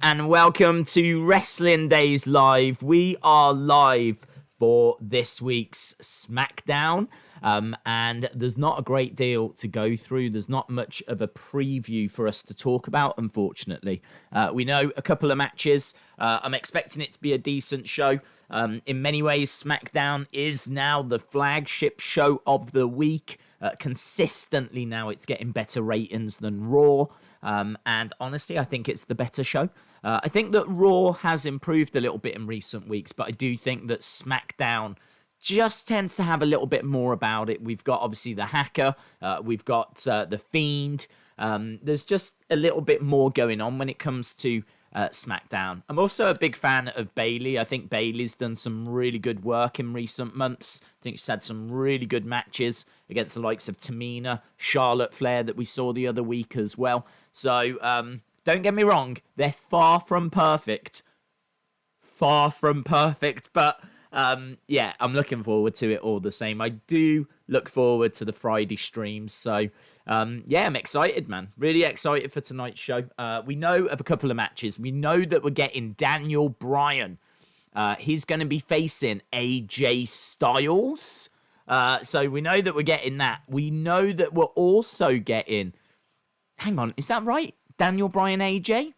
And welcome to Wrestling Days Live. We are live for this week's Smackdown, and there's not a great deal to go through. There's not much of a preview for us to talk about, unfortunately. We know a couple of matches. I'm expecting it to be a decent show. In many ways, Smackdown is now the flagship show of the week. Consistently now, it's getting better ratings than Raw. And honestly, I think it's the better show. I think that Raw has improved a little bit in recent weeks, but I do think that SmackDown just tends to have a little bit more about it. We've got, obviously, the Hacker. We've got the Fiend. There's just a little bit more going on when it comes to SmackDown. I'm also a big fan of Bayley. I think Bayley's done some really good work in recent months. I think she's had some really good matches against the likes of Tamina, Charlotte Flair that we saw the other week as well. So, don't get me wrong, they're far from perfect. Far from perfect, but yeah, I'm looking forward to it all the same. I do look forward to the Friday streams, so yeah, I'm excited, man. Really excited for tonight's show. We know of a couple of matches. We know that we're getting Daniel Bryan. He's going to be facing AJ Styles. So we know that we're getting that. We know that we're also getting... Hang on, is that right? Daniel Bryan, AJ?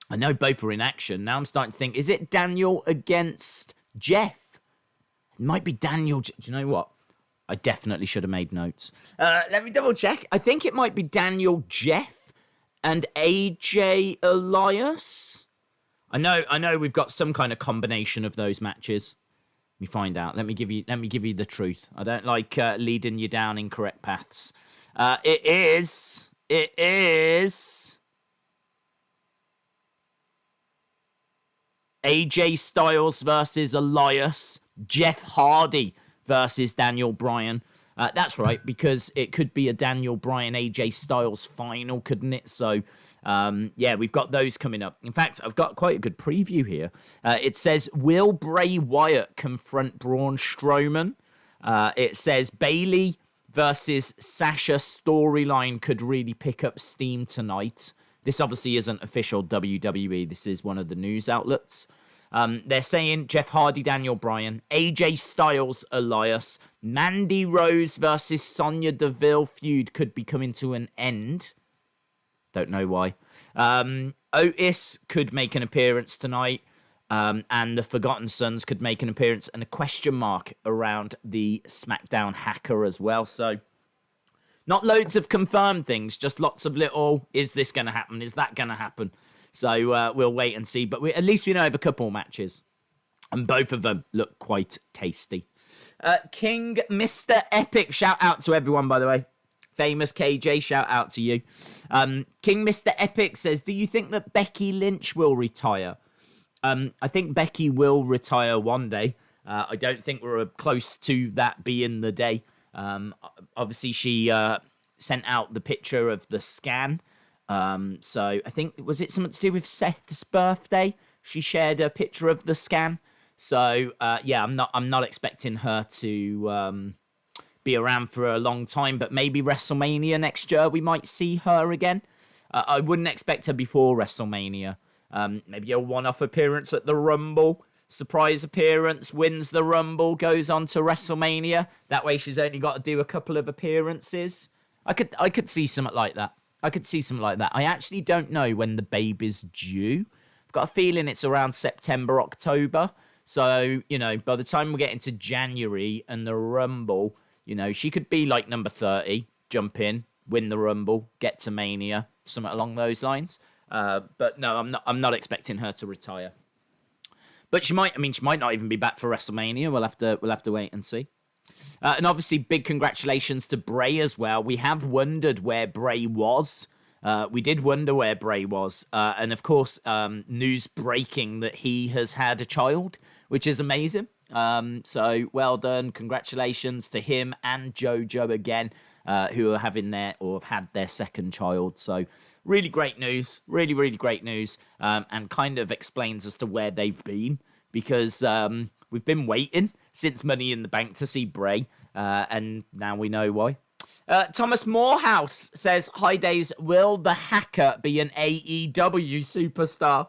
I know both are in action. Now I'm starting to think, is it Daniel against Jeff? It might be Daniel... Do you know what? I definitely should have made notes. Let me double check. I think it might be Daniel Jeff and AJ Elias. I know we've got some kind of combination of those matches. Let me find out. Let me give you the truth. I don't like leading you down incorrect paths. It is AJ Styles versus Elias, Jeff Hardy versus Daniel Bryan. That's right, because it could be a Daniel Bryan AJ Styles final, couldn't it? So, yeah, we've got those coming up. In fact, I've got quite a good preview here. It says, will Bray Wyatt confront Braun Strowman? It says, Bayley versus Sasha storyline could really pick up steam tonight. This obviously isn't official WWE. This is one of the news outlets. They're saying Jeff Hardy, Daniel Bryan, AJ Styles, Elias, Mandy Rose versus Sonya Deville feud could be coming to an end. Don't know why. Otis could make an appearance tonight. And the Forgotten Sons could make an appearance, and a question mark around the SmackDown Hacker as well. So, not loads of confirmed things, just lots of little, is this going to happen? Is that going to happen? So, we'll wait and see. But at least we know of a couple matches. And both of them look quite tasty. King Mr. Epic, shout out to everyone, by the way. Famous KJ, shout out to you. King Mr. Epic says, do you think that Becky Lynch will retire? I think Becky will retire one day. I don't think we're close to that being the day. Obviously, she sent out the picture of the scan. So I think, was it something to do with Seth's birthday? She shared a picture of the scan. So yeah, I'm not expecting her to be around for a long time. But maybe WrestleMania next year we might see her again. I wouldn't expect her before WrestleMania. Maybe a one-off appearance at the Rumble, surprise appearance, wins the Rumble, goes on to WrestleMania. That way she's only got to do a couple of appearances. I could see something like that. I actually don't know when the baby's due. I've got a feeling it's around September, October. So, you know, by the time we get into January and the Rumble, you know, she could be like number 30, jump in, win the Rumble, get to Mania, something along those lines. But no, I'm not expecting her to retire. But she might not even be back for WrestleMania. We'll have to wait and see. And obviously, big congratulations to Bray as well. We have wondered where Bray was. We did wonder where Bray was. And of course, news breaking that he has had a child, which is amazing. So well done. Congratulations to him and JoJo again, who are having have had their second child. So really great news. Really, really great news. And kind of explains as to where they've been, because we've been waiting since Money in the Bank to see Bray. And now we know why. Thomas Morehouse says, hi days, will the hacker be an AEW superstar?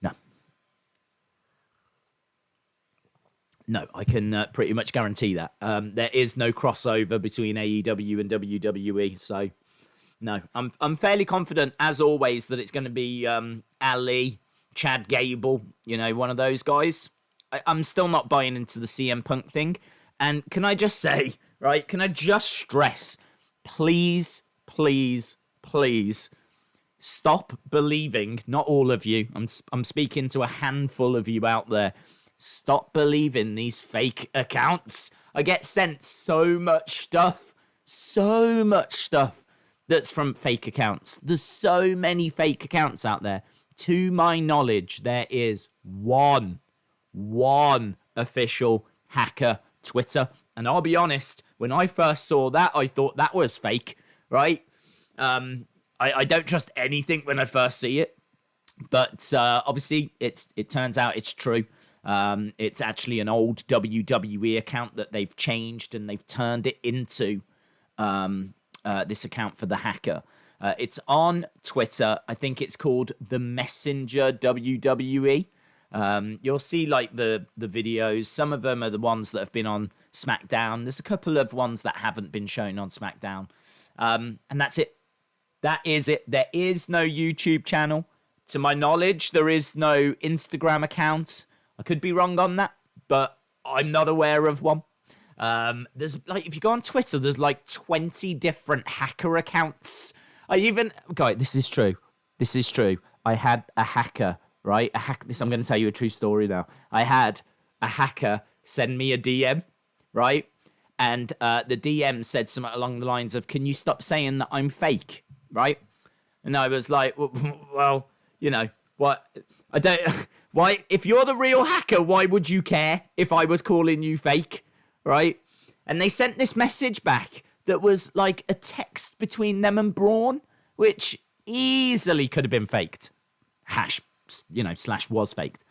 No. No, I can pretty much guarantee that. There is no crossover between AEW and WWE, so no. I'm fairly confident, as always, that it's going to be Ali, Chad Gable, one of those guys. I'm still not buying into the CM Punk thing. And can I just say, right, can I just stress, please, please, please, stop believing, not all of you, I'm speaking to a handful of you out there, stop believing these fake accounts. I get sent so much stuff that's from fake accounts. There's so many fake accounts out there. To my knowledge, there is one official hacker Twitter. And I'll be honest, when I first saw that, I thought that was fake, right? I don't trust anything when I first see it. But obviously, it turns out it's true. It's actually an old WWE account that they've changed and they've turned it into this account for the hacker. It's on Twitter. I think it's called The Messenger WWE. You'll see like the videos. Some of them are the ones that have been on SmackDown. There's a couple of ones that haven't been shown on SmackDown. And that's it. That is it. There is no YouTube channel. To my knowledge, there is no Instagram account. I could be wrong on that, but I'm not aware of one. There's like, if you go on Twitter, there's like 20 different hacker accounts. This is true. I had a hacker, right? I'm going to tell you a true story now. I had a hacker send me a DM, right? And the DM said something along the lines of, can you stop saying that I'm fake, right? And I was like, well, what? I don't... Why? If you're the real hacker, why would you care if I was calling you fake, right? And they sent this message back that was like a text between them and Braun, which easily could have been faked. / was faked.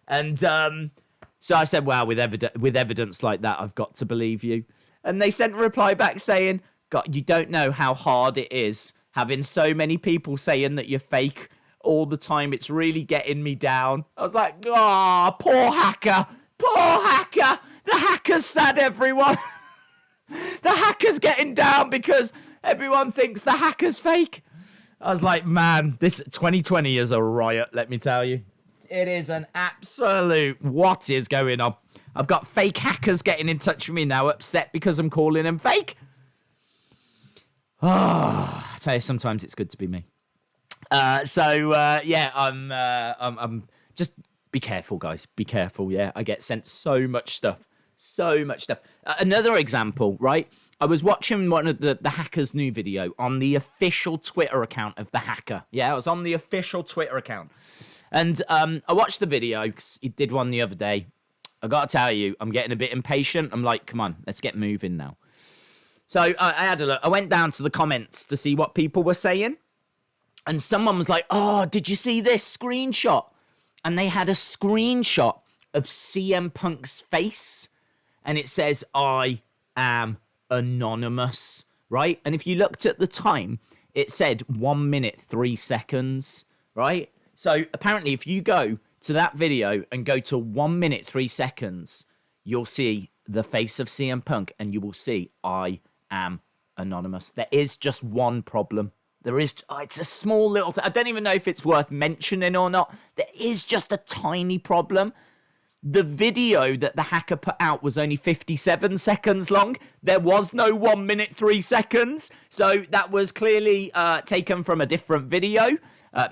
And so I said, wow, with evidence like that, I've got to believe you. And they sent a reply back saying, God, you don't know how hard it is having so many people saying that you're fake all the time. It's really getting me down. I was like, poor hacker. The hacker's sad, everyone. The hacker's getting down because everyone thinks the hacker's fake. I was like, man, this 2020 is a riot, let me tell you. It is an absolute, what is going on? I've got fake hackers getting in touch with me now, upset because I'm calling them fake. I tell you, sometimes it's good to be me. I'm just be careful, guys. Be careful. Yeah, I get sent so much stuff. Another example, right? I was watching one of the hacker's new video on the official Twitter account of the hacker. Yeah, I was on the official Twitter account. And I watched the video because he did one the other day. I got to tell you, I'm getting a bit impatient. I'm like, come on, let's get moving now. So I had a look. I went down to the comments to see what people were saying. And someone was like, oh, did you see this screenshot? And they had a screenshot of CM Punk's face. And it says, I am anonymous, right? And if you looked at the time, it said 1 minute, 3 seconds, right? So apparently if you go to that video and go to 1 minute, 3 seconds, you'll see the face of CM Punk and you will see, I am anonymous. There is just one problem. It's a small little thing. I don't even know if it's worth mentioning or not. There is just a tiny problem. The video that the hacker put out was only 57 seconds long. There was no 1 minute, 3 seconds. So that was clearly taken from a different video.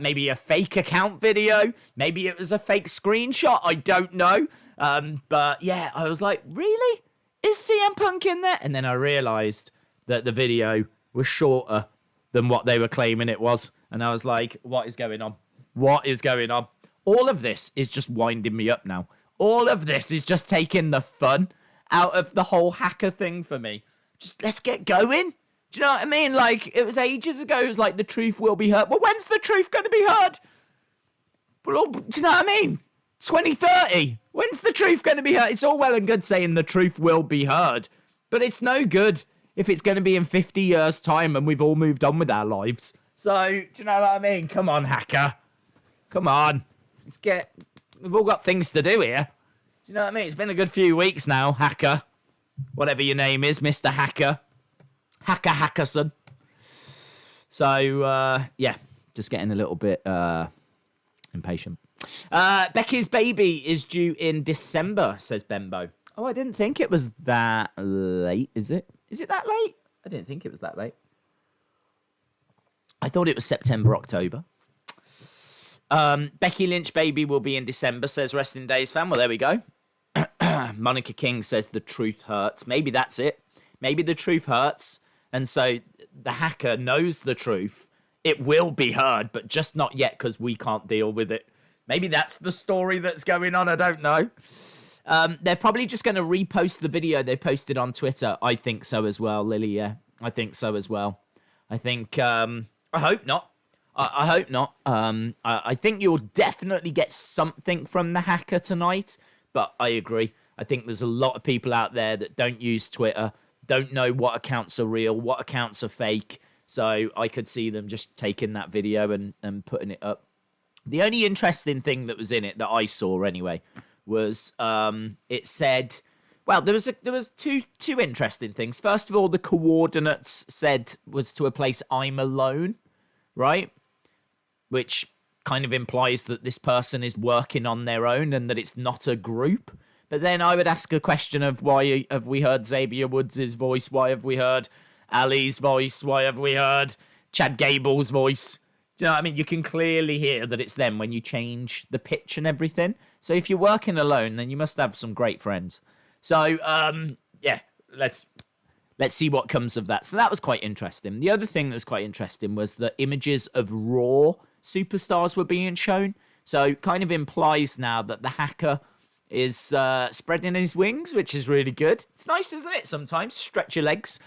Maybe a fake account video. Maybe it was a fake screenshot. I don't know. But yeah, I was like, really? Is CM Punk in there? And then I realized that the video was shorter than what they were claiming it was. And I was like, what is going on? What is going on? All of this is just winding me up now. All of this is just taking the fun out of the whole hacker thing for me. Just let's get going. Do you know what I mean? Like, it was ages ago. It was like, the truth will be heard. Well, when's the truth going to be heard? Well, do you know what I mean? 2030. When's the truth going to be heard? It's all well and good saying the truth will be heard, but it's no good if it's going to be in 50 years' time and we've all moved on with our lives? So, do you know what I mean? Come on, hacker. Come on. We've all got things to do here. Do you know what I mean? It's been a good few weeks now, hacker. Whatever your name is, Mr. Hacker. Hacker Hackerson. So, yeah, just getting a little bit impatient. Becky's baby is due in December, says Bembo. Oh, I didn't think it was that late, is it? Is it that late? I didn't think it was that late. I thought it was September, October. Becky Lynch baby will be in December, says Wrestling Days fan. Well, there we go. Monica King says the truth hurts. Maybe that's it. Maybe the truth hurts. And so the hacker knows the truth. It will be heard, but just not yet because we can't deal with it. Maybe that's the story that's going on. I don't know. They're probably just going to repost the video they posted on Twitter. I think so as well, Lily. Yeah, I think so as well. I think, I hope not. I hope not. I think you'll definitely get something from the hacker tonight, but I agree. I think there's a lot of people out there that don't use Twitter, don't know what accounts are real, what accounts are fake. So I could see them just taking that video and putting it up. The only interesting thing that was in it that I saw anyway was it said, well, there was two interesting things. First of all, the coordinates said was to a place I'm alone, right? Which kind of implies that this person is working on their own and that it's not a group. But then I would ask a question of why have we heard Xavier Woods' voice? Why have we heard Ali's voice? Why have we heard Chad Gable's voice? Do you know what I mean? You can clearly hear that it's them when you change the pitch and everything. So if you're working alone, then you must have some great friends. So, yeah, let's see what comes of that. So that was quite interesting. The other thing that was quite interesting was the images of Raw superstars were being shown. So kind of implies now that the hacker is spreading his wings, which is really good. It's nice, isn't it? Sometimes stretch your legs,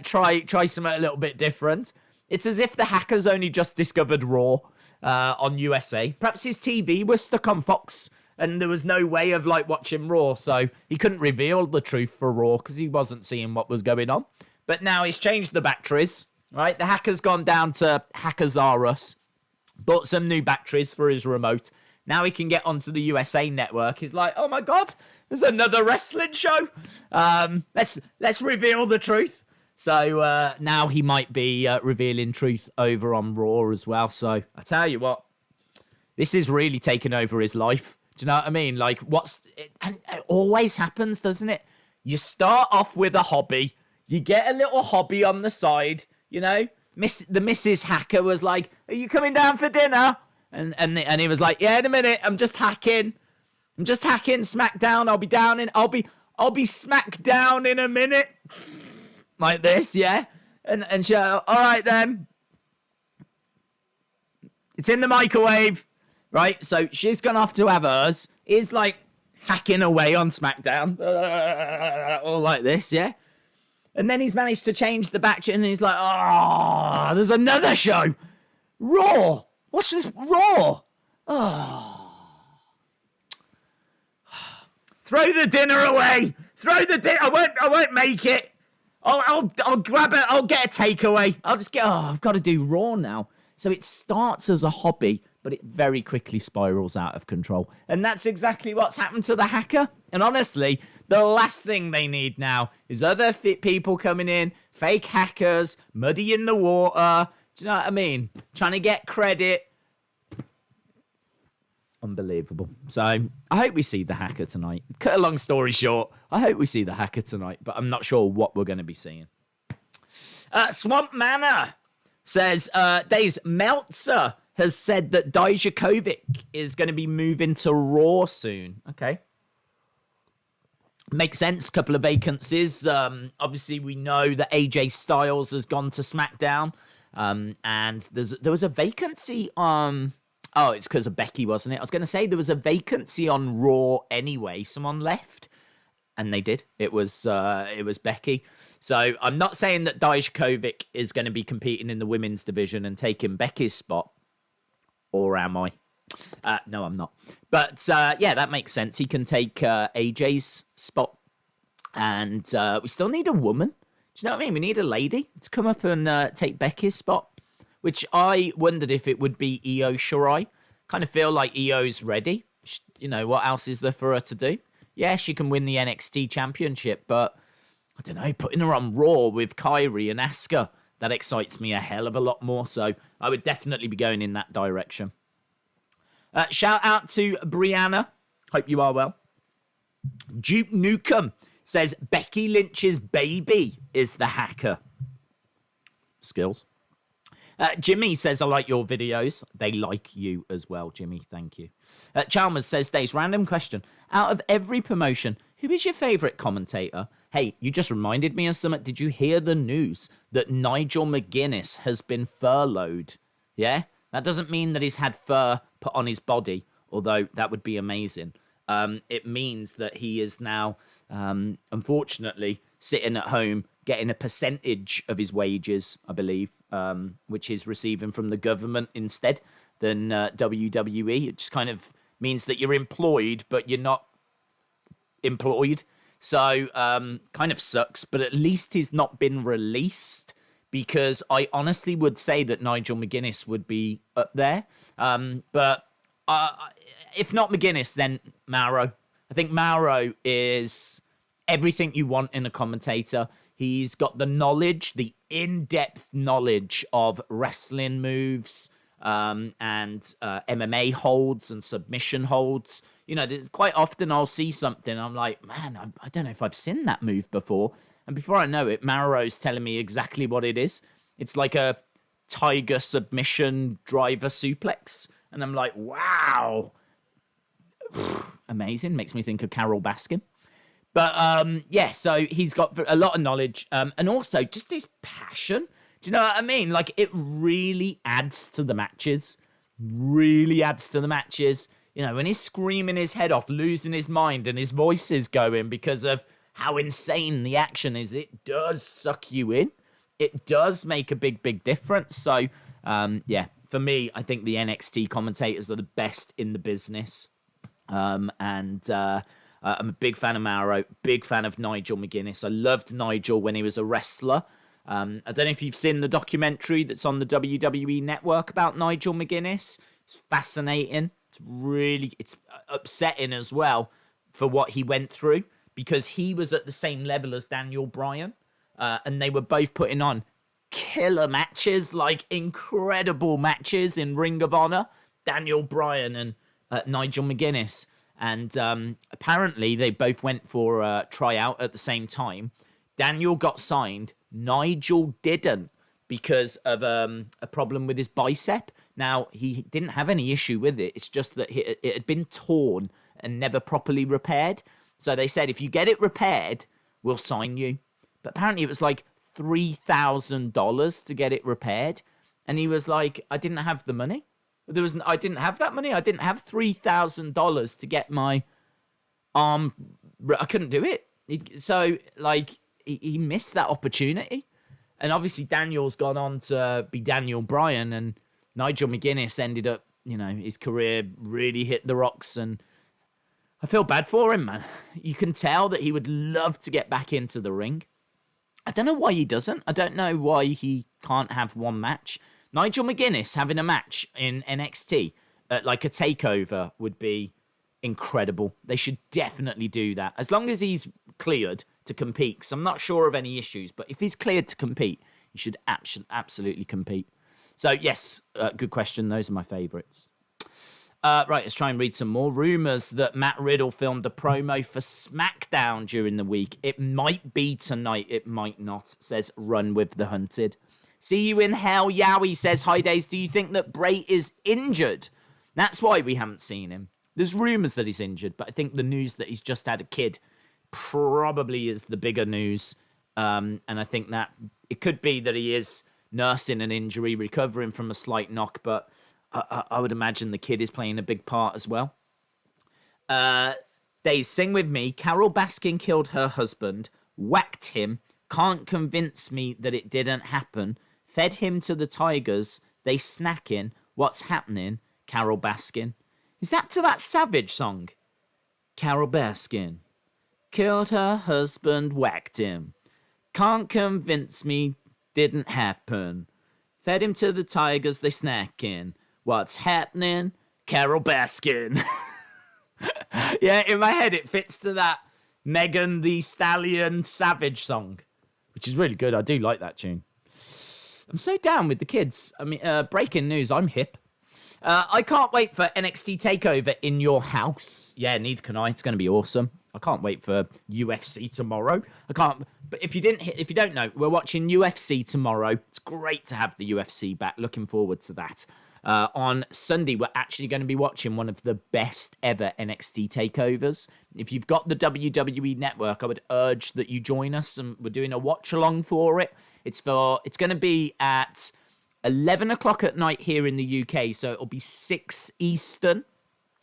try something a little bit different. It's as if the hacker's only just discovered Raw on USA. Perhaps his TV was stuck on Fox and there was no way of like watching Raw, so he couldn't reveal the truth for Raw because he wasn't seeing what was going on. But now he's changed the batteries, right? The hacker's gone down to Hackers R Us, bought some new batteries for his remote. Now he can get onto the USA network. He's like, oh my God, there's another wrestling show. Let's reveal the truth. So now he might be revealing truth over on Raw as well. So I tell you what, this is really taking over his life. Do you know what I mean? Like, and it always happens, doesn't it? You start off with a hobby. You get a little hobby on the side, you know? The Mrs. Hacker was like, are you coming down for dinner? And he was like, yeah, in a minute. I'm just hacking Smackdown. I'll be smacked down in a minute. Like this, yeah? And she, all right then. It's in the microwave. Right? So she's gone off to have hers. He's like hacking away on Smackdown. All like this, yeah? And then he's managed to change the batch and he's like, oh, there's another show. Raw. What's this? Raw. Oh. Throw the dinner away. Throw the dinner. I won't make it. I'll grab it. I'll get a takeaway. I'll just get, I've got to do Raw now. So it starts as a hobby, but it very quickly spirals out of control. And that's exactly what's happened to the hacker. And honestly, the last thing they need now is other people coming in, fake hackers, muddying the water. Do you know what I mean? Trying to get credit. Unbelievable. So I hope we see the hacker tonight. Cut a long story short, I hope we see the hacker tonight, but I'm not sure what we're going to be seeing. Swamp Manor says, Days Meltzer has said that Dijakovic is going to be moving to Raw soon. Okay. Makes sense. Couple of vacancies. Obviously, we know that AJ Styles has gone to SmackDown. And there was a vacancy on... Oh, it's because of Becky, wasn't it? I was going to say there was a vacancy on Raw anyway. Someone left. And they did. It was Becky. So I'm not saying that Dijakovic is going to be competing in the women's division and taking Becky's spot. Or am I? No, I'm not. But yeah, that makes sense. He can take AJ's spot. And we still need a woman. Do you know what I mean? We need a lady to come up and take Becky's spot, which I wondered if it would be Io Shirai. Kind of feel like Io's ready. You know, what else is there for her to do? Yeah, she can win the NXT championship, but I don't know, putting her on Raw with Kyrie and Asuka, that excites me a hell of a lot more. So I would definitely be going in that direction. Shout out to Brianna. Hope you are well. Duke Nukem says Becky Lynch's baby is the hacker. Skills. Jimmy says, I like your videos. They like you as well, Jimmy. Thank you. Chalmers says, Days, random question. Out of every promotion, who is your favourite commentator? Hey, you just reminded me of something. Did you hear the news that Nigel McGuinness has been furloughed? Yeah? That doesn't mean that he's had fur put on his body, although that would be amazing. It means that he is now, unfortunately, sitting at home getting a percentage of his wages, I believe, which he's receiving from the government instead than WWE. It just kind of means that you're employed, but you're not employed. So kind of sucks, but at least he's not been released, because I honestly would say that Nigel McGuinness would be up there. But if not McGuinness, then Mauro. I think Mauro is everything you want in a commentator. He's got the knowledge, the in-depth knowledge of wrestling moves and MMA holds and submission holds. You know, quite often I'll see something, I'm like, man, I don't know if I've seen that move before. And before I know it, Mauro's telling me exactly what it is. It's like a tiger submission driver suplex. And I'm like, wow. Amazing. Makes me think of Carol Baskin. But, yeah, so he's got a lot of knowledge. And also just his passion. Do you know what I mean? Like, it really adds to the matches. Really adds to the matches. You know, when he's screaming his head off, losing his mind, and his voice is going because of how insane the action is, it does suck you in. It does make a big, big difference. So, yeah, for me, I think the NXT commentators are the best in the business. I'm a big fan of Mauro, big fan of Nigel McGuinness. I loved Nigel when he was a wrestler. I don't know if you've seen the documentary that's on the WWE network about Nigel McGuinness. It's fascinating. It's upsetting as well for what he went through, because he was at the same level as Daniel Bryan, and they were both putting on killer matches, like incredible matches in Ring of Honor, Daniel Bryan and Nigel McGuinness. And apparently they both went for a tryout at the same time. Daniel got signed. Nigel didn't, because of a problem with his bicep. Now, he didn't have any issue with it. It's just that it had been torn and never properly repaired. So they said, if you get it repaired, we'll sign you. But apparently it was like $3,000 to get it repaired. And he was like, I didn't have the money. I didn't have that money. I didn't have $3,000 to get my arm. I couldn't do it. So, like, he missed that opportunity. And obviously Daniel's gone on to be Daniel Bryan, and Nigel McGuinness ended up, you know, his career really hit the rocks, and I feel bad for him, man. You can tell that he would love to get back into the ring. I don't know why he doesn't. I don't know why he can't have one match. Nigel McGuinness having a match in NXT at like a takeover would be incredible. They should definitely do that. As long as he's cleared to compete, because I'm not sure of any issues, but if he's cleared to compete, he should absolutely compete. So, yes, good question. Those are my favourites. Right, let's try and read some more. Rumours that Matt Riddle filmed a promo for Smackdown during the week. It might be tonight, it might not, says Run With The Hunted. See you in hell, Yowie says, hi Days, do you think that Bray is injured? That's why we haven't seen him. There's rumours that he's injured, but I think the news that he's just had a kid probably is the bigger news. And I think that it could be that he is nursing an injury, recovering from a slight knock, but I would imagine the kid is playing a big part as well. Days, sing with me. Carol Baskin killed her husband, whacked him, can't convince me that it didn't happen, fed him to the tigers, they snacking, what's happening, Carol Baskin. Is that to that Savage song? Carol Baskin killed her husband, whacked him, Can't convince me, didn't happen. Fed him to the tigers, they snacking. What's happening? Carol Baskin. Yeah, in my head, it fits to that Megan Thee Stallion Savage song, which is really good. I do like that tune. I'm so down with the kids. I mean, breaking news, I'm hip. I can't wait for NXT TakeOver in your house. Yeah, neither can I. It's going to be awesome. I can't wait for UFC tomorrow. I can't. But if you don't know, we're watching UFC tomorrow. It's great to have the UFC back. Looking forward to that. On Sunday, we're actually going to be watching one of the best ever NXT takeovers. If you've got the WWE Network, I would urge that you join us, and we're doing a watch along for it. It's going to be at 11 o'clock at night here in the UK, so it'll be 6 Eastern.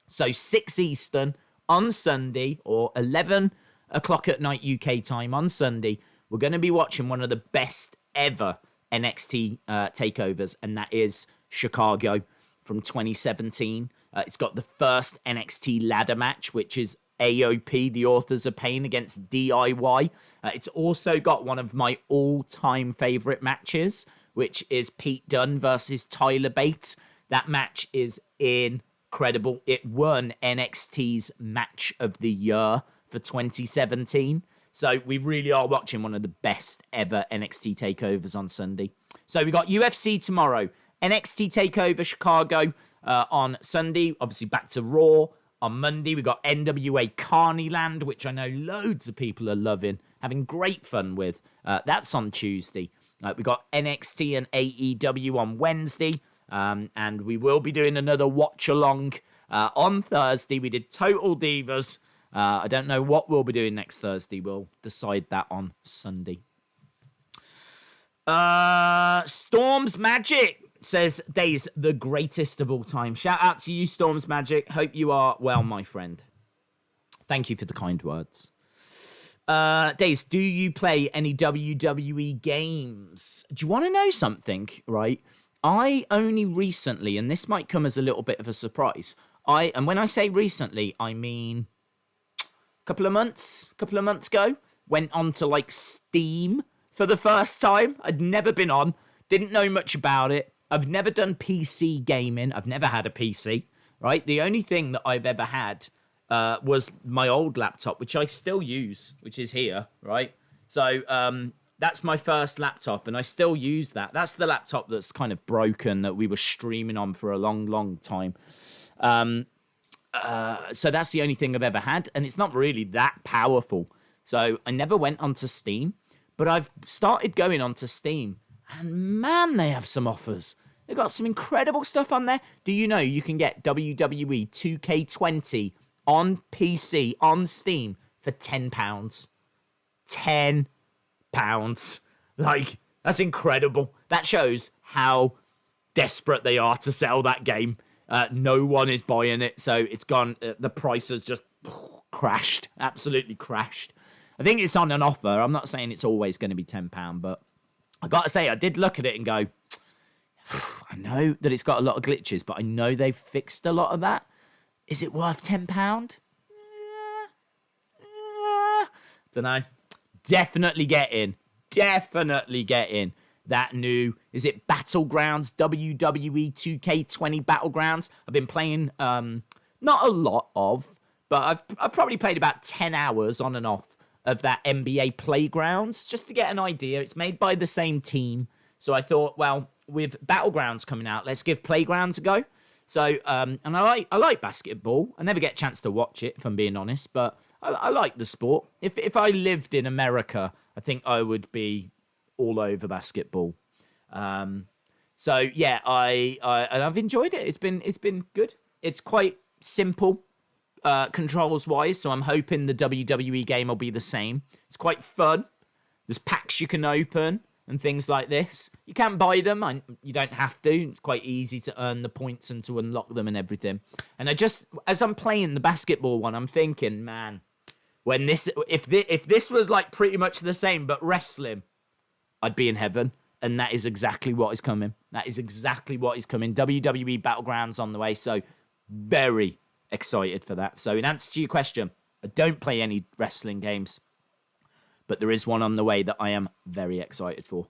So 6 Eastern on Sunday, or 11 o'clock at night UK time on Sunday. We're going to be watching one of the best ever NXT takeovers, and that is Chicago from 2017. It's got the first NXT ladder match, which is AOP, the Authors of Pain, against DIY. It's also got one of my all-time favourite matches, which is Pete Dunne versus Tyler Bate. That match is incredible. It won NXT's Match of the Year for 2017. So we really are watching one of the best ever NXT takeovers on Sunday. So we got UFC tomorrow, NXT TakeOver Chicago on Sunday. Obviously back to Raw. On Monday, we got NWA Carneyland, which I know loads of people are loving, having great fun with. That's on Tuesday. We got NXT and AEW on Wednesday. And we will be doing another watch-along on Thursday. We did Total Divas. I don't know what we'll be doing next Thursday. We'll decide that on Sunday. Storm's Magic says, Days, the greatest of all time. Shout out to you, Storm's Magic. Hope you are well, my friend. Thank you for the kind words. Days, do you play any WWE games? Do you want to know something, right? I only recently, and this might come as a little bit of a surprise, and when I say recently, I mean a couple of months ago, went on to like Steam for the first time. I'd never been on, didn't know much about it. I've never done PC gaming. I've never had a PC, right? The only thing that I've ever had was my old laptop, which I still use, which is here, right? So that's my first laptop, and I still use that. That's the laptop that's kind of broken that we were streaming on for a long, long time. So that's the only thing I've ever had, and it's not really that powerful. So I never went onto Steam, but I've started going onto Steam, and man, they have some offers. They've got some incredible stuff on there. Do you know you can get WWE 2K20 on PC, on Steam, for £10? £10. Like, that's incredible. That shows how desperate they are to sell that game. No one is buying it, so it's gone. The price has just crashed, absolutely crashed. I think it's on an offer. I'm not saying it's always going to be £10, but I got to say, I did look at it and go, I know that it's got a lot of glitches, but I know they've fixed a lot of that. Is it worth £10? Don't know. Definitely getting that new, is it Battlegrounds, WWE 2K20 Battlegrounds? I've been playing, not a lot of, but I've probably played about 10 hours on and off of that NBA Playgrounds, just to get an idea. It's made by the same team. So I thought, well, with Battlegrounds coming out, let's give Playgrounds a go. So, and I like basketball. I never get a chance to watch it, if I'm being honest, but I like the sport. If I lived in America, I think I would be all over basketball. So yeah, I've enjoyed it. It's been good. It's quite simple, controls wise. So I'm hoping the WWE game will be the same. It's quite fun. There's packs you can open and things like this. You can buy them. You don't have to. It's quite easy to earn the points and to unlock them and everything. And as I'm playing the basketball one, I'm thinking, man, if this was like pretty much the same but wrestling, I'd be in heaven. And that is exactly what is coming. WWE Battlegrounds on the way. So very excited for that. So in answer to your question, I don't play any wrestling games. but there is one on the way that I am very excited for.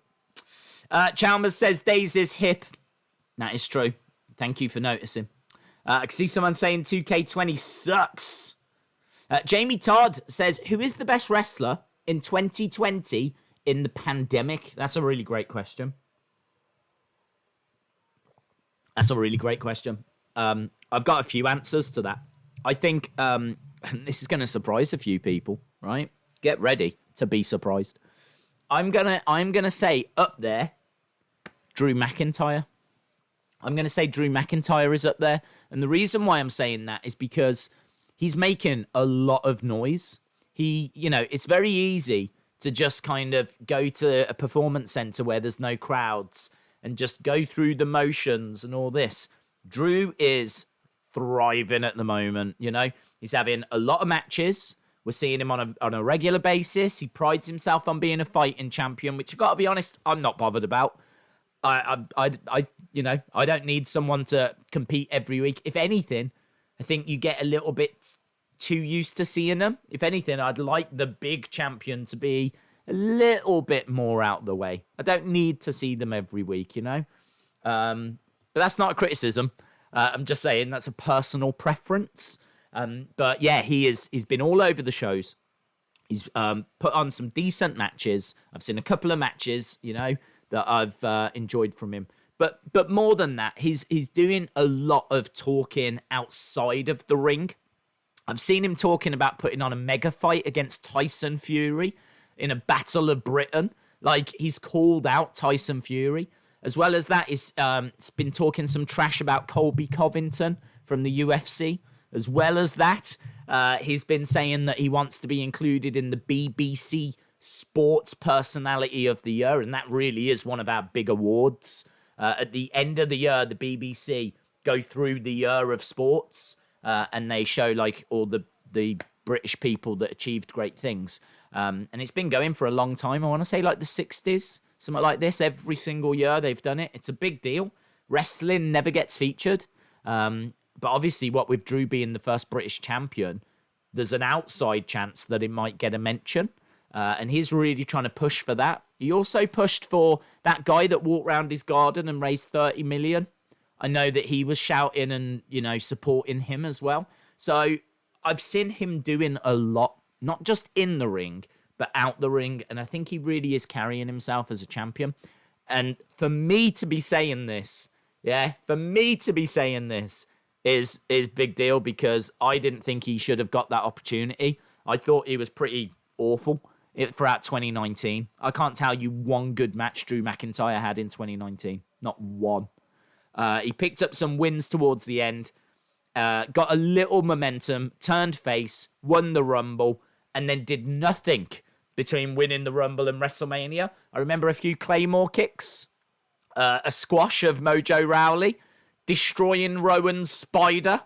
Chalmers says Daisy's hip. That is true. Thank you for noticing. I can see someone saying 2K20 sucks. Jamie Todd says, who is the best wrestler in 2020 in the pandemic? That's a really great question. I've got a few answers to that. I think this is going to surprise a few people, right? Get ready to be surprised. I'm gonna say up there, Drew McIntyre. I'm going to say Drew McIntyre is up there. And the reason why I'm saying that is because he's making a lot of noise. It's very easy to just kind of go to a performance center where there's no crowds and just go through the motions and all this. Drew is thriving at the moment, He's having a lot of matches. We're seeing him on a regular basis. He prides himself on being a fighting champion, which I've got to be honest, I'm not bothered about. I don't need someone to compete every week. If anything, I think you get a little bit too used to seeing them. If anything, I'd like the big champion to be a little bit more out the way. I don't need to see them every week, But that's not a criticism. I'm just saying that's a personal preference. But yeah, he's been all over the shows. He's put on some decent matches. I've seen a couple of matches, that I've enjoyed from him. But more than that, he's doing a lot of talking outside of the ring. I've seen him talking about putting on a mega fight against Tyson Fury in a Battle of Britain. Like, he's called out Tyson Fury. As well as that, he's been talking some trash about Colby Covington from the UFC. As well as that, he's been saying that he wants to be included in the BBC Sports Personality of the Year, and that really is one of our big awards. At the end of the year, the BBC go through the year of sports, and they show like all the British people that achieved great things. And it's been going for a long time. I want to say like the 60s, something like this. Every single year they've done it. It's a big deal. Wrestling never gets featured. But obviously, what with Drew being the first British champion, there's an outside chance that it might get a mention. And he's really trying to push for that. He also pushed for that guy that walked around his garden and raised 30 million. I know that he was shouting and, supporting him as well. So I've seen him doing a lot, not just in the ring, but out the ring. And I think he really is carrying himself as a champion. And for me to be saying this, is big deal, because I didn't think he should have got that opportunity. I thought he was pretty awful throughout 2019. I can't tell you one good match Drew McIntyre had in 2019. Not one. He picked up some wins towards the end, got a little momentum, turned face, won the Rumble, and then did nothing between winning the Rumble and WrestleMania. I remember a few Claymore kicks, a squash of Mojo Rawley, destroying Rowan's spider.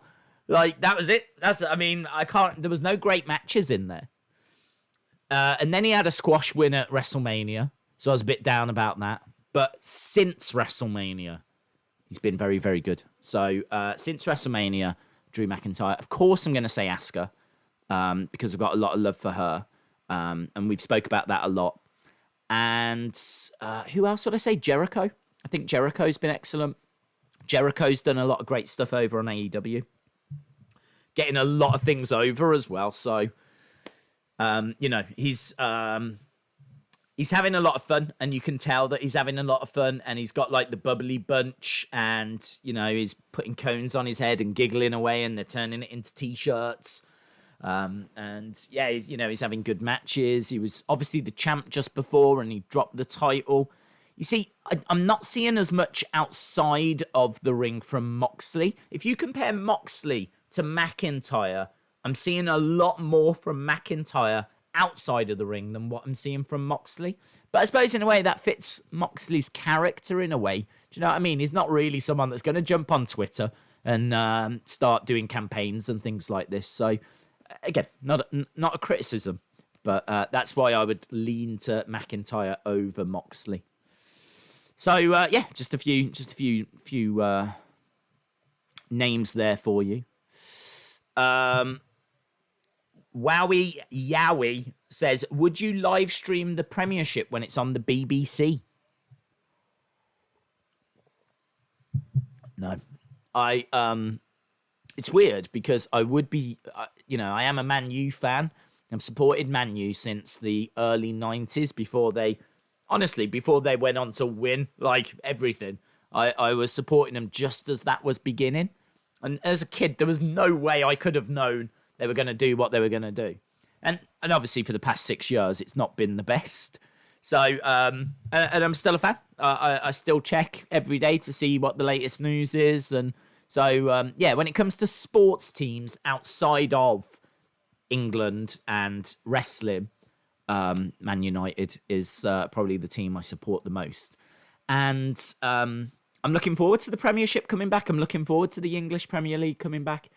Like, that was it. There was no great matches in there. And then he had a squash win at WrestleMania, so I was a bit down about that. But since WrestleMania, he's been very, very good. So since WrestleMania, Drew McIntyre. Of course, I'm going to say Asuka, because I've got a lot of love for her. And we've spoke about that a lot. And who else would I say? Jericho. I think Jericho's been excellent. Jericho's done a lot of great stuff over on AEW. Getting a lot of things over as well. So, he's having a lot of fun, and you can tell that he's having a lot of fun, and he's got like the bubbly bunch, and, he's putting cones on his head and giggling away, and they're turning it into t-shirts. And yeah, he's having good matches. He was obviously the champ just before, and he dropped the title. You see, I'm not seeing as much outside of the ring from Moxley. If you compare Moxley to McIntyre, I'm seeing a lot more from McIntyre outside of the ring than what I'm seeing from Moxley. But I suppose in a way that fits Moxley's character in a way. Do you know what I mean? He's not really someone that's going to jump on Twitter and start doing campaigns and things like this. So again, not a criticism, but that's why I would lean to McIntyre over Moxley. So yeah, just a few names there for you. Wowie Yowie says, would you live stream the Premiership when it's on the BBC? No. It's weird because I would be, I am a Man U fan. I've supported Man U since the early 90s before they went on to win, like, everything. I was supporting them just as that was beginning. And as a kid, there was no way I could have known they were going to do what they were going to do. And obviously for the past 6 years, it's not been the best. So, and I'm still a fan. I still check every day to see what the latest news is. And so, when it comes to sports teams outside of England and wrestling, Man United is probably the team I support the most. And I'm looking forward to the Premiership coming back. I'm looking forward to the English Premier League coming back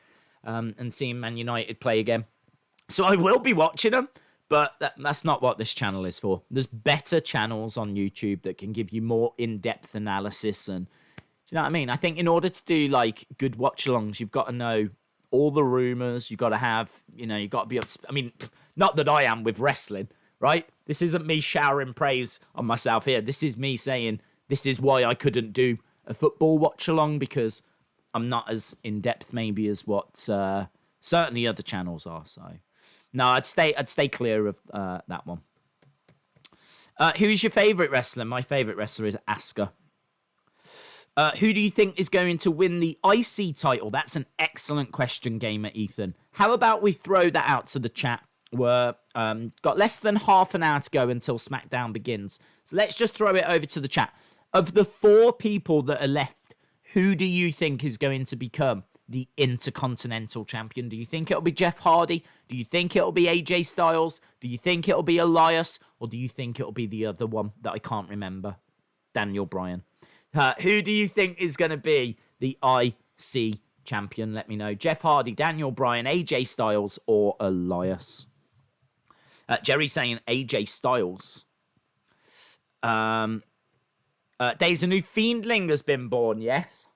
and seeing Man United play again. So I will be watching them, but that's not what this channel is for. There's better channels on YouTube that can give you more in-depth analysis. And do you know what I mean? I think in order to do like good watch-alongs, you've got to know all the rumors. You've got to have, you've got to be up to, I mean, not that I am with wrestling, right? This isn't me showering praise on myself here. This is me saying this is why I couldn't do a football watch-along, because I'm not as in-depth maybe as what certainly other channels are. So no, I'd stay clear of that one. Who is your favourite wrestler? My favourite wrestler is Asuka. Who do you think is going to win the IC title? That's an excellent question, Gamer Ethan. How about we throw that out to the chat? We're got less than half an hour to go until SmackDown begins. So let's just throw it over to the chat. Of the 4 people that are left, who do you think is going to become the Intercontinental Champion? Do you think it'll be Jeff Hardy? Do you think it'll be AJ Styles? Do you think it'll be Elias? Or do you think it'll be the other one that I can't remember? Daniel Bryan. Who do you think is going to be the IC champion? Let me know. Jeff Hardy, Daniel Bryan, AJ Styles, or Elias? Jerry saying AJ Styles. Days a new Fiendling has been born, yes.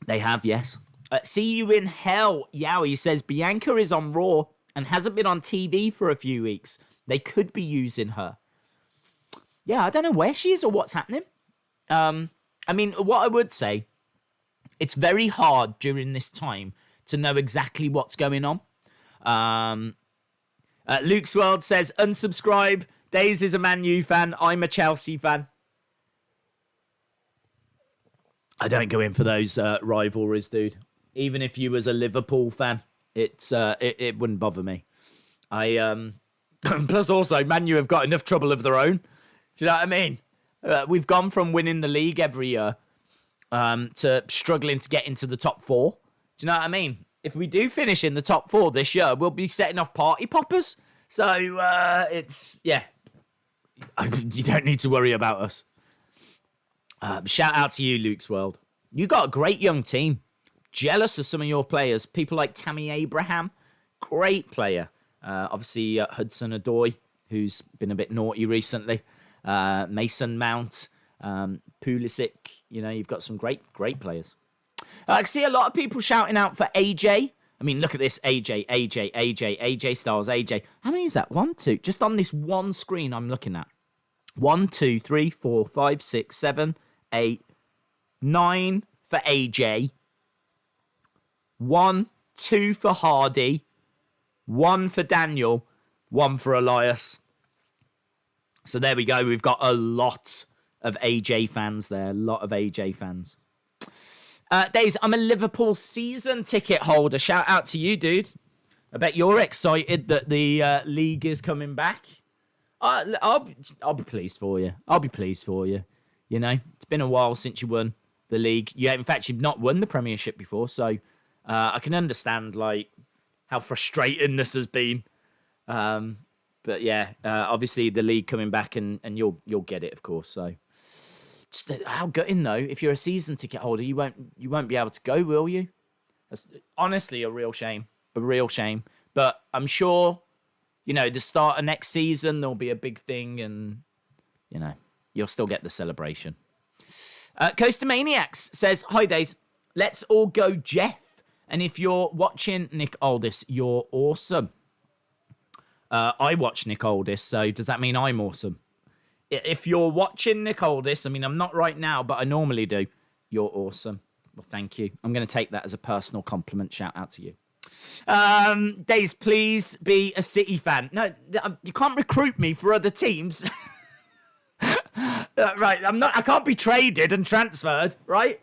They have, yes. See you in hell. Yowie says Bianca is on Raw and hasn't been on TV for a few weeks. They could be using her. Yeah, I don't know where she is or what's happening. I mean, what I would say, it's very hard during this time to know exactly what's going on. Luke's World says, unsubscribe. Days is a Man U fan. I'm a Chelsea fan. I don't go in for those rivalries, dude. Even if you was a Liverpool fan, it wouldn't bother me. Plus also, Man U have got enough trouble of their own. Do you know what I mean? We've gone from winning the league every year to struggling to get into the top 4. Do you know what I mean? If we do finish in the top 4 this year, we'll be setting off party poppers. So it's, yeah. You don't need to worry about us. Shout out to you, Luke's World. You got a great young team. Jealous of some of your players. People like Tammy Abraham. Great player. Obviously, Hudson Odoi, who's been a bit naughty recently. Mason Mount. Pulisic. You've got some great players. I see a lot of people shouting out for AJ. I mean, look at this. AJ Styles, AJ. How many is that? 1, 2. Just on this one screen I'm looking at. 1, 2, 3, 4, 5, 6, 7, 8, 9 for AJ. 1, 2 for Hardy. 1 for Daniel. 1 for Elias. So there we go. We've got a lot of AJ fans there. A lot of AJ fans. Days, I'm a Liverpool season ticket holder. Shout out to you, dude. I bet you're excited that the league is coming back. I'll be pleased for you. I'll be pleased for you. It's been a while since you won the league. In fact, you've not won the Premiership before, so I can understand how frustrating this has been. But yeah, obviously the league coming back, and you'll get it, of course. So. Just how gutting though. If you're a season ticket holder, you won't be able to go, will you? That's honestly a real shame. A real shame. But I'm sure, the start of next season there'll be a big thing, and you'll still get the celebration. Coaster Maniacs says, "Hi Days, let's all go Jeff And if you're watching Nick Aldis, you're awesome. I watch Nick Aldis, so does that mean I'm awesome? If you're watching Nick Aldis, I mean, I'm not right now, but I normally do. You're awesome. Well, thank you. I'm going to take that as a personal compliment. Shout out to you. Days, please be a City fan. No, you can't recruit me for other teams. Right, I can't be traded and transferred, right?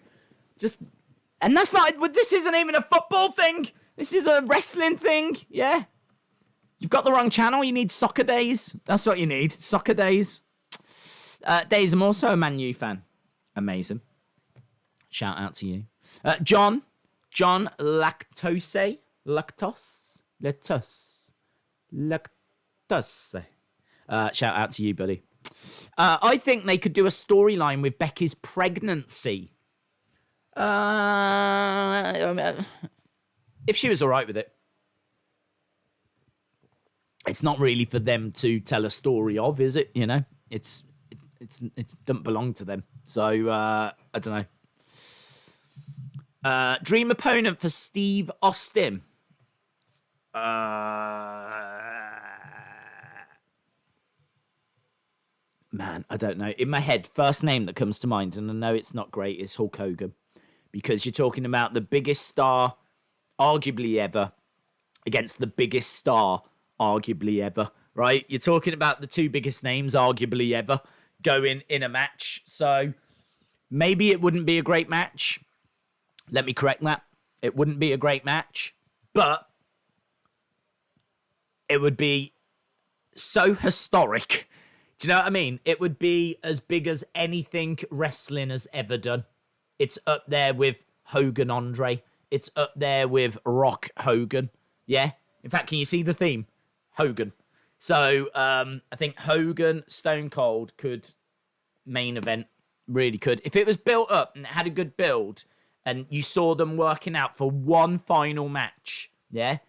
And that's not, this isn't even a football thing. This is a wrestling thing, yeah? You've got the wrong channel. You need Soccer Days. That's what you need, Soccer Days. Days, I'm also a Man U fan. Amazing. Shout out to you. John Lactose. Shout out to you, buddy. I think they could do a storyline with Becky's pregnancy. If she was all right with it. It's not really for them to tell a story of, is it? You know, it doesn't belong to them. So I don't know. Dream opponent for Steve Austin. Man, I don't know. In my head, first name that comes to mind, and I know it's not great, is Hulk Hogan. Because you're talking about the biggest star, arguably ever, against the biggest star, arguably ever, right? You're talking about the two biggest names, arguably ever, going in a match. So maybe it wouldn't be a great match. Let me correct that. It wouldn't be a great match, but it would be so historic. Do you know what I mean? It would be as big as anything wrestling has ever done. It's up there with Hogan Andre. It's up there with Rock Hogan. Yeah? In fact, can you see the theme? Hogan. So, I think Hogan, Stone Cold could main event. Really could. If it was built up and it had a good build and you saw them working out for one final match, yeah?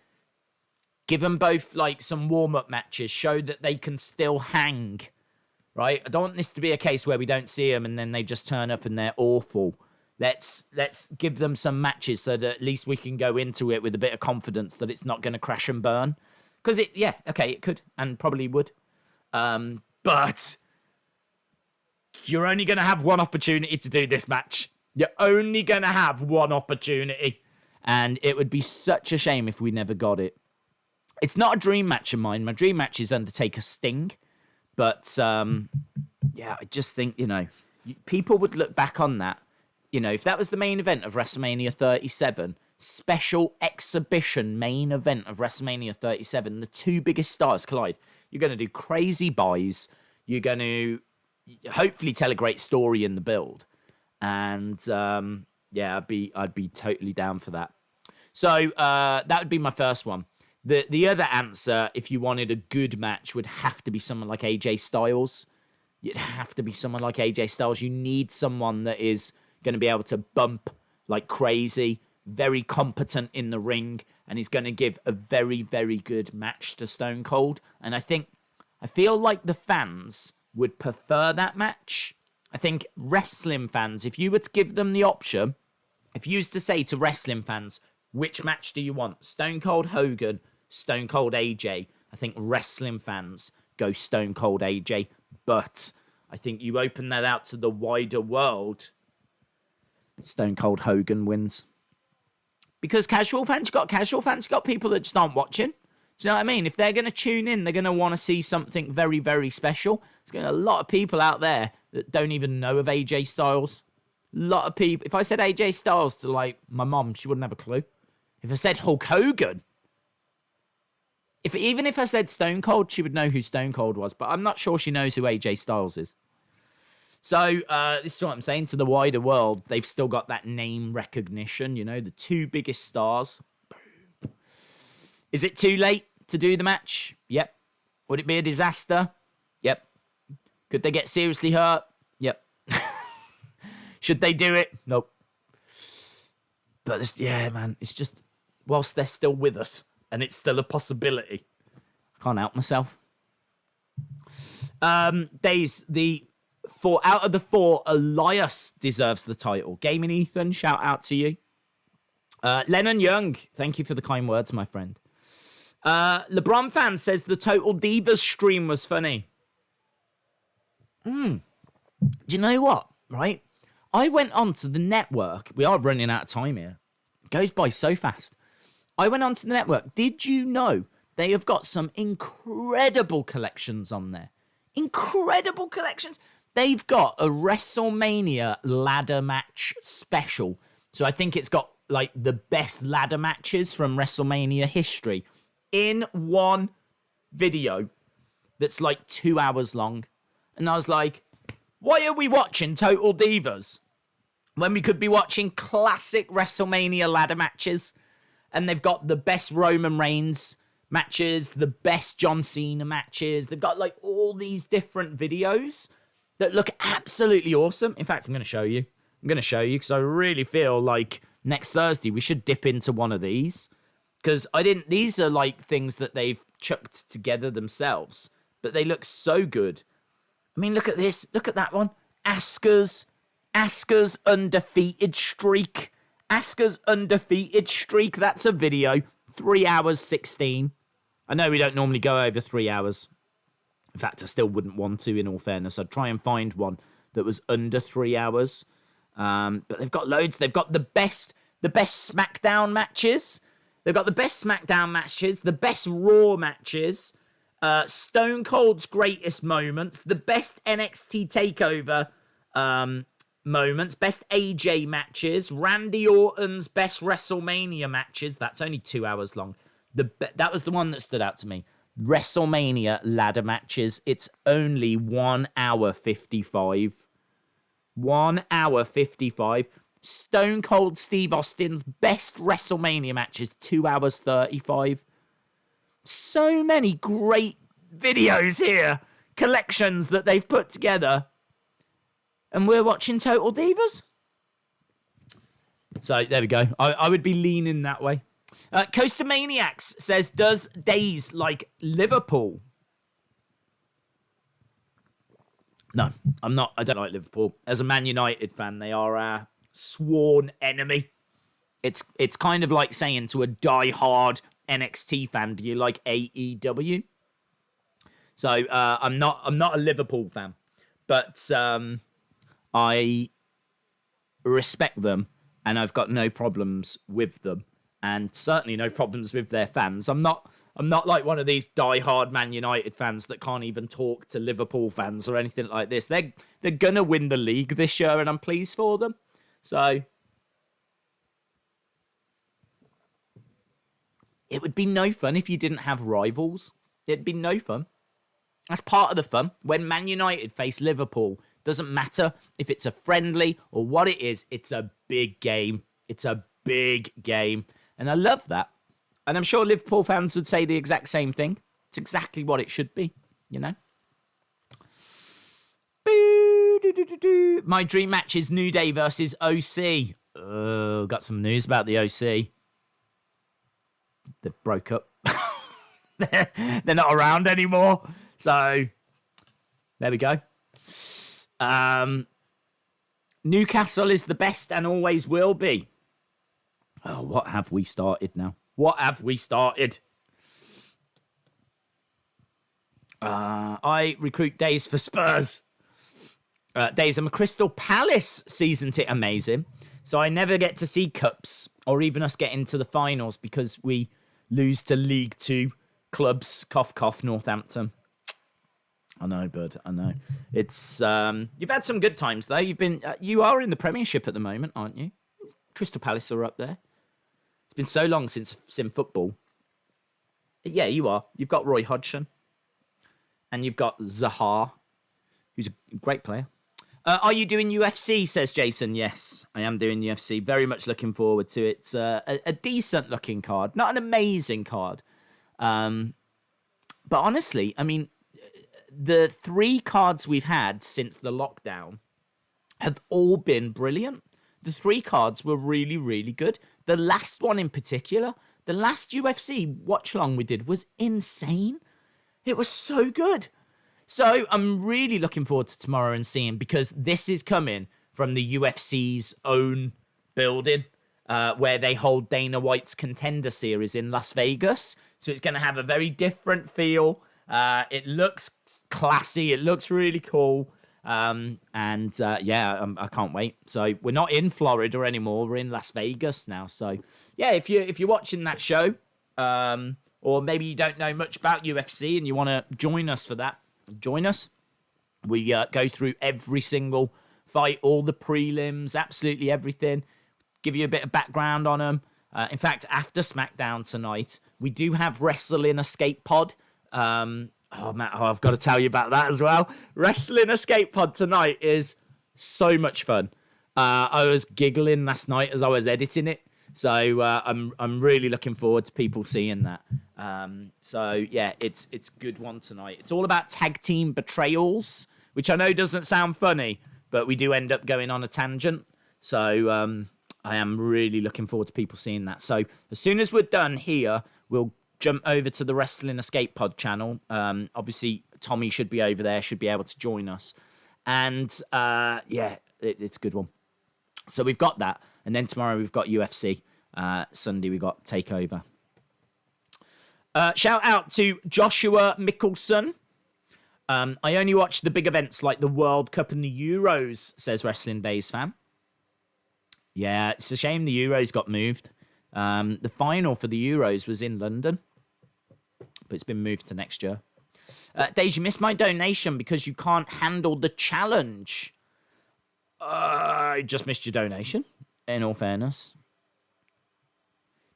Give them both, like, some warm-up matches. Show that they can still hang, right? I don't want this to be a case where we don't see them and then they just turn up and they're awful. Let's give them some matches so that at least we can go into it with a bit of confidence that it's not going to crash and burn. Because it could and probably would. But you're only going to have one opportunity to do this match. You're only going to have one opportunity. And it would be such a shame if we never got it. It's not a dream match of mine. My dream match is Undertaker Sting. But, I just think, people would look back on that. If that was the main event of WrestleMania 37, special exhibition main event of WrestleMania 37, the two biggest stars collide. You're going to do crazy buys. You're going to hopefully tell a great story in the build. And, I'd be totally down for that. So, that would be my first one. The other answer, if you wanted a good match, would have to be someone like AJ Styles. You'd have to be someone like AJ Styles. You need someone that is going to be able to bump like crazy, very competent in the ring, and he's going to give a very, very good match to Stone Cold. And I feel like the fans would prefer that match. I think wrestling fans, if you were to give them the option, if you used to say to wrestling fans, which match do you want? Stone Cold Hogan, Stone Cold AJ. I think wrestling fans go Stone Cold AJ. But I think you open that out to the wider world, Stone Cold Hogan wins. Because casual fans, you got people that just aren't watching. Do you know what I mean? If they're going to tune in, they're going to want to see something very, very special. There's going to be a lot of people out there that don't even know of AJ Styles. A lot of people. If I said AJ Styles to, like, my mom, she wouldn't have a clue. If I said Hulk Hogan, even if I said Stone Cold, she would know who Stone Cold was. But I'm not sure she knows who AJ Styles is. So, this is what I'm saying. To the wider world, they've still got that name recognition, the two biggest stars. Boom. Is it too late to do the match? Yep. Would it be a disaster? Yep. Could they get seriously hurt? Yep. Should they do it? Nope. But, it's just, whilst they're still with us, and it's still a possibility, I can't help myself. Days, out of the four, Elias deserves the title. Gaming Ethan, shout out to you. Lennon Young, thank you for the kind words, my friend. LeBron fan says the Total Divas stream was funny. Do you know what, right? I went onto the network. We are running out of time here. It goes by so fast. I went onto the network. Did you know they have got some incredible collections on there? Incredible collections. They've got a WrestleMania ladder match special. So I think it's got like the best ladder matches from WrestleMania history in one video that's like 2 hours long. And I was like, why are we watching Total Divas when we could be watching classic WrestleMania ladder matches? And they've got the best Roman Reigns matches, the best John Cena matches. They've got like all these different videos that look absolutely awesome. In fact, I'm going to show you. I'm going to show you because I really feel like next Thursday we should dip into one of these. Because these are like things that they've chucked together themselves, but they look so good. I mean, look at this. Look at that one. Asuka's undefeated streak. Asuka's undefeated streak. That's a video. 3 hours 16. I know we don't normally go over 3 hours. In fact, I still wouldn't want to, in all fairness. I'd try and find one that was under 3 hours. But they've got loads. They've got the best SmackDown matches. They've got the best SmackDown matches, the best Raw matches, Stone Cold's greatest moments, the best NXT TakeOver moments, best AJ matches, Randy Orton's best WrestleMania matches. That's only 2 hours long. That was the one that stood out to me. WrestleMania ladder matches. It's only 1 hour 55. 1 hour 55. Stone Cold Steve Austin's best WrestleMania matches, 2 hours 35. So many great videos here, collections that they've put together, and we're watching Total Divas. So there we go. I would be leaning that way. Coaster Maniacs says, does Days like Liverpool? No, I'm not. I don't like Liverpool. As a Man United fan, they are our sworn enemy. It's kind of like saying to a die-hard NXT fan, do you like AEW? So I'm not a Liverpool fan, but I respect them, and I've got no problems with them, and certainly no problems with their fans. I'm not like one of these die-hard Man United fans that can't even talk to Liverpool fans or anything like this. They're gonna win the league this year, and I'm pleased for them. So it would be no fun if you didn't have rivals. It'd be no fun. That's part of the fun. When Man United face Liverpool, doesn't matter if it's a friendly or what it is, it's a big game. It's a big game. And I love that. And I'm sure Liverpool fans would say the exact same thing. It's exactly what it should be, you know? My dream match is New Day versus OC. Got some news about the OC. They broke up. They're not around anymore. So, there we go. Newcastle is the best and always will be. Oh, what have we started now? What have we started? I recruit Days for Spurs. Days, I'm a Crystal Palace season ticket. Amazing. So I never get to see cups or even us get into the finals because we lose to League Two clubs. Cough, cough, Northampton. I know, bud. I know. It's you've had some good times though. You are in the Premiership at the moment, aren't you? Crystal Palace are up there. It's been so long since sim football. Yeah, you are. You've got Roy Hodgson, and you've got Zaha, who's a great player. Are you doing UFC? Says Jason. Yes, I am doing UFC. Very much looking forward to it. It's a decent looking card, not an amazing card. But honestly, I mean, the 3 cards we've had since the lockdown have all been brilliant. The 3 cards were really, really good. The last one in particular, the last UFC watch along we did was insane. It was so good. So I'm really looking forward to tomorrow and seeing, because this is coming from the UFC's own building. where they hold Dana White's Contender Series in Las Vegas. So it's going to have a very different feel. It looks classy. It looks really cool. I can't wait. So we're not in Florida anymore. We're in Las Vegas now. So yeah, if you're watching that show, or maybe you don't know much about UFC and you want to join us for that, join us. We go through every single fight, all the prelims, absolutely everything. Give you a bit of background on them. In fact, after SmackDown tonight, we do have Wrestling Escape Pod. I've got to tell you about that as well. Wrestling Escape Pod tonight is so much fun. I was giggling last night as I was editing it. So I'm really looking forward to people seeing that. It's a good one tonight. It's all about tag team betrayals, which I know doesn't sound funny, but we do end up going on a tangent. So I am really looking forward to people seeing that. So as soon as we're done here, we'll jump over to the Wrestling Escape Pod channel. Obviously, Tommy should be over there, should be able to join us. And it's a good one. So we've got that. And then tomorrow we've got UFC. Sunday we've got TakeOver. Shout out to Joshua Mickelson. I only watch the big events like the World Cup and the Euros, says Wrestling Days fan. Yeah, it's a shame the Euros got moved. The final for the Euros was in London, but it's been moved to next year. Days, you missed my donation because you can't handle the challenge. I just missed your donation, in all fairness.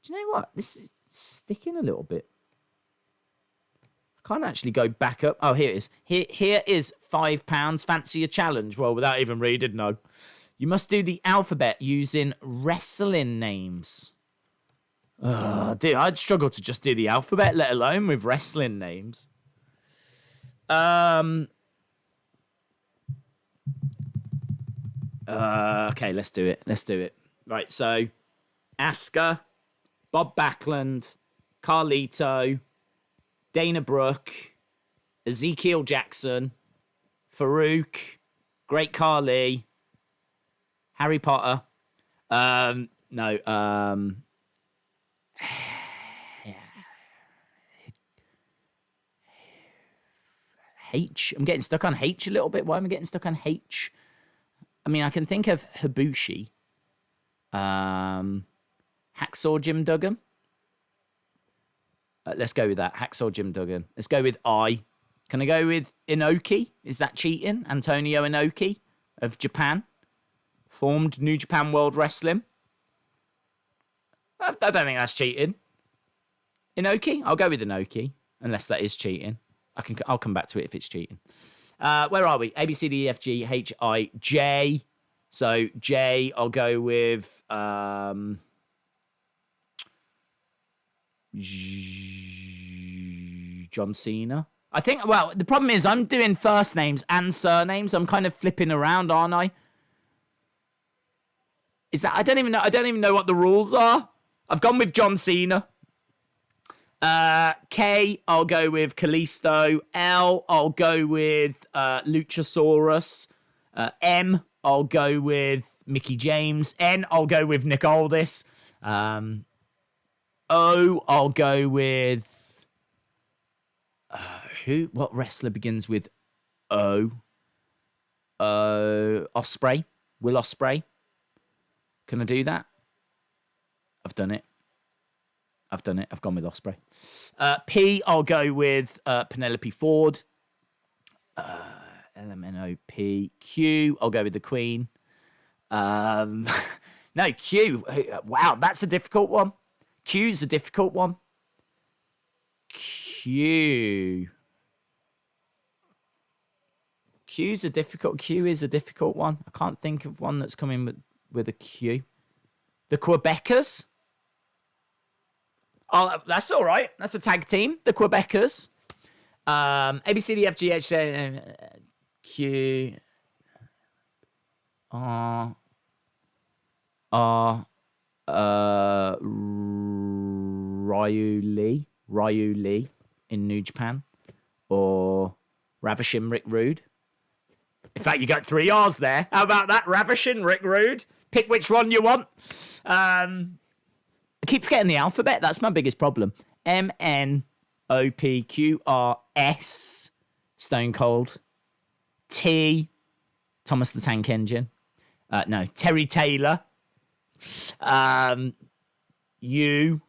Do you know what? This is sticking a little bit. I can't actually go back up. Oh, here it is. Here is £5. Fancy a challenge? Well, without even reading, no. You must do the alphabet using wrestling names. Dude, I'd struggle to just do the alphabet, let alone with wrestling names. Okay, let's do it. Right, so Asuka, Bob Backlund, Carlito, Dana Brooke, Ezekiel Jackson, Farouk, Great Khali, Harry Potter. H. I'm getting stuck on H a little bit. Why am I getting stuck on H? I mean, I can think of Habushi. Hacksaw Jim Duggan. Let's go with that. Hacksaw Jim Duggan. Let's go with I. Can I go with Inoki? Is that cheating? Antonio Inoki of Japan. Formed New Japan World Wrestling. I don't think that's cheating. Inoki? I'll go with Inoki. Unless that is cheating. I'll come back to it if it's cheating. Where are we? A, B, C, D, E, F, G, H, I, J. So J, I'll go with John Cena. I think, well, the problem is I'm doing first names and surnames. I'm kind of flipping around, aren't I? Is that, I don't even know what the rules are. I've gone with John Cena. K, I'll go with Kalisto. L, I'll go with Luchasaurus. M, I'll go with Mickey James. N, I'll go with Nick Aldis. O, I'll go with who? What wrestler begins with O? Ospreay. Will Ospreay. Can I do that? I've done it. I've gone with Ospreay. P, I'll go with Penelope Ford. LMNOP. Q, I'll go with the Queen. No, Q. Wow, that's a difficult one. Q's a difficult one. Q is a difficult one. I can't think of one that's coming with a Q. The Quebecers. Oh, that's all right. That's a tag team. The Quebecers. A, B, C, D, F, G, H, Q, R, Ryu Lee in New Japan, or Ravishing Rick Rude. In fact, you got 3 R's there. How about that? Ravishing Rick Rude. Pick which one you want. I keep forgetting the alphabet. That's my biggest problem. MNOPQRS, Stone Cold. T, Thomas the Tank Engine. No, Terry Taylor. U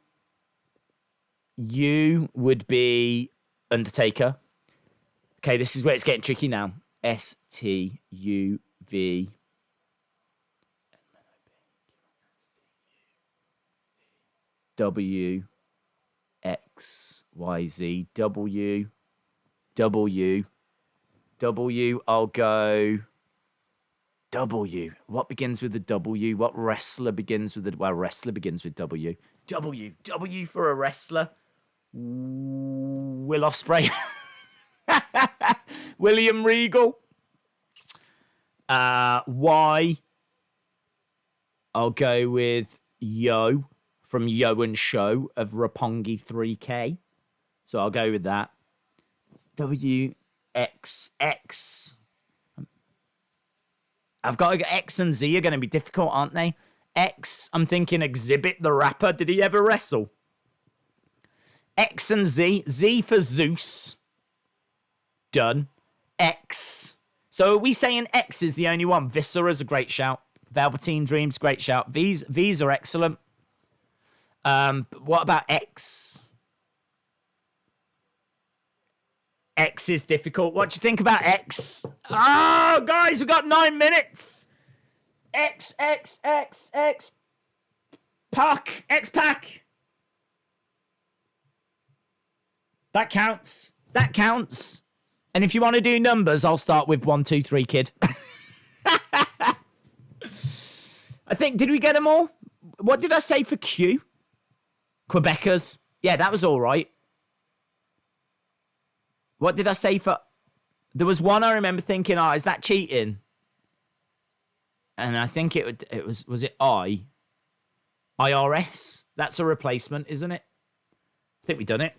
would be Undertaker. Okay, this is where it's getting tricky now. STUV. W X Y Z W. I'll go W. What begins with the W? What wrestler begins with the... Well, wrestler begins with W. W for a wrestler. Will Ospreay. William Regal. Y. I'll go with Yo from Yo and Show of Roppongi 3K. So I'll go with that. WXX. I've got to go. X and Z are going to be difficult, aren't they? X, I'm thinking Exhibit the rapper. Did he ever wrestle? X and Z. Z for Zeus. Done. X. So are we saying X is the only one? Viscera's a great shout. Velveteen Dreams, great shout. V's are excellent. But what about X? X is difficult. What do you think about X? Oh, guys, we've got 9 minutes. X. Pac. X-Pac. That counts. And if you want to do numbers, I'll start with 1, 2, 3, kid. I think, did we get them all? What did I say for Q? Quebecers. Yeah, that was all right. What did I say for... There was one I remember thinking, is that cheating? And I think it was... Was it I? IRS? That's a replacement, isn't it? I think we done it.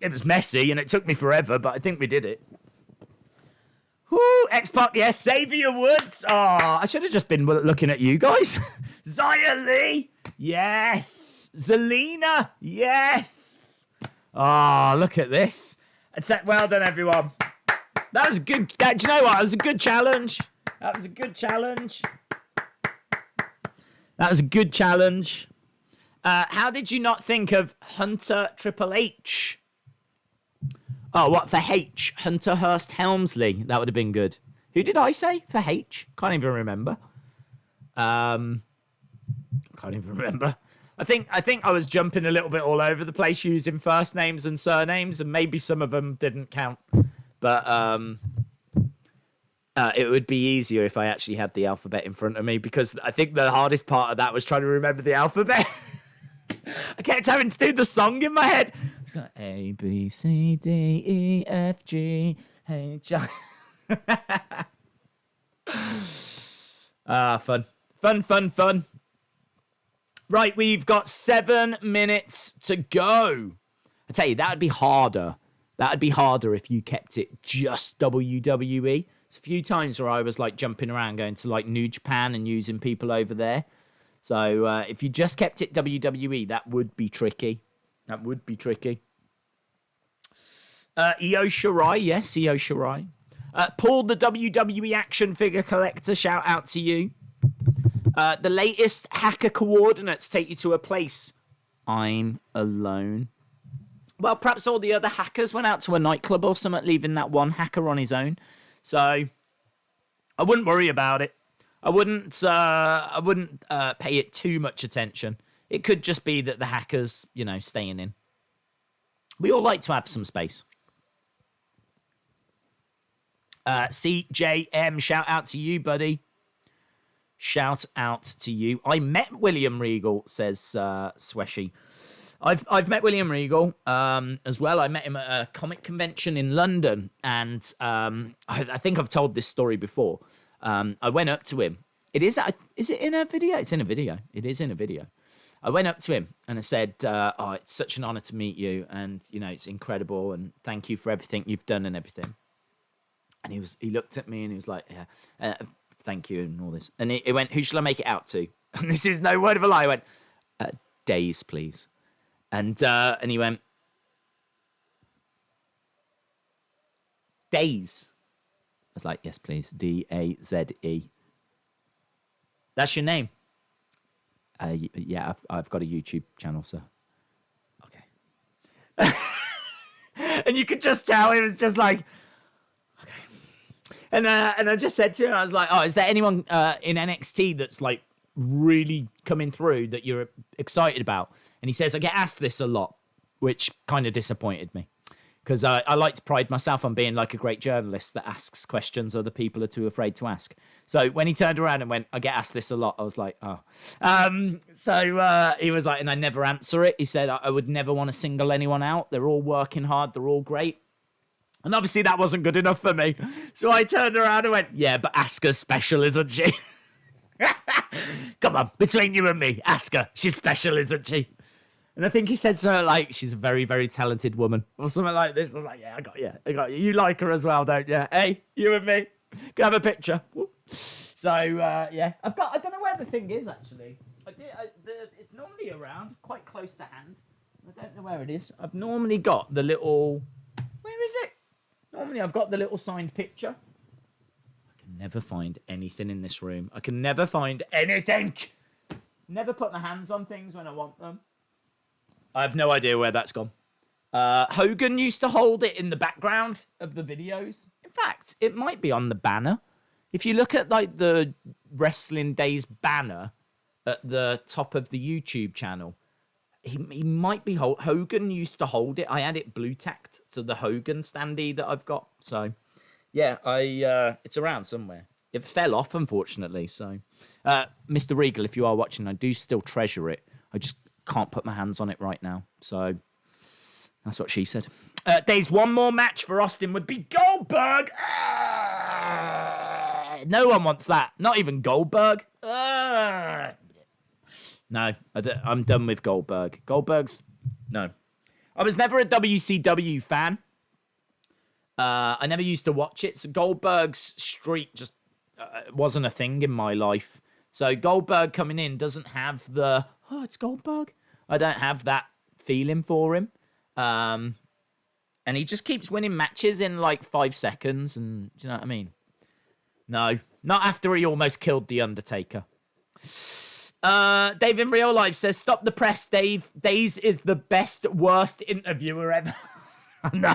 It was messy and it took me forever, but I think we did it. Whoo! X-Pac, yes. Xavier Woods. Oh, I should have just been looking at you guys. Xia Li. Yes. Zelina. Yes. Oh, look at this. Well done, everyone. That was good. Do you know what? That was a good challenge. That was a good challenge. How did you not think of Hunter Triple H? Oh, what for H? Hunter Hearst Helmsley. That would have been good. Who did I say for H? Can't even remember. I think I was jumping a little bit all over the place using first names and surnames, and maybe some of them didn't count. But it would be easier if I actually had the alphabet in front of me, because I think the hardest part of that was trying to remember the alphabet. I kept having to do the song in my head. It's like A, B, C, D, E, F, G, H, I. Fun. Right, we've got 7 minutes to go. I tell you, that would be harder. That would be harder if you kept it just WWE. There's a few times where I was like jumping around, going to like New Japan and using people over there. So if you just kept it WWE, that would be tricky. Io Shirai, yes, Io Shirai. Paul, the WWE action figure collector, shout out to you. The latest hacker coordinates take you to a place. I'm alone. Well, perhaps all the other hackers went out to a nightclub or something, leaving that one hacker on his own. So I wouldn't worry about it. I wouldn't pay it too much attention. It could just be that the hackers, staying in. We all like to have some space. CJM, shout out to you, buddy. Shout out to you. I met William Regal, says Sweshy. I've met William Regal as well. I met him at a comic convention in London, and I think I've told this story before. I went up to him. Is it in a video? It's in a video. It is in a video. I went up to him and I said, it's such an honor to meet you, and it's incredible, and thank you for everything you've done and everything. And he looked at me and he was like, yeah, thank you and all this. And he went, who shall I make it out to? And this is no word of a lie. I went, days, please. And he went, days. I was like, yes, please. D-A-Z-E. That's your name. Yeah, I've got a YouTube channel, sir. Okay. And you could just tell he was just like, okay. And I just said to him, I was like, oh, is there anyone in NXT that's like really coming through that you're excited about? And he says, I get asked this a lot, which kind of disappointed me. Because I like to pride myself on being like a great journalist that asks questions other people are too afraid to ask. So when he turned around and went, I get asked this a lot, I was like, oh. So he was like, and I never answer it. He said, I would never want to single anyone out. They're all working hard. They're all great. And obviously that wasn't good enough for me. So I turned around and went, yeah, but Asuka's special, isn't she? Come on, between you and me, Asuka, she's special, isn't she? And I think he said something like, she's a very, very talented woman. Or something like this. I was like, yeah, I got you. You like her as well, don't you? Hey, you and me. Can have a picture. So, yeah. I don't know where the thing is, actually. It's normally around, quite close to hand. I don't know where it is. I've normally got the little... Where is it? Normally I've got the little signed picture. I can never find anything in this room. I can never find anything. Never put my hands on things when I want them. I have no idea where that's gone. Hogan used to hold it in the background of the videos. In fact, it might be on the banner. If you look at like the Wrestling Days banner at the top of the YouTube channel, he might be Hogan used to hold it. I had it blue tacked to the Hogan standee that I've got. So, yeah, it's around somewhere. It fell off, unfortunately. So, Mr. Regal, if you are watching, I do still treasure it. I just can't put my hands on it right now. So that's what she said. There's one more match for Austin would be Goldberg. No one wants that. Not even Goldberg. No, I'm done with Goldberg. No. I was never a WCW fan. I never used to watch it. So Goldberg's streak just wasn't a thing in my life. So Goldberg coming in doesn't have the, oh, it's Goldberg. I don't have that feeling for him. And he just keeps winning matches in like 5 seconds. And do you know what I mean? No, not after he almost killed The Undertaker. Dave in real life says, stop the press, Dave. Days is the best, worst interviewer ever. No.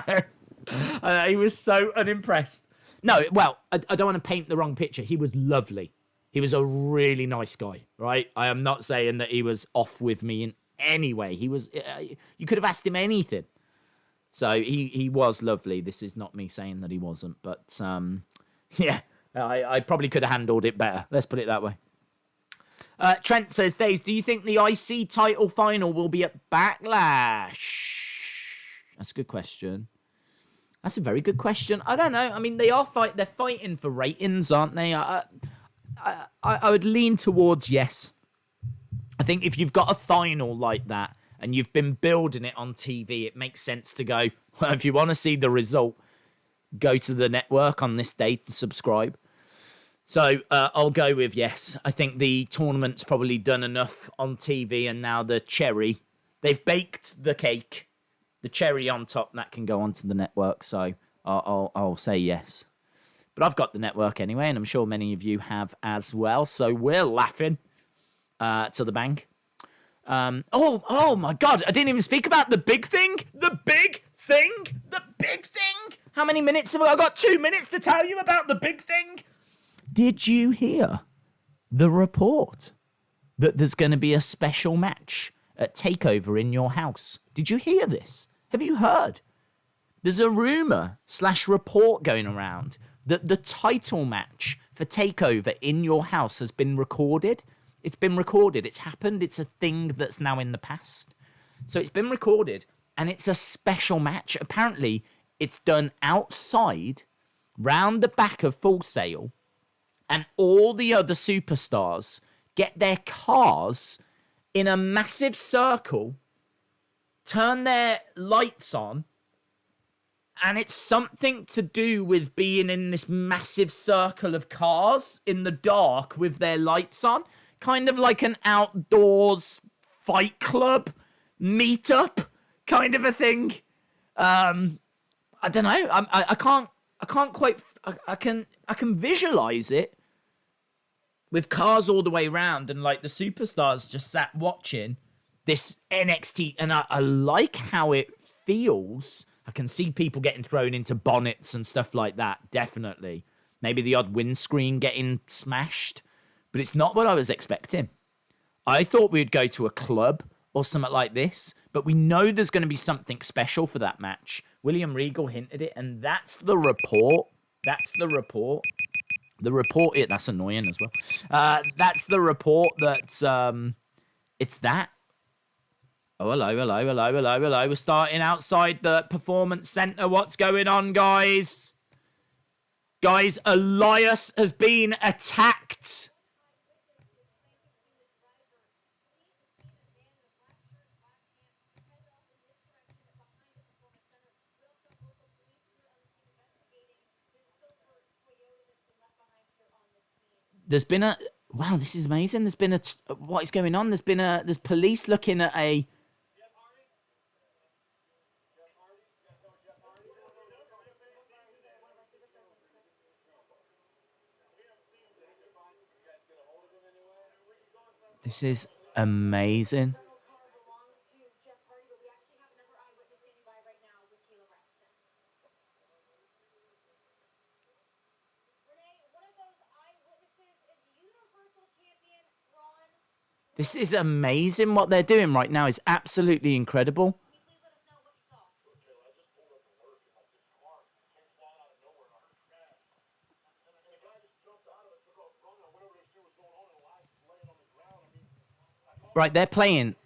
He was so unimpressed. No, well, I don't want to paint the wrong picture. He was lovely. He was a really nice guy, right? I am not saying that he was off with me in any way. He was, you could have asked him anything. So he was lovely. This is not me saying that he wasn't, but yeah, I probably could have handled it better. Let's put it that way. Trent says, Days, do you think the IC title final will be at Backlash? That's a good question. That's a very good question. I don't know. I mean, they're fighting for ratings, aren't they? I would lean towards yes. I think if you've got a final like that and you've been building it on TV, it makes sense to go, well, if you want to see the result, go to the network on this day to subscribe. So I'll go with yes. I think the tournament's probably done enough on TV, and now the cherry, they've baked the cake, the cherry on top, that can go onto the network. So I'll say yes. But I've got the network anyway, and I'm sure many of you have as well. So we're laughing to the bank. Oh my God. I didn't even speak about the big thing. The big thing. How many minutes have I got? 2 minutes to tell you about the big thing. Did you hear the report that there's going to be a special match at TakeOver in your house? Did you hear this? Have you heard? There's a rumor/report going around that the title match for TakeOver in your house has been recorded. It's been recorded. It's happened. It's a thing that's now in the past. So it's been recorded, and it's a special match. Apparently, it's done outside, round the back of Full Sail, and all the other superstars get their cars in a massive circle, turn their lights on, and it's something to do with being in this massive circle of cars in the dark with their lights on. kind of like an outdoors fight club meetup kind of a thing. I don't know. I can't quite. I can visualize it with cars all the way around and like the superstars just sat watching this NXT, and I like how it feels. I can see people getting thrown into bonnets and stuff like that, definitely. Maybe the odd windscreen getting smashed, but it's not what I was expecting. I thought we'd go to a club or something like this, but we know there's going to be something special for that match. William Regal hinted it, and that's the report. That's the report. The report, that's annoying as well. That's the report that it's that. Oh, hello. We're starting outside the Performance Center. What's going on, guys? Guys, Elias has been attacked. There's been a... Wow, this is amazing. There's been a... What is going on? There's police looking at a... This is amazing. This is amazing. What they're doing right now is absolutely incredible. Right, they're playing.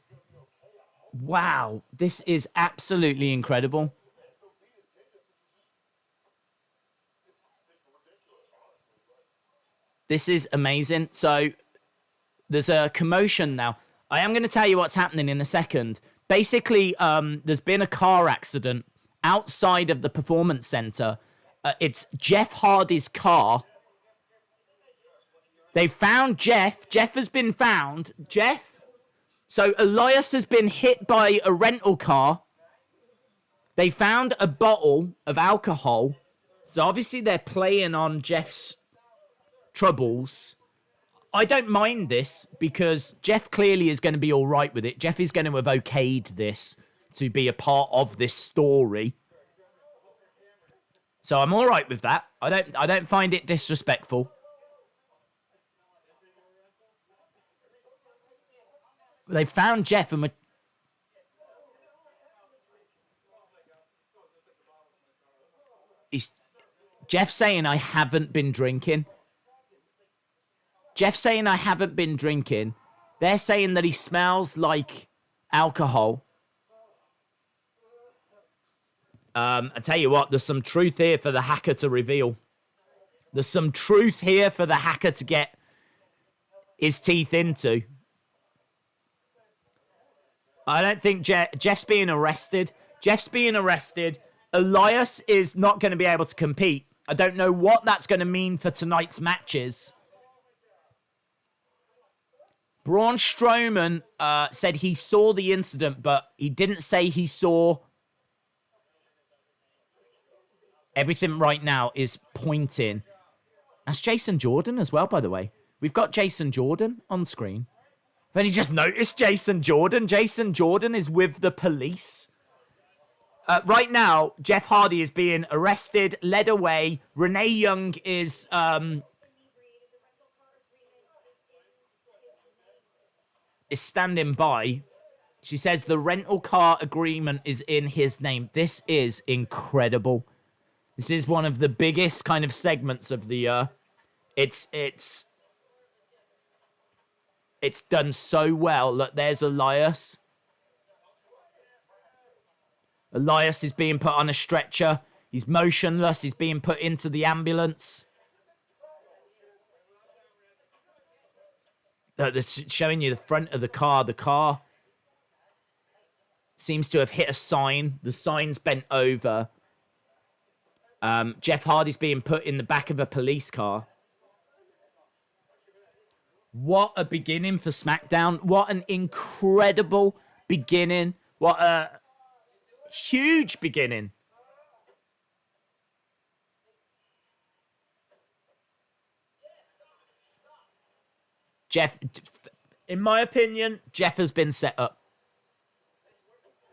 Wow, this is absolutely incredible. This is amazing. So, there's a commotion now. I am going to tell you what's happening in a second. Basically, there's been a car accident outside of the Performance Center. It's Jeff Hardy's car. They found Jeff. Jeff has been found. So Elias has been hit by a rental car. They found a bottle of alcohol. So obviously they're playing on Jeff's troubles. I don't mind this because Jeff clearly is going to be all right with it. Jeff is going to have okayed this to be a part of this story. So I'm all right with that. I don't find it disrespectful. They found Jeff and Jeff saying I haven't been drinking. Jeff saying I haven't been drinking. They're saying that he smells like alcohol. I tell you what, there's some truth here for the hacker to reveal. There's some truth here for the hacker to get his teeth into. I don't think Jeff's being arrested. Jeff's being arrested. Elias is not going to be able to compete. I don't know what that's going to mean for tonight's matches. Braun Strowman said he saw the incident, but he didn't say he saw... Everything right now is pointing. That's Jason Jordan as well, by the way. We've got Jason Jordan on screen. I've only just noticed Jason Jordan. Jason Jordan is with the police. Right now, Jeff Hardy is being arrested, led away. Renee Young is... is standing by. She says the rental car agreement is in his name. This is incredible. This is one of the biggest kind of segments of the year. It's done so well. Look, there's Elias. Elias is being put on a stretcher. He's motionless. He's being put into the ambulance. They're showing you the front of the car. The car seems to have hit a sign. The sign's bent over. Jeff Hardy's being put in the back of a police car. What a beginning for SmackDown. What an incredible beginning. What a huge beginning. Jeff, in my opinion, Jeff has been set up.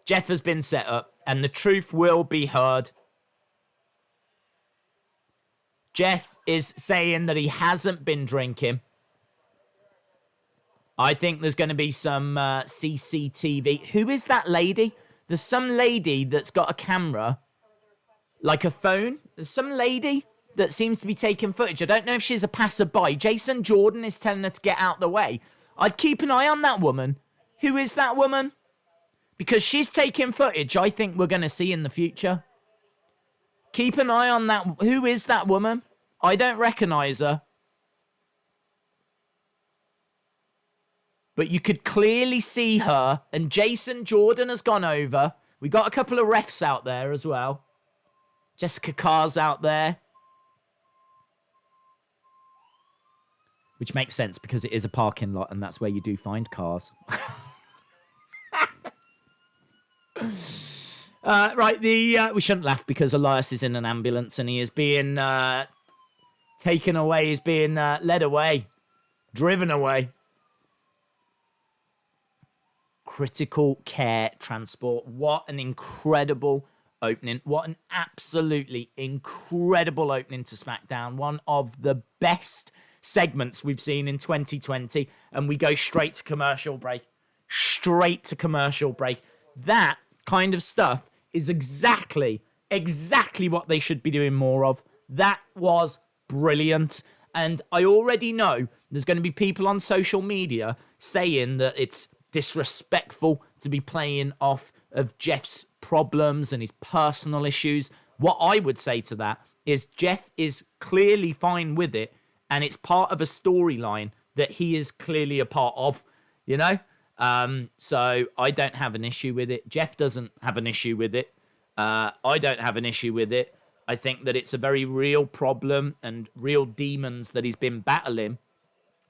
Jeff has been set up, and the truth will be heard. Jeff is saying that he hasn't been drinking. I think there's going to be some CCTV. Who is that lady? There's some lady that's got a camera, like a phone. There's some lady that seems to be taking footage. I don't know if she's a passerby. Jason Jordan is telling her to get out the way. I'd keep an eye on that woman. Who is that woman? Because she's taking footage I think we're going to see in the future. Keep an eye on that. Who is that woman? I don't recognize her. But you could clearly see her. And Jason Jordan has gone over. We got a couple of refs out there as well. Jessica Carr's out there. Which makes sense because it is a parking lot and that's where you do find cars. Right, we shouldn't laugh because Elias is in an ambulance and he is being taken away. He's being led away. Driven away. Critical care transport. What an incredible opening. What an absolutely incredible opening to SmackDown. One of the best segments we've seen in 2020. And we go straight to commercial break. Straight to commercial break. That kind of stuff is exactly what they should be doing more of. That was brilliant. And I already know there's going to be people on social media saying that it's disrespectful to be playing off of Jeff's problems and his personal issues. What I would say to that is Jeff is clearly fine with it, and it's part of a storyline that he is clearly a part of, you know? So I don't have an issue with it. Jeff doesn't have an issue with it. I don't have an issue with it. I think that it's a very real problem and real demons that he's been battling.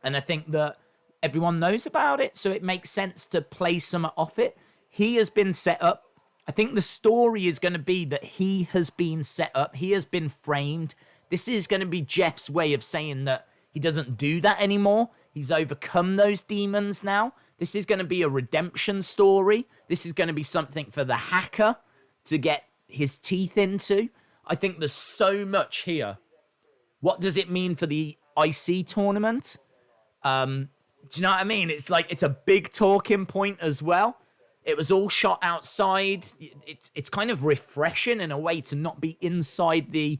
And I think that everyone knows about it, so it makes sense to play some off it. He has been set up. I think the story is going to be that he has been set up. He has been framed. This is going to be Jeff's way of saying that he doesn't do that anymore. He's overcome those demons now. This is going to be a redemption story. This is going to be something for the hacker to get his teeth into. I think there's so much here. What does it mean for the IC tournament? Do you know what I mean? It's like, it's a big talking point as well. It was all shot outside. It's kind of refreshing in a way to not be inside the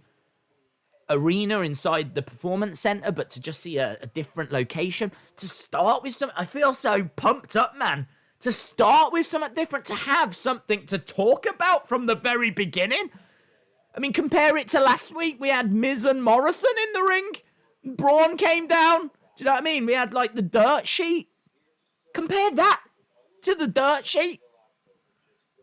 arena, inside the performance center, but to just see a different location. To start with something, I feel so pumped up, man. To start with something different, to have something to talk about from the very beginning. I mean, compare it to last week. We had Miz and Morrison in the ring. Braun came down. Do you know what I mean? We had like the dirt sheet. Compare that to the dirt sheet.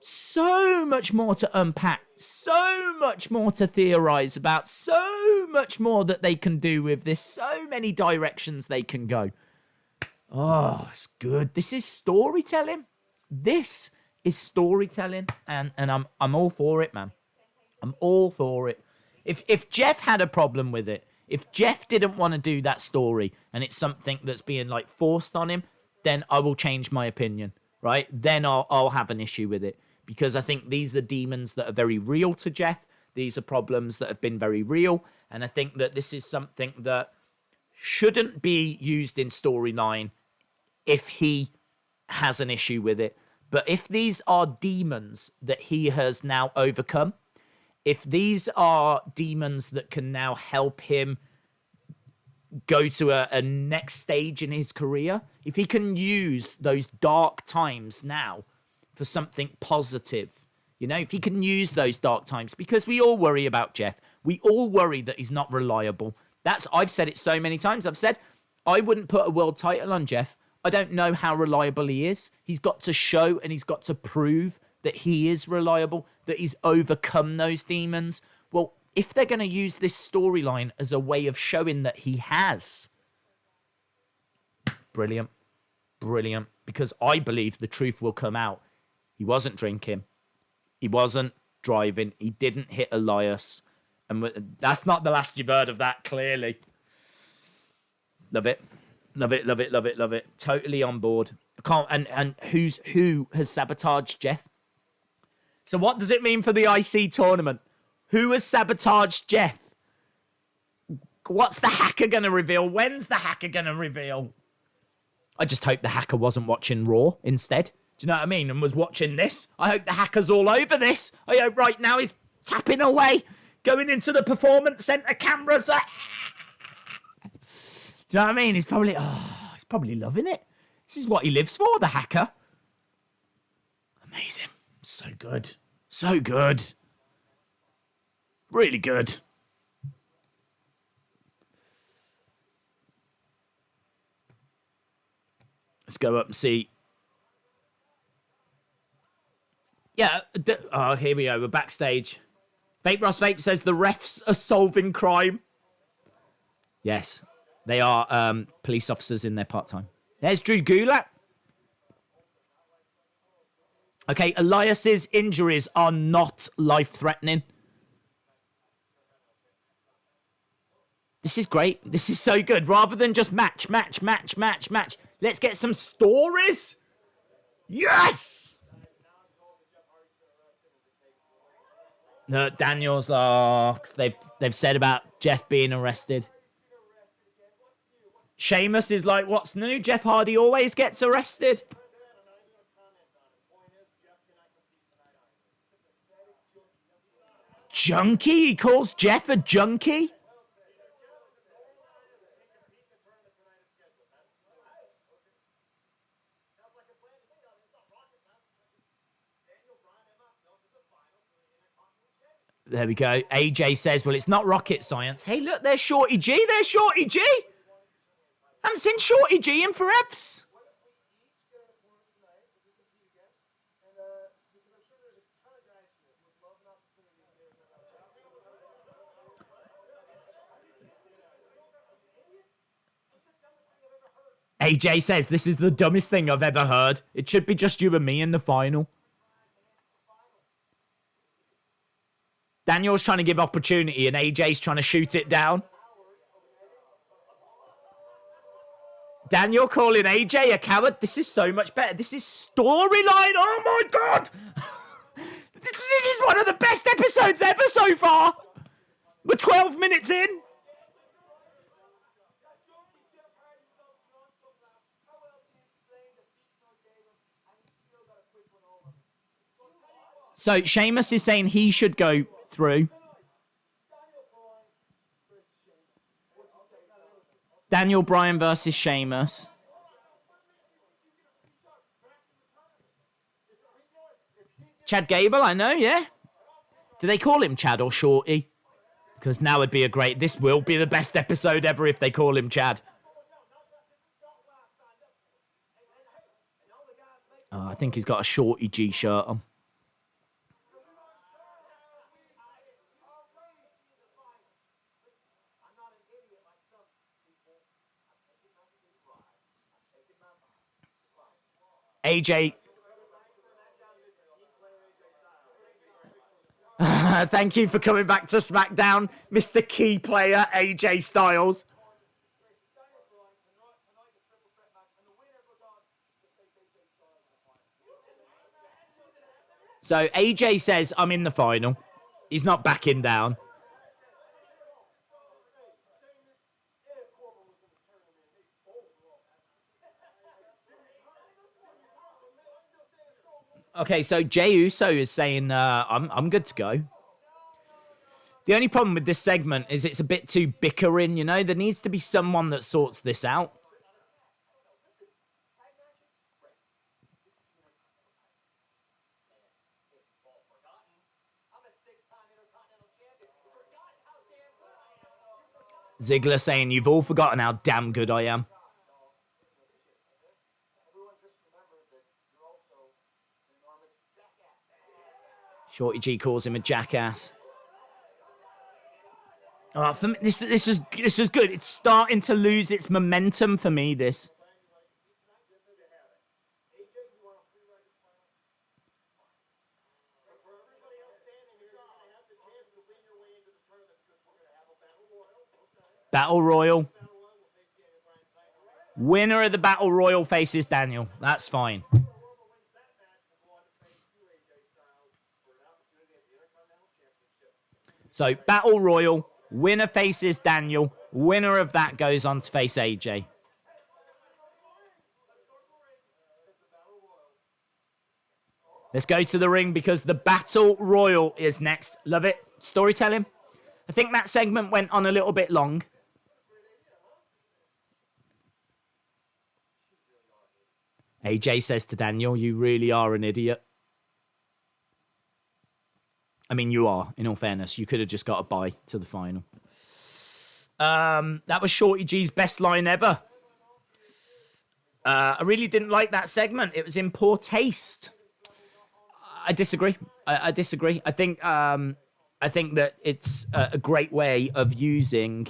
So much more to unpack. So much more to theorize about. So much more that they can do with this. So many directions they can go. Oh, it's good. This is storytelling. This is storytelling. And I'm all for it, man. I'm all for it. If Jeff had a problem with it, if Jeff didn't want to do that story and it's something that's being like forced on him, then I will change my opinion, right? Then I'll have an issue with it because I think these are demons that are very real to Jeff. These are problems that have been very real. And I think that this is something that shouldn't be used in storyline if he has an issue with it. But if these are demons that he has now overcome, if these are demons that can now help him go to a next stage in his career, if he can use those dark times now for something positive, you know, if he can use those dark times, because we all worry about Jeff. We all worry that he's not reliable. I've said it so many times. I've said I wouldn't put a world title on Jeff. I don't know how reliable he is. He's got to show and he's got to prove that he is reliable, that he's overcome those demons. Well, if they're going to use this storyline as a way of showing that he has, Brilliant. Brilliant. Because I believe the truth will come out. He wasn't drinking. He wasn't driving. He didn't hit Elias. And that's not the last you've heard of that, clearly. Love it. Love it, love it, love it, love it. Totally on board. I can't. And who has sabotaged Jeff? So what does it mean for the IC tournament? Who has sabotaged Jeff? What's the hacker going to reveal? When's the hacker going to reveal? I just hope the hacker wasn't watching Raw instead. Do you know what I mean? And was watching this. I hope the hacker's all over this. I hope right now he's tapping away, going into the performance center cameras. Do you know what I mean? He's probably loving it. This is what he lives for, the hacker. Amazing. So good. So good. Really good. Let's go up and see. Yeah. Oh, here we go. We're backstage. Vape Ross Vape says the refs are solving crime. Yes. They are police officers in their part-time. There's Drew Gulak. Okay, Elias's injuries are not life-threatening. This is great. This is so good. Rather than just match. Let's get some stories. Yes! No, Daniels, they've said about Jeff being arrested. Sheamus is like, what's new? Jeff Hardy always gets arrested. Junkie? He calls Jeff a junkie? There we go. AJ says, well, it's not rocket science. Hey, look, there's Shorty G. There's Shorty G. I haven't seen Shorty G in forevs. AJ says, this is the dumbest thing I've ever heard. It should be just you and me in the final. Daniel's trying to give opportunity and AJ's trying to shoot it down. Daniel calling AJ a coward. This is so much better. This is storyline. Oh my God. This is one of the best episodes ever so far. We're 12 minutes in. So Sheamus is saying he should go through. Daniel Bryan versus Sheamus. Chad Gable, I know, yeah. Do they call him Chad or Shorty? Because now would be a great... This will be the best episode ever if they call him Chad. Oh, I think he's got a Shorty G shirt on. AJ. Thank you for coming back to SmackDown, Mr. Key Player AJ Styles. So AJ says, I'm in the final. He's not backing down. Okay, so Jey Uso is saying, I'm good to go. The only problem with this segment is it's a bit too bickering, you know? There needs to be someone that sorts this out. Ziggler saying, you've all forgotten how damn good I am. Shorty G calls him a jackass. For me, this was good. It's starting to lose its momentum for me, this. Battle Royal. Winner of the Battle Royal faces Daniel. That's fine. So, Battle Royal. Winner faces Daniel. Winner of that goes on to face AJ. Let's go to the ring because the Battle Royal is next. Love it. Storytelling. I think that segment went on a little bit long. AJ says to Daniel, you really are an idiot. I mean, you are, in all fairness. You could have just got a bye to the final. That was Shorty G's best line ever. I really didn't like that segment. It was in poor taste. I disagree. I disagree. I think that it's a great way of using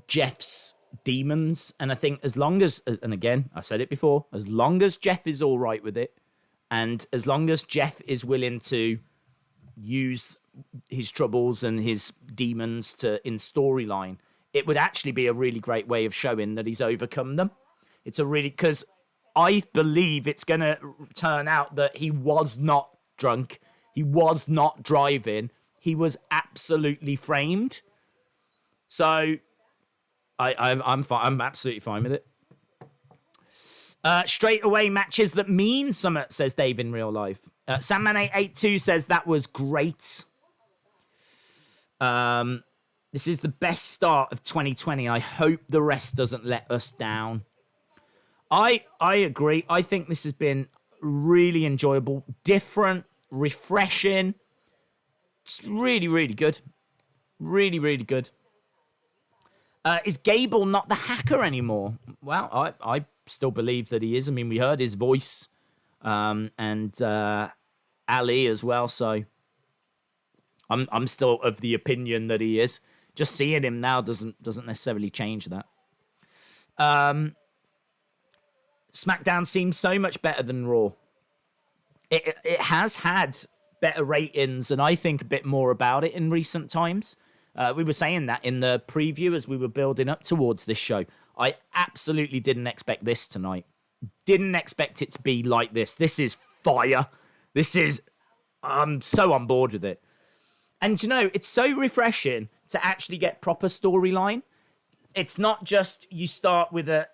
Jeff's demons. And I think as long as, and again, I said it before, as long as Jeff is all right with it, and as long as Jeff is willing to use his troubles and his demons in storyline, it would actually be a really great way of showing that he's overcome them. It's a really, because I believe it's going to turn out that he was not drunk. He was not driving. He was absolutely framed. So I'm fine. I'm absolutely fine with it. Straight away matches that mean something, says Dave in real life. Sandman882 says that was great. This is the best start of 2020. I hope the rest doesn't let us down. I agree. I think this has been really enjoyable, different, refreshing. It's really, really good. Really, really good. Is Gable not the hacker anymore? Well, I still believe that he is. I mean, we heard his voice and Ali as well, so I'm still of the opinion that he is. Just seeing him now doesn't necessarily change that. SmackDown seems so much better than Raw. It has had better ratings, and I think a bit more about it in recent times. We were saying that in the preview as we were building up towards this show. I absolutely didn't expect this tonight. Didn't expect it to be like this. This is fire. I'm so on board with it. And, you know, it's so refreshing to actually get proper storyline. It's not just you start with a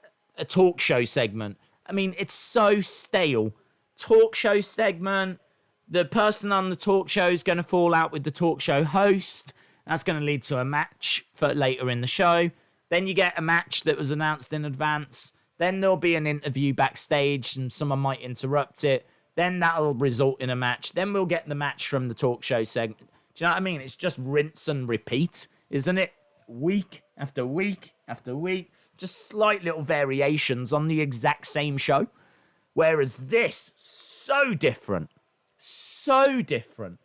talk show segment. I mean, it's so stale. Talk show segment. The person on the talk show is going to fall out with the talk show host. That's going to lead to a match for later in the show. Then you get a match that was announced in advance. Then there'll be an interview backstage and someone might interrupt it. Then that'll result in a match. Then we'll get the match from the talk show segment. Do you know what I mean? It's just rinse and repeat, isn't it? Week after week after week. Just slight little variations on the exact same show. Whereas this, so different. So different.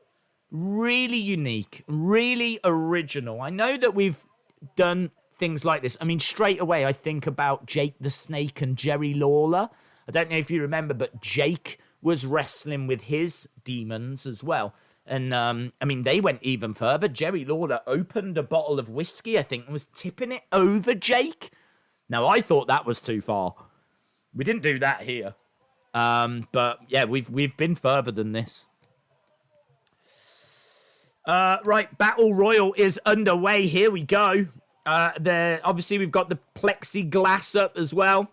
Really unique. Really original. I know that we've done things like this. I mean, straight away, I think about Jake the Snake and Jerry Lawler. I don't know if you remember, but Jake was wrestling with his demons as well. And, I mean, they went even further. Jerry Lawler opened a bottle of whiskey, I think, and was tipping it over Jake. Now, I thought that was too far. We didn't do that here. But, yeah, we've been further than this. Right, Battle Royal is underway. Here we go. Obviously, we've got the plexiglass up as well.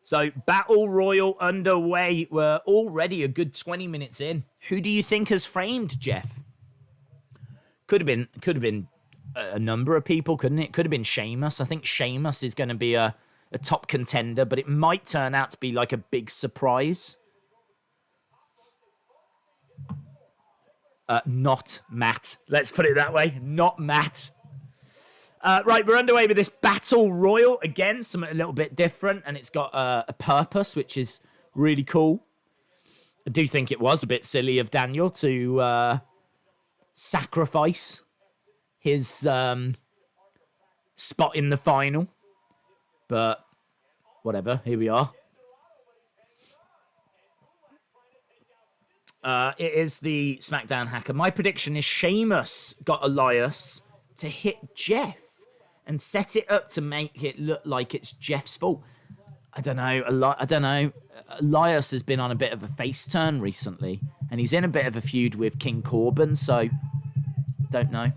So, Battle Royal underway. We're already a good 20 minutes in. Who do you think has framed Jeff? Could have been a number of people, couldn't it? Could have been Sheamus. I think Sheamus is going to be a top contender, but it might turn out to be like a big surprise. Not Matt. Let's put it that way. Not Matt. Right, we're underway with this Battle Royal. Again, something a little bit different, and it's got a purpose, which is really cool. I do think it was a bit silly of Daniel to sacrifice his spot in the final. But whatever, here we are. It is the SmackDown hacker. My prediction is Sheamus got Elias to hit Jeff and set it up to make it look like it's Jeff's fault. I don't know. Elias has been on a bit of a face turn recently, and he's in a bit of a feud with King Corbin, so don't know.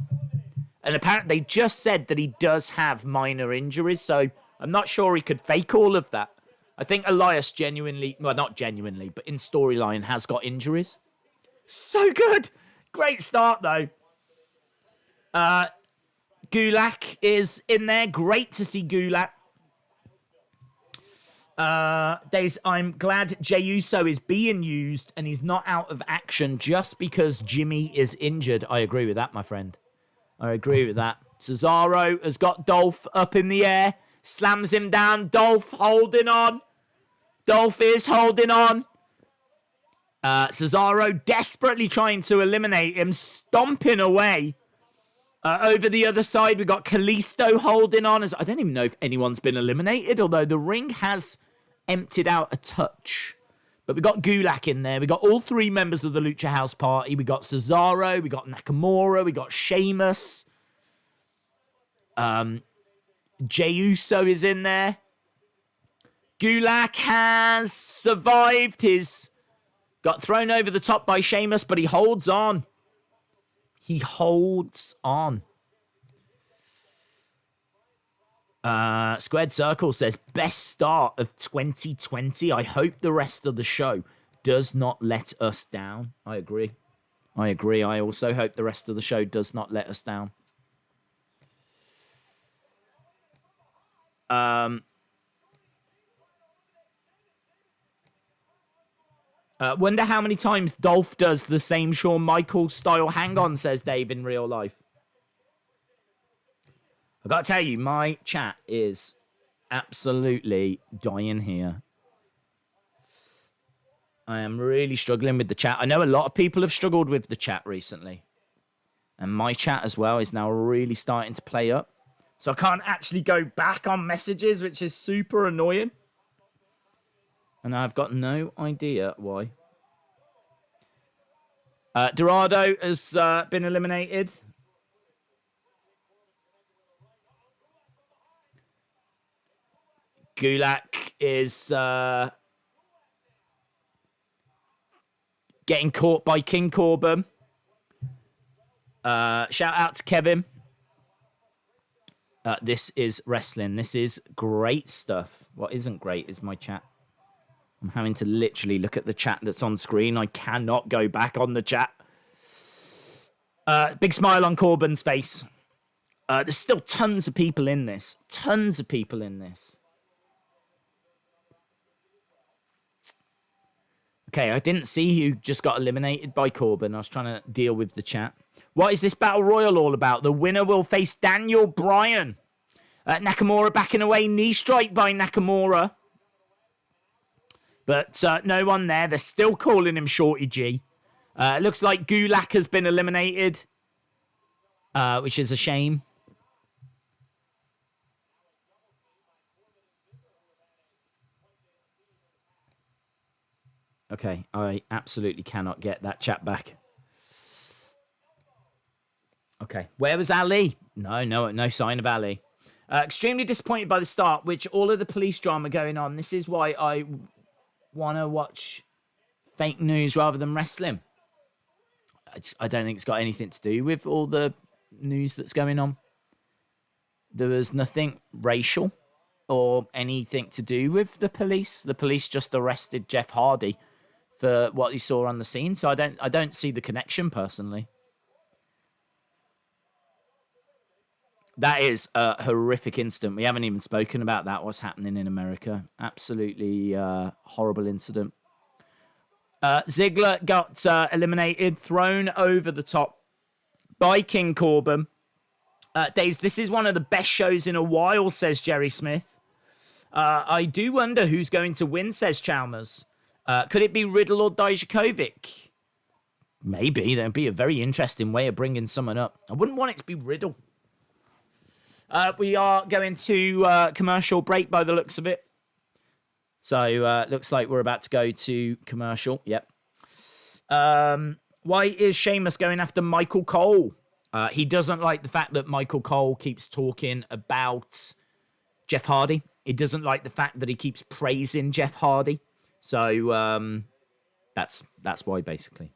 And apparently they just said that he does have minor injuries, so I'm not sure he could fake all of that. I think Elias genuinely, well, not genuinely, but in storyline has got injuries. So good. Great start, though. Gulak is in there. Great to see Gulak. I'm glad Jey Uso is being used and he's not out of action just because Jimmy is injured. I agree with that, my friend. I agree with that. Cesaro has got Dolph up in the air. Slams him down. Dolph holding on. Dolph is holding on. Cesaro desperately trying to eliminate him. Stomping away. Over the other side, we got Kalisto holding on. I don't even know if anyone's been eliminated, although the ring has emptied out a touch. But we got Gulak in there. We got all three members of the Lucha House Party. We got Cesaro. We got Nakamura. We got Sheamus. Jey Uso is in there. Gulak has survived. He's got thrown over the top by Sheamus, but he holds on. He holds on. Squared Circle says, best start of 2020. I hope the rest of the show does not let us down. I agree. I also hope the rest of the show does not let us down. Wonder how many times Dolph does the same Shawn Michaels style hang-on, says Dave in real life. I gotta tell you, my chat is absolutely dying here. I am really struggling with the chat. I know a lot of people have struggled with the chat recently. And my chat as well is now really starting to play up. So I can't actually go back on messages, which is super annoying. And I've got no idea why. Dorado has been eliminated. Gulak is getting caught by King Corbin. Shout out to Kevin. This is wrestling. This is great stuff. What isn't great is my chat. I'm having to literally look at the chat that's on screen. I cannot go back on the chat. Big smile on Corbin's face. There's still tons of people in this. Tons of people in this. Okay, I didn't see who just got eliminated by Corbin. I was trying to deal with the chat. What is this Battle Royal all about? The winner will face Daniel Bryan. Nakamura backing away. Knee strike by Nakamura. But no one there. They're still calling him Shorty G. Looks like Gulak has been eliminated. Which is a shame. Okay, I absolutely cannot get that chat back. Okay, where was Ali? No sign of Ali. Extremely disappointed by the start, which all of the police drama going on. This is why I want to watch fake news rather than wrestling. I don't think it's got anything to do with all the news that's going on. There was nothing racial or anything to do with the police. The police just arrested Jeff Hardy for what he saw on the scene. So I don't see the connection personally. That is a horrific incident. We haven't even spoken about that, what's happening in America. Absolutely horrible incident. Ziggler got eliminated, thrown over the top by King Corbin. Days, this is one of the best shows in a while, says Jerry Smith. I do wonder who's going to win, says Chalmers. Could it be Riddle or Dijakovic? Maybe. That'd be a very interesting way of bringing someone up. I wouldn't want it to be Riddle. We are going to commercial break by the looks of it. So, looks like we're about to go to commercial. Yep. Why is Sheamus going after Michael Cole? He doesn't like the fact that Michael Cole keeps talking about Jeff Hardy. He doesn't like the fact that he keeps praising Jeff Hardy. So that's why, basically.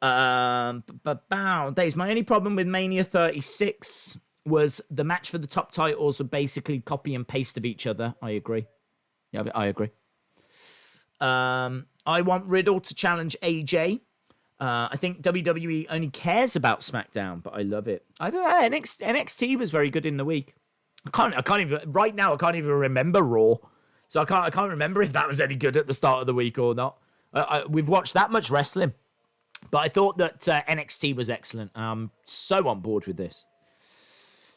Days. My only problem with Mania 36 was the match for the top titles were basically copy and paste of each other. I agree. Yeah, I agree. I want Riddle to challenge AJ. I think WWE only cares about SmackDown, but I love it. I don't know. NXT was very good in the week. I can't even right now. I can't even remember Raw, so I can't remember if that was any good at the start of the week or not. We've watched that much wrestling, but I thought that NXT was excellent. I'm so on board with this.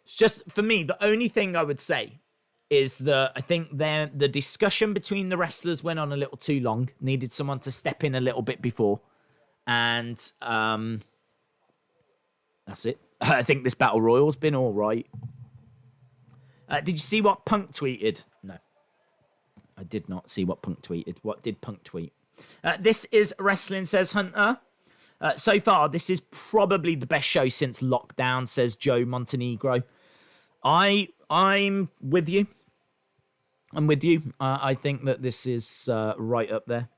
It's just for me, the only thing I would say is that I think the discussion between the wrestlers went on a little too long. Needed someone to step in a little bit before. And that's it. I think this Battle Royal's been all right. Did you see what Punk tweeted? No. I did not see what Punk tweeted. What did Punk tweet? This is wrestling, says Hunter. So far, this is probably the best show since lockdown, says Joe Montenegro. I'm with you. I'm with you. I think that this is right up there.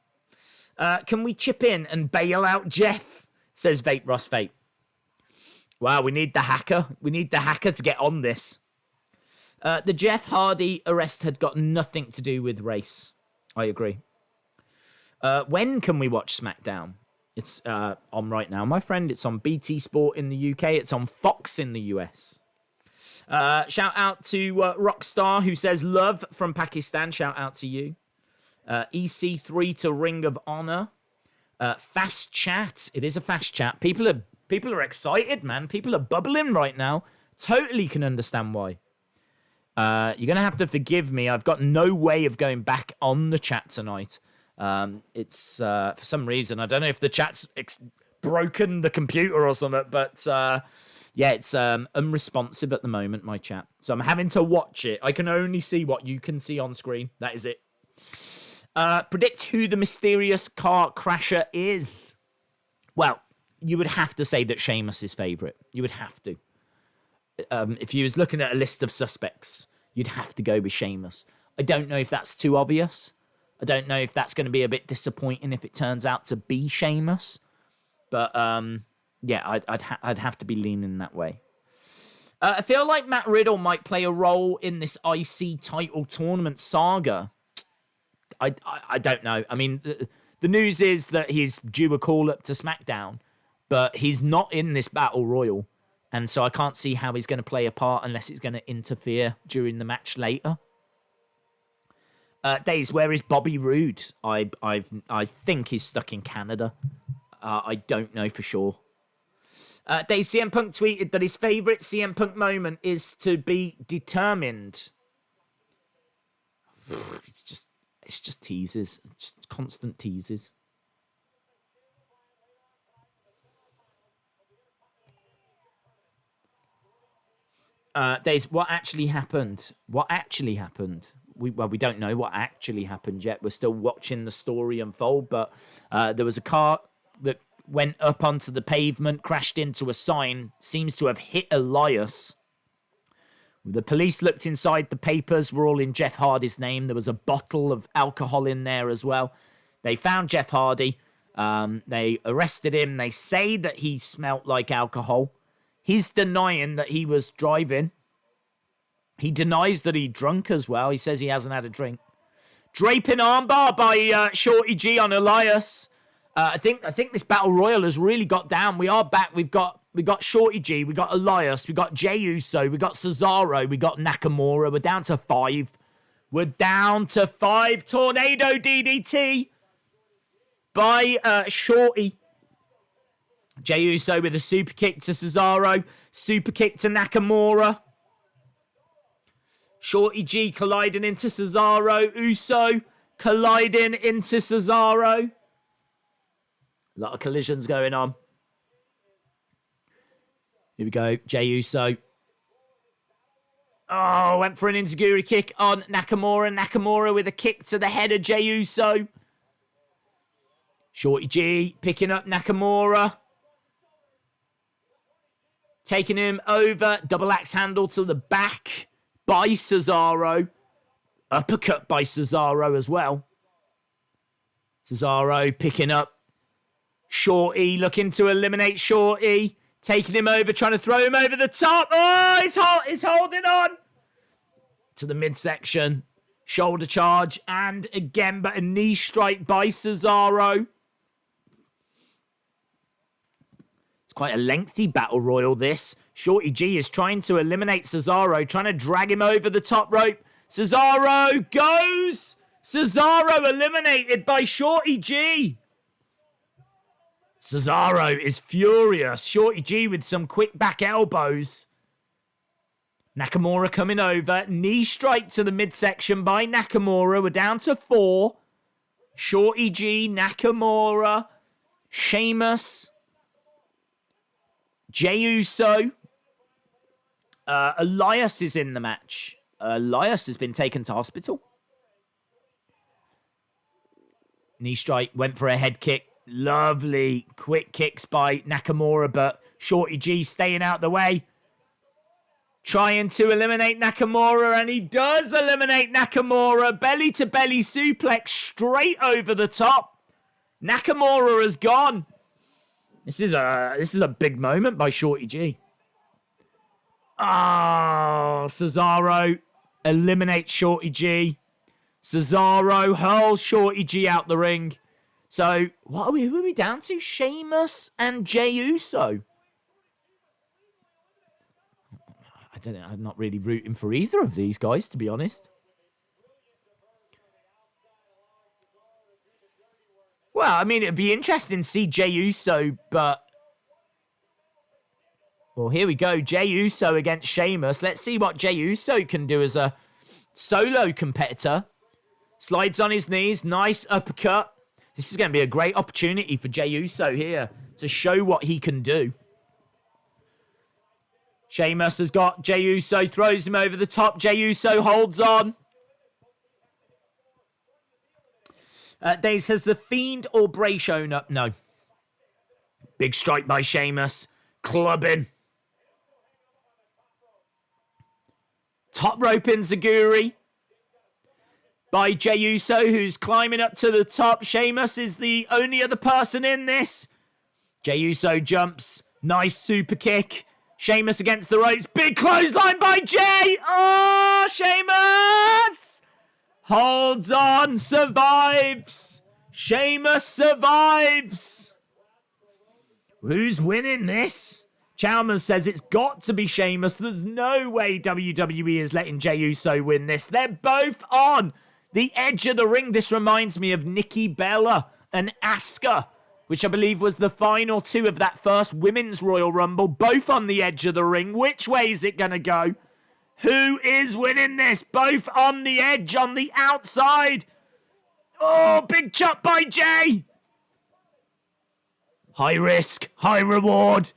Can we chip in and bail out Jeff? Says Vape Ross Vape. Wow, we need the hacker. We need the hacker to get on this. The Jeff Hardy arrest had got nothing to do with race. I agree. When can we watch SmackDown? It's on right now, my friend. It's on BT Sport in the UK. It's on Fox in the US. Shout out to Rockstar, who says love from Pakistan. Shout out to you. EC3 to Ring of Honor. Fast chat. It is a fast chat. People are excited, man. People are bubbling right now. Totally can understand why. You're going to have to forgive me. I've got no way of going back on the chat tonight. It's for some reason. I don't know if the chat's broken the computer or something, but yeah, it's unresponsive at the moment, my chat. So I'm having to watch it. I can only see what you can see on screen. That is it. Predict who the mysterious car crasher is. Well, you would have to say that Sheamus is favourite. You would have to. If you was looking at a list of suspects, you'd have to go with Sheamus. I don't know if that's too obvious. I don't know if that's going to be a bit disappointing if it turns out to be Sheamus. But yeah, I'd have to be leaning that way. I feel like Matt Riddle might play a role in this IC title tournament saga. I don't know. I mean, the news is that he's due a call up to SmackDown, but he's not in this Battle Royal. And so I can't see how he's going to play a part unless it's going to interfere during the match later. Days, where is Bobby Roode? I think he's stuck in Canada. I don't know for sure. Days, CM Punk tweeted that his favourite CM Punk moment is to be determined. It's just teases. Just constant teases. Days, what actually happened? What actually happened? We don't know what actually happened yet. We're still watching the story unfold, but there was a car that went up onto the pavement, crashed into a sign, seems to have hit Elias. The police looked inside. The papers were all in Jeff Hardy's name. There was a bottle of alcohol in there as well. They found Jeff Hardy. They arrested him. They say that he smelt like alcohol. He's denying that he was driving. He denies that he drunk as well. He says he hasn't had a drink. Draping armbar by Shorty G on Elias. I think this Battle Royal has really got down. We are back. We got Shorty G. We got Elias. We got Jey Uso. We got Cesaro. We got Nakamura. We're down to 5. We're down to 5. Tornado DDT by Shorty. Jey Uso with a super kick to Cesaro. Super kick to Nakamura. Shorty G colliding into Cesaro. Uso colliding into Cesaro. A lot of collisions going on. Here we go. Jey Uso. Oh, went for an enziguri kick on Nakamura. Nakamura with a kick to the head of Jey Uso. Shorty G picking up Nakamura. Taking him over. Double axe handle to the back by Cesaro. Uppercut by Cesaro as well. Cesaro picking up Shorty, looking to eliminate Shorty. Taking him over, trying to throw him over the top. Oh, he's holding on to the midsection. Shoulder charge. And again, but a knee strike by Cesaro. It's quite a lengthy battle royal, this. Shorty G is trying to eliminate Cesaro, trying to drag him over the top rope. Cesaro goes. Cesaro eliminated by Shorty G. Cesaro is furious. Shorty G with some quick back elbows. Nakamura coming over. Knee strike to the midsection by Nakamura. We're down to 4. Shorty G, Nakamura, Sheamus, Jey Uso. Elias is in the match. Elias has been taken to hospital. Knee strike, went for a head kick. Lovely quick kicks by Nakamura, but Shorty G staying out the way. Trying to eliminate Nakamura, and he does eliminate Nakamura. Belly to belly suplex straight over the top. Nakamura has gone. This is a big moment by Shorty G. Oh, Cesaro eliminates Shorty G. Cesaro hurls Shorty G out the ring. So, who are we down to? Sheamus and Jey Uso. I don't know. I'm not really rooting for either of these guys, to be honest. Well, I mean, it'd be interesting to see Jey Uso, but... Well, here we go. Jey Uso against Sheamus. Let's see what Jey Uso can do as a solo competitor. Slides on his knees. Nice uppercut. This is going to be a great opportunity for Jey Uso here to show what he can do. Sheamus has got Jey Uso, throws him over the top. Jey Uso holds on. Days, has The Fiend or Bray shown up? No. Big strike by Sheamus. Clubbing. Top rope enziguri by Jey Uso, who's climbing up to the top. Sheamus is the only other person in this. Jey Uso jumps. Nice super kick. Sheamus against the ropes. Big clothesline by Jey. Oh, Sheamus holds on. Survives. Sheamus survives. Who's winning this? Chalmers says it's got to be Sheamus. There's no way WWE is letting Jey Uso win this. They're both on the edge of the ring. This reminds me of Nikki Bella and Asuka, which I believe was the final 2 of that first Women's Royal Rumble. Both on the edge of the ring. Which way is it going to go? Who is winning this? Both on the edge, on the outside. Oh, big chop by Jey. High risk, high reward.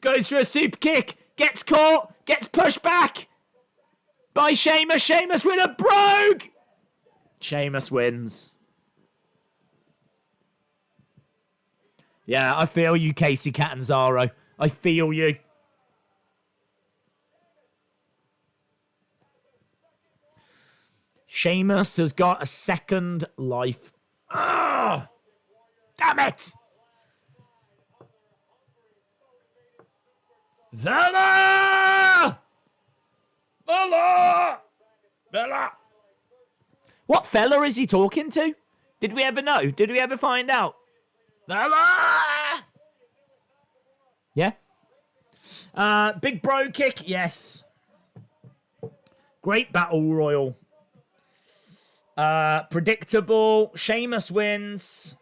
Goes for a super kick. Gets caught. Gets pushed back by Sheamus. Sheamus with a brogue. Sheamus wins. Yeah, I feel you, Casey Catanzaro. I feel you. Sheamus has got a second life. Ah, damn it! Vela! Vela! Vela! What fella is he talking to? Did we ever know? Did we ever find out? Vela! Yeah? Big bro kick, yes. Great battle royal. Predictable. Sheamus wins.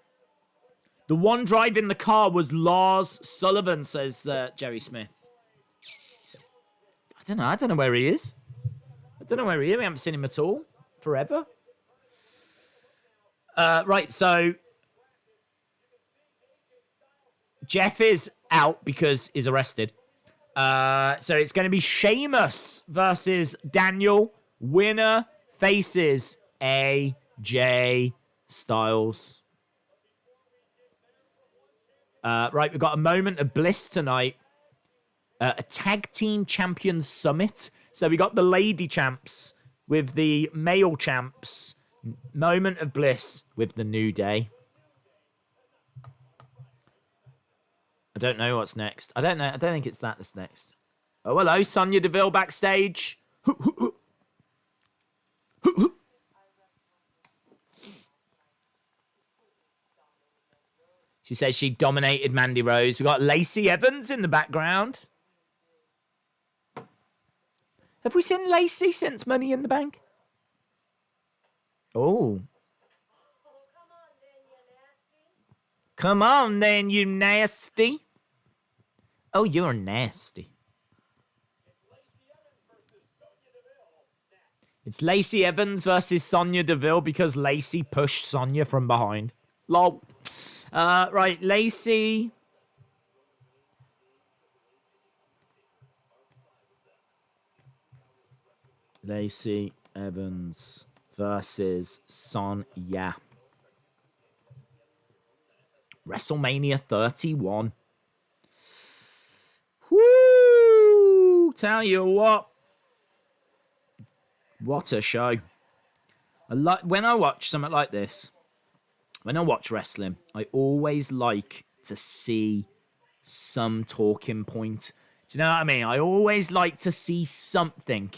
The one driving the car was Lars Sullivan, says Jerry Smith. I don't know where he is. We haven't seen him at all. Forever. Right, so Jeff is out because he's arrested. So it's going to be Sheamus versus Daniel. Winner faces AJ Styles. Right, we've got a moment of bliss tonight. A tag team champions summit. So we got the lady champs with the male champs. Moment of bliss with the New Day. I don't know what's next. I don't know. I don't think it's that's next. Oh, hello, Sonya Deville backstage. She says she dominated Mandy Rose. We've got Lacey Evans in the background. Have we seen Lacey since Money in the Bank? Oh. Come on then, you nasty. Oh, you're nasty. It's Lacey Evans versus Sonya Deville because Lacey pushed Sonya from behind. Lol. Right, Lacey. Lacey Evans versus Sonya. WrestleMania 31. Woo! Tell you what. What a show. When I watch something like this, when I watch wrestling, I always like to see some talking point. Do you know what I mean? I always like to see something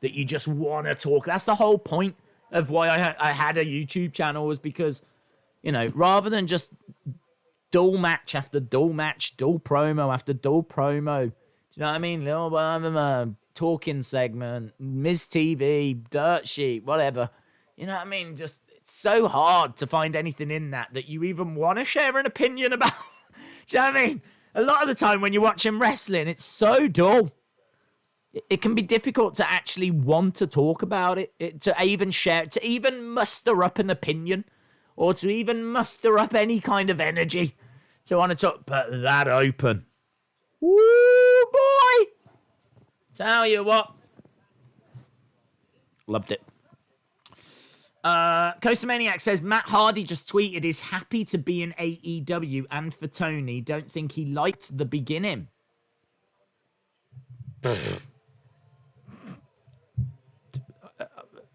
that you just want to talk. That's the whole point of why I had a YouTube channel, was because, you know, rather than just dull match after dull match, dull promo after dull promo. Do you know what I mean? Little talking segment, Miz TV, dirt sheet, whatever. You know what I mean? Just, it's so hard to find anything in that you even want to share an opinion about. Do you know what I mean? A lot of the time when you're watching wrestling, it's so dull. It can be difficult to actually want to talk about it, to even share, to even muster up an opinion, or to even muster up any kind of energy to want to talk. But that open. Woo, boy! Tell you what. Loved it. Coaster Maniac says, Matt Hardy just tweeted he's happy to be in AEW and for Tony. Don't think he liked the beginning.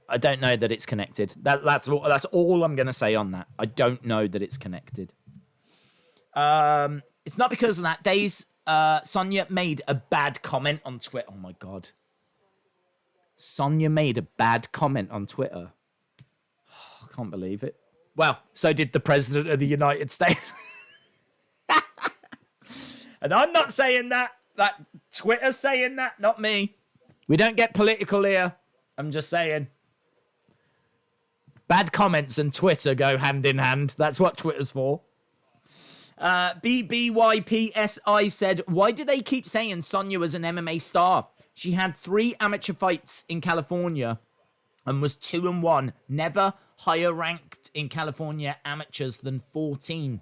I don't know that it's connected. That's all I'm going to say on that. I don't know that it's connected. It's not because of that. Days, Sonya made a bad comment on Twitter. Oh, my God. Sonya made a bad comment on Twitter. Oh, I can't believe it. Well, so did the President of the United States. And I'm not saying that. That Twitter's saying that, not me. We don't get political here. I'm just saying. Bad comments and Twitter go hand in hand. That's what Twitter's for. BBYPSI said, why do they keep saying Sonya was an MMA star? She had 3 amateur fights in California and was 2-1. Never higher ranked in California amateurs than 14.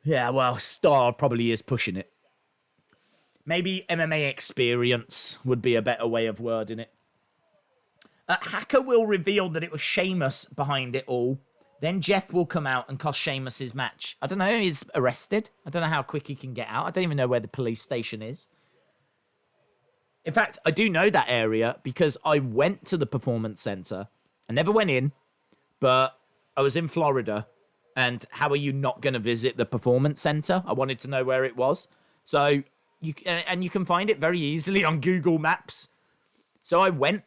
Yeah, well, star probably is pushing it. Maybe MMA experience would be a better way of wording it. Hacker will reveal that it was Sheamus behind it all. Then Jeff will come out and cost Sheamus his match. I don't know, he's arrested. I don't know how quick he can get out. I don't even know where the police station is. In fact, I do know that area because I went to the Performance Center. I never went in, but I was in Florida. And how are you not going to visit the Performance Center? I wanted to know where it was. So, you can find it very easily on Google Maps. So I went.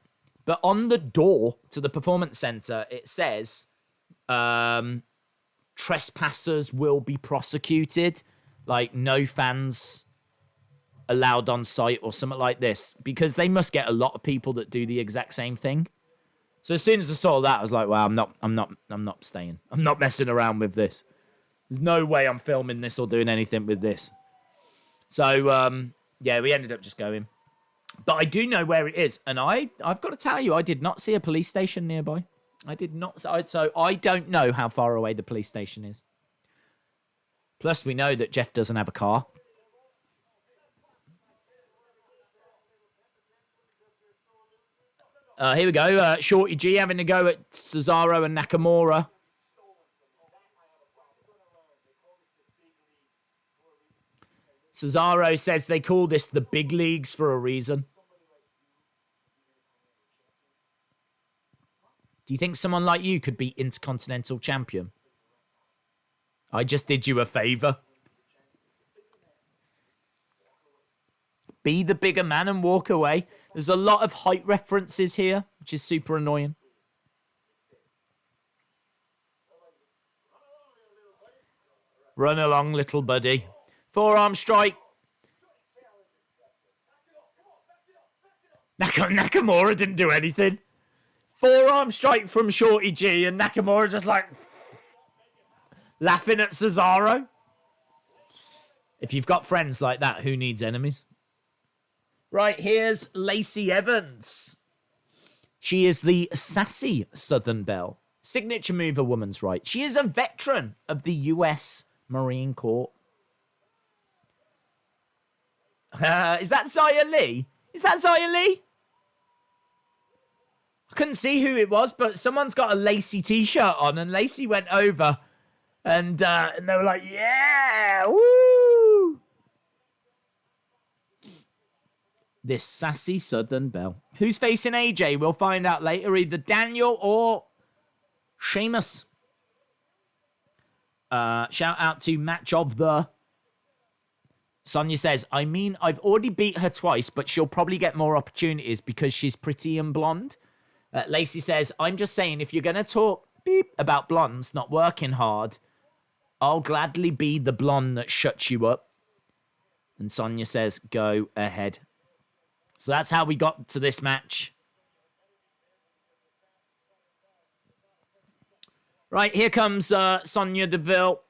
But on the door to the Performance Center, it says, trespassers will be prosecuted. Like, no fans allowed on site or something like this. Because they must get a lot of people that do the exact same thing. So as soon as I saw that, I was like, wow, I'm not staying. I'm not messing around with this. There's no way I'm filming this or doing anything with this. So, yeah, we ended up just going. But I do know where it is. And I've got to tell you, I did not see a police station nearby. I did not. So I don't know how far away the police station is. Plus, we know that Jeff doesn't have a car. Here we go. Shorty G having a go at Cesaro and Nakamura. Cesaro says they call this the big leagues for a reason. Do you think someone like you could be Intercontinental Champion? I just did you a favor. Be the bigger man and walk away. There's a lot of height references here, which is super annoying. Run along, little buddy. Forearm strike. Nakamura didn't do anything. Forearm strike from Shorty G, and Nakamura just like laughing at Cesaro. If you've got friends like that, who needs enemies? Right, here's Lacey Evans. She is the sassy Southern Belle. Signature move a woman's right. She is a veteran of the US Marine Corps. Is that Xia Li? Is that Xia Li? I couldn't see who it was, but someone's got a Lacey t-shirt on, and Lacey went over, and they were like, yeah, woo! This sassy Southern Belle. Who's facing AJ? We'll find out later. Either Daniel or Sheamus. Shout out to Match of the... Sonya says, I mean, I've already beat her twice, but she'll probably get more opportunities because she's pretty and blonde. Lacey says, I'm just saying, if you're going to talk about blondes not working hard, I'll gladly be the blonde that shuts you up. And Sonya says, go ahead. So that's how we got to this match. Right, here comes Sonya Deville.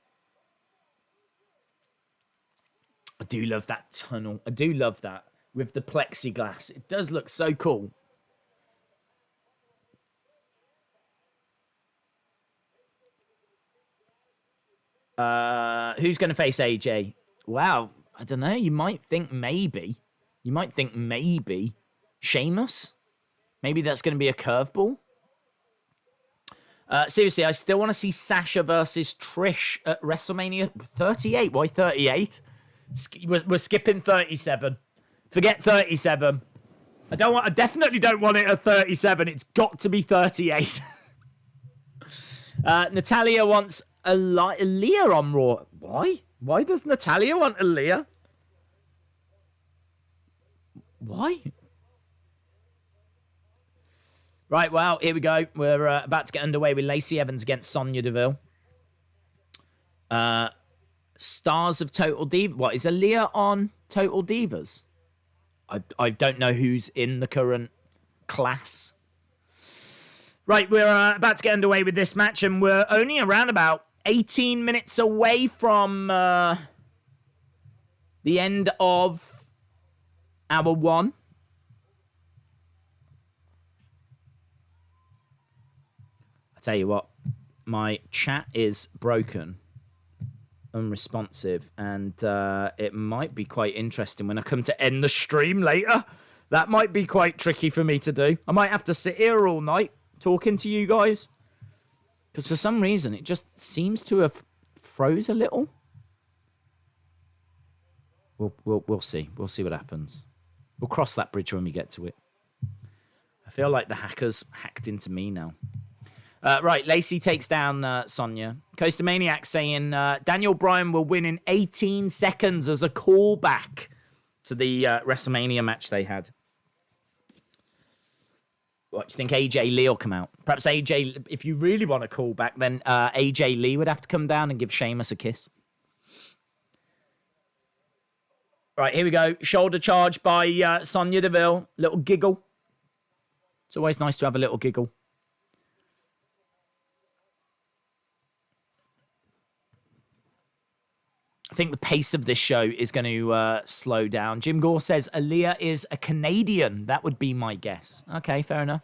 I do love that tunnel. I do love that with the plexiglass. It does look so cool. Who's going to face AJ? Wow, I don't know. You might think maybe. Sheamus? Maybe that's going to be a curveball. Seriously, I still want to see Sasha versus Trish at WrestleMania 38. Why 38? We're skipping 37. Forget 37. I definitely don't want it at 37. It's got to be 38. Natalya wants Aaliyah on Raw. Why? Why does Natalya want Aaliyah? Why? Right, well, here we go. We're about to get underway with Lacey Evans against Sonya Deville. Stars of Total Divas. What, is Aaliyah on Total Divas? I don't know who's in the current class. Right, we're about to get underway with this match, and we're only around about 18 minutes away from the end of hour one. I tell you what, my chat is broken, unresponsive, and it might be quite interesting when I come to end the stream later. That might be quite tricky for me to do. I might have to sit here all night talking to you guys, because for some reason it just seems to have froze a little. We'll see. We'll see what happens. We'll cross that bridge when we get to it. I feel like the hackers hacked into me now. Right, Lacey takes down Sonya. Coaster Maniac saying Daniel Bryan will win in 18 seconds as a callback to the WrestleMania match they had. What, do you think AJ Lee will come out? Perhaps AJ, if you really want a callback, then AJ Lee would have to come down and give Sheamus a kiss. Right, here we go. Shoulder charge by Sonya Deville. Little giggle. It's always nice to have a little giggle. I think the pace of this show is going to slow down. Jim Gore says Aaliyah is a Canadian. That would be my guess. Okay, fair enough.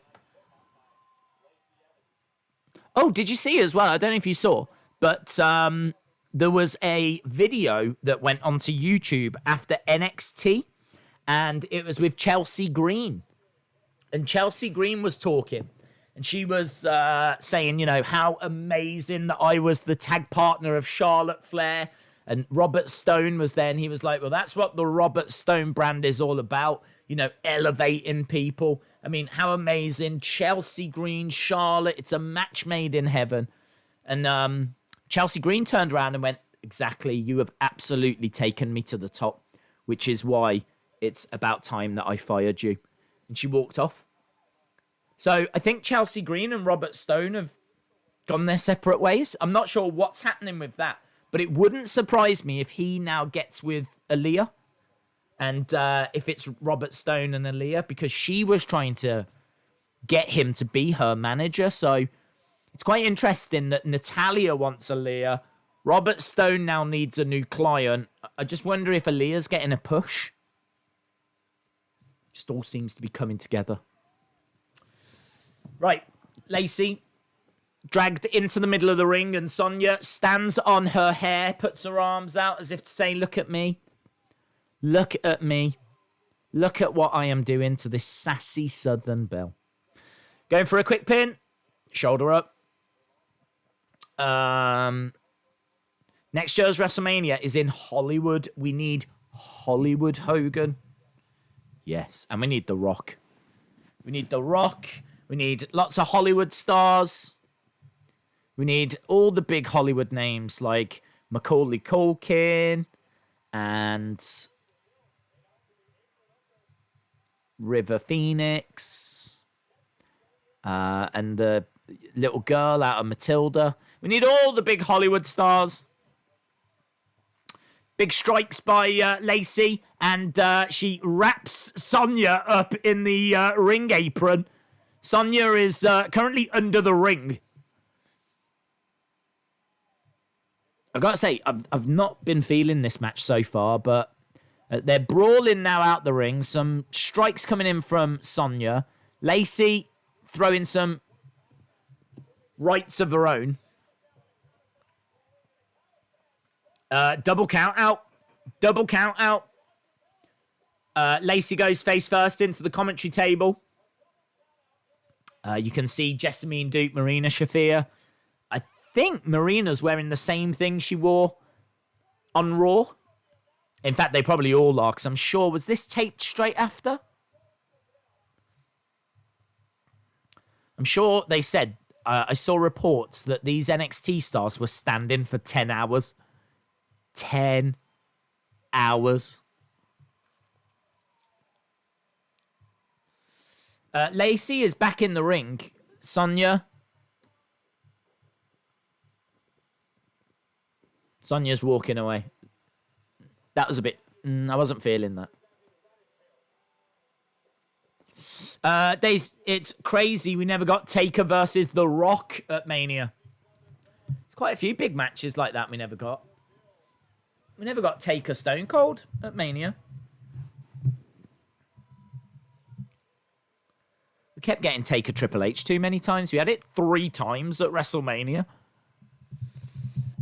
Oh, did you see as well? I don't know if you saw, but there was a video that went onto YouTube after NXT, and it was with Chelsea Green. And Chelsea Green was talking, and she was saying, you know, how amazing that I was the tag partner of Charlotte Flair. And Robert Stone was there, and he was like, well, that's what the Robert Stone brand is all about. You know, elevating people. I mean, how amazing. Chelsea Green, Charlotte. It's a match made in heaven. And Chelsea Green turned around and went, exactly, you have absolutely taken me to the top, which is why it's about time that I fired you. And she walked off. So I think Chelsea Green and Robert Stone have gone their separate ways. I'm not sure what's happening with that, but it wouldn't surprise me if he now gets with Aaliyah. And if it's Robert Stone and Aaliyah, because she was trying to get him to be her manager. So it's quite interesting that Natalya wants Aaliyah. Robert Stone now needs a new client. I just wonder if Aaliyah's getting a push. Just all seems to be coming together. Right, Lacey dragged into the middle of the ring, and Sonya stands on her hair, puts her arms out as if to say, look at me. Look at me. Look at what I am doing to this sassy Southern belle. Going for a quick pin. Shoulder up. Next year's WrestleMania is in Hollywood. We need Hollywood Hogan. Yes, and we need The Rock. We need The Rock. We need lots of Hollywood stars. We need all the big Hollywood names like Macaulay Culkin and River Phoenix and the little girl out of Matilda. We need all the big Hollywood stars. Big strikes by Lacey, and she wraps Sonya up in the ring apron. Sonya is currently under the ring. I've got to say, I've not been feeling this match so far, but they're brawling now out the ring. Some strikes coming in from Sonya. Lacey throwing some rights of her own. Double count out. Double count out. Lacey goes face first into the commentary table. You can see Jessamine Duke, Marina Shafir. I think Marina's wearing the same thing she wore on Raw. In fact, they probably all are, because I'm sure, was this taped straight after? I'm sure they said, I saw reports that these NXT stars were standing for 10 hours. 10 hours. Lacey is back in the ring. Sonya's walking away. That was a bit... I wasn't feeling that. It's crazy we never got Taker versus The Rock at Mania. There's quite a few big matches like that we never got. We never got Taker Stone Cold at Mania. We kept getting Taker Triple H too many times. We had it 3 times at WrestleMania.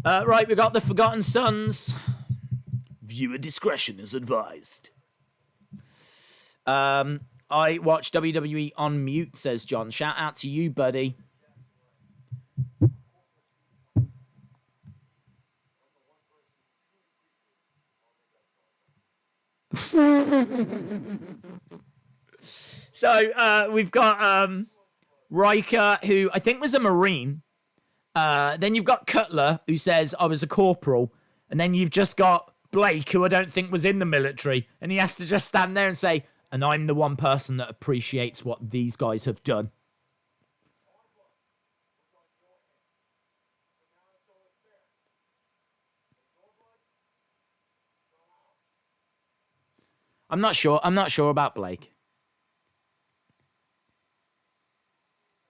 Right, we got the Forgotten Sons. Viewer discretion is advised. I watch WWE on mute, says John. Shout out to you, buddy. So we've got Riker, who I think was a Marine. Then you've got Cutler, who says, I was a corporal. And then you've just got Blake, who I don't think was in the military. And he has to just stand there and say, and I'm the one person that appreciates what these guys have done. I'm not sure about Blake.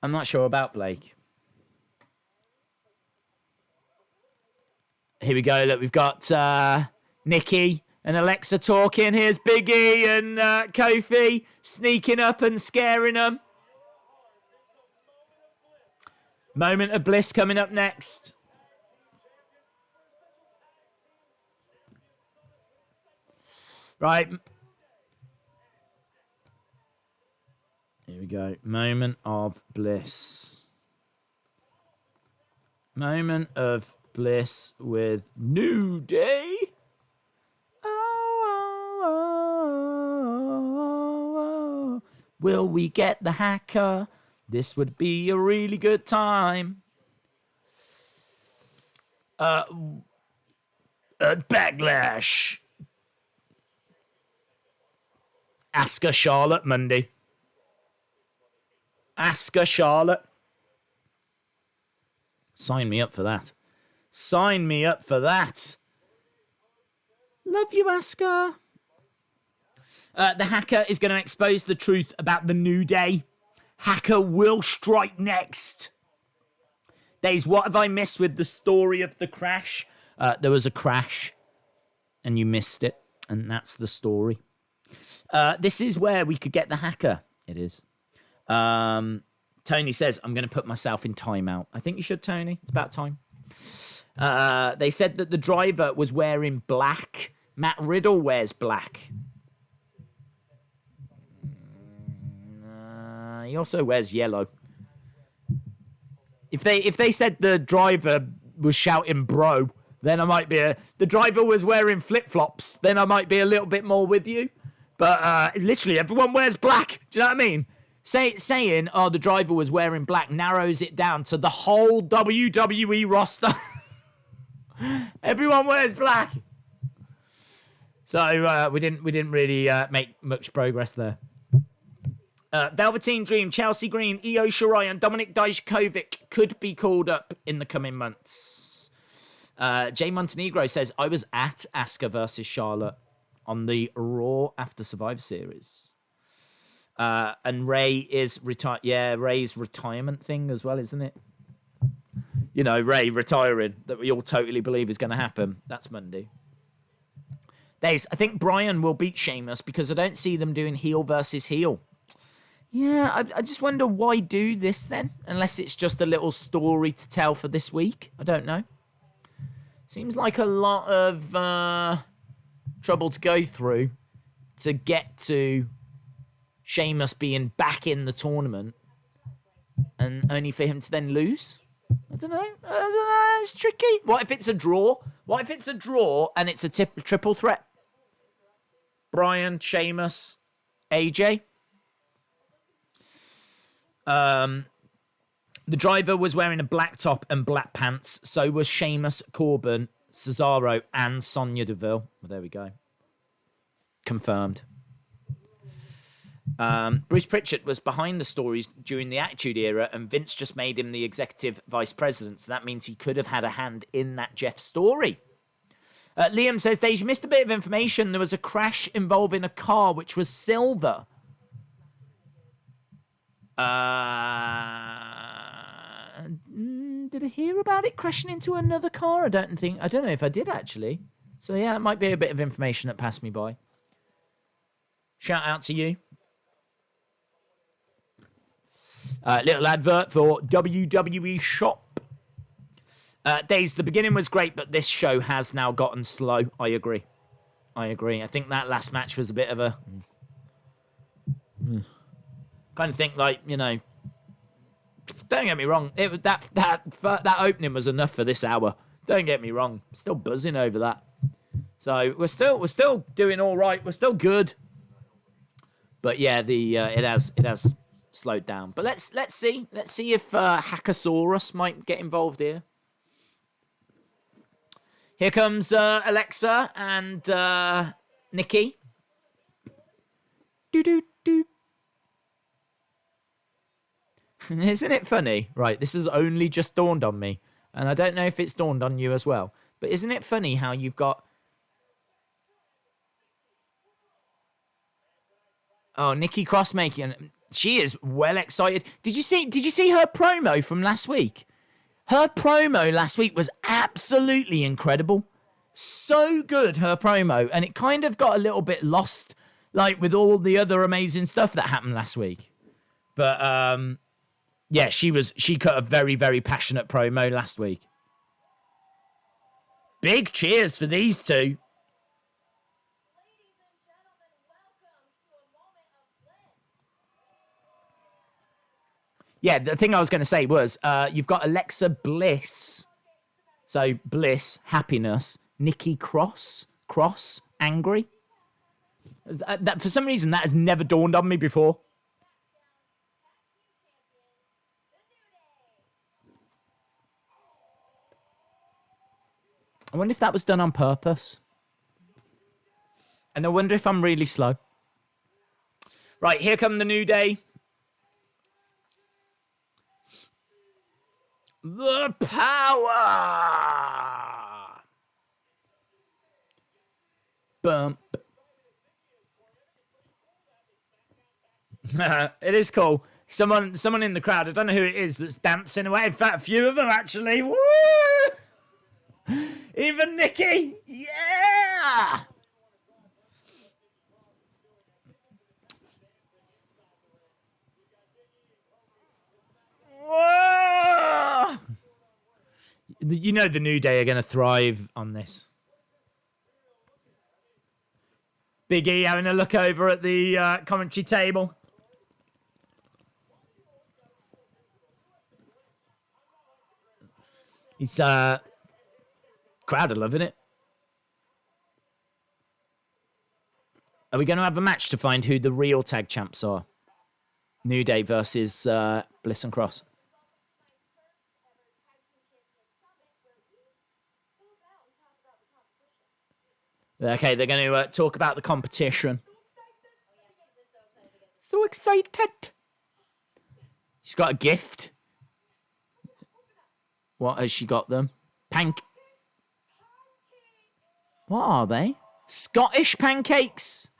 I'm not sure about Blake. Here we go. Look, we've got Nikki and Alexa talking. Here's Big E and Kofi sneaking up and scaring them. Moment of Bliss coming up next. Right. Here we go. Moment of Bliss. Moment of Bliss with New Day. Oh, will we get the hacker? This would be a really good time. Backlash. Asuka Charlotte Monday. Asuka Charlotte. Sign me up for that. Sign me up for that. Love you, Asuka. The hacker is going to expose the truth about the New Day. Hacker will strike next. Days, what have I missed with the story of the crash? There was a crash and you missed it. And that's the story. This is where we could get the hacker. It is. Tony says, I'm going to put myself in timeout. I think you should, Tony. It's about time. They said that the driver was wearing black. Matt Riddle wears black. He also wears yellow. If they said the driver was shouting bro, then I might be the driver was wearing flip-flops, then I might be a little bit more with you. But literally everyone wears black. Do you know what I mean? Saying, oh, the driver was wearing black narrows it down to the whole WWE roster. Everyone wears black. So we didn't really make much progress there. Velveteen Dream, Chelsea Green, Io Shirai, and Dominik Dijakovic could be called up in the coming months. Jay Montenegro says, I was at Asuka versus Charlotte on the Raw after Survivor Series. And Ray is Ray's retirement thing as well, isn't it? You know, Ray retiring, that we all totally believe is going to happen. That's Monday. Days, I think Bryan will beat Sheamus because I don't see them doing heel versus heel. Yeah, I just wonder why do this then? Unless it's just a little story to tell for this week. I don't know. Seems like a lot of trouble to go through to get to Sheamus being back in the tournament and only for him to then lose. I don't know. It's tricky. What if it's a draw? What if it's a draw and it's a triple threat? Bryan, Sheamus, AJ. The driver was wearing a black top and black pants. So was Sheamus, Corbin, Cesaro, and Sonya Deville. Well, there we go. Confirmed. Bruce Pritchard was behind the stories during the Attitude Era, and Vince just made him the executive vice president. So that means he could have had a hand in that Jeff story. Liam says, Dave, you missed a bit of information. There was a crash involving a car which was silver. Did I hear about it crashing into another car? I don't know if I did actually. So yeah, that might be a bit of information that passed me by. Shout out to you. Little advert for WWE Shop. Days, the beginning was great, but this show has now gotten slow. I agree. I think that last match was a bit of a... kind of think like, you know... Don't get me wrong. It was that opening was enough for this hour. Don't get me wrong. Still buzzing over that. So we're still doing all right. We're still good. But yeah, it has slowed down. But let's see if Hackosaurus might get involved here. Here comes Alexa and Nikki. Do. Isn't it funny? Right, this has only just dawned on me. And I don't know if it's dawned on you as well. But isn't it funny how you've got... Oh, Nikki Cross making... She is well excited. Did you see her promo from last week? Her promo last week was absolutely incredible. So good, her promo. And it kind of got a little bit lost, like, with all the other amazing stuff that happened last week. But, yeah, she cut a very, very passionate promo last week. Big cheers for these two. Yeah, the thing I was going to say was, you've got Alexa Bliss. So Bliss, happiness. Nikki Cross, angry. That for some reason that has never dawned on me before. I wonder if that was done on purpose. And I wonder if I'm really slow. Right, here come the New Day. The power. Bump. It is cool. Someone in the crowd, I don't know who it is, that's dancing away. In fact, a few of them actually. Woo! Even Nikki. Yeah. Whoa! You know the New Day are going to thrive on this. Big E having a look over at the commentary table. He's crowd are loving it. Are we going to have a match to find who the real tag champs are? New Day versus Bliss and Cross. Okay, they're going to talk about the competition. So excited. She's got a gift. What has she got them? What are they? Scottish pancakes.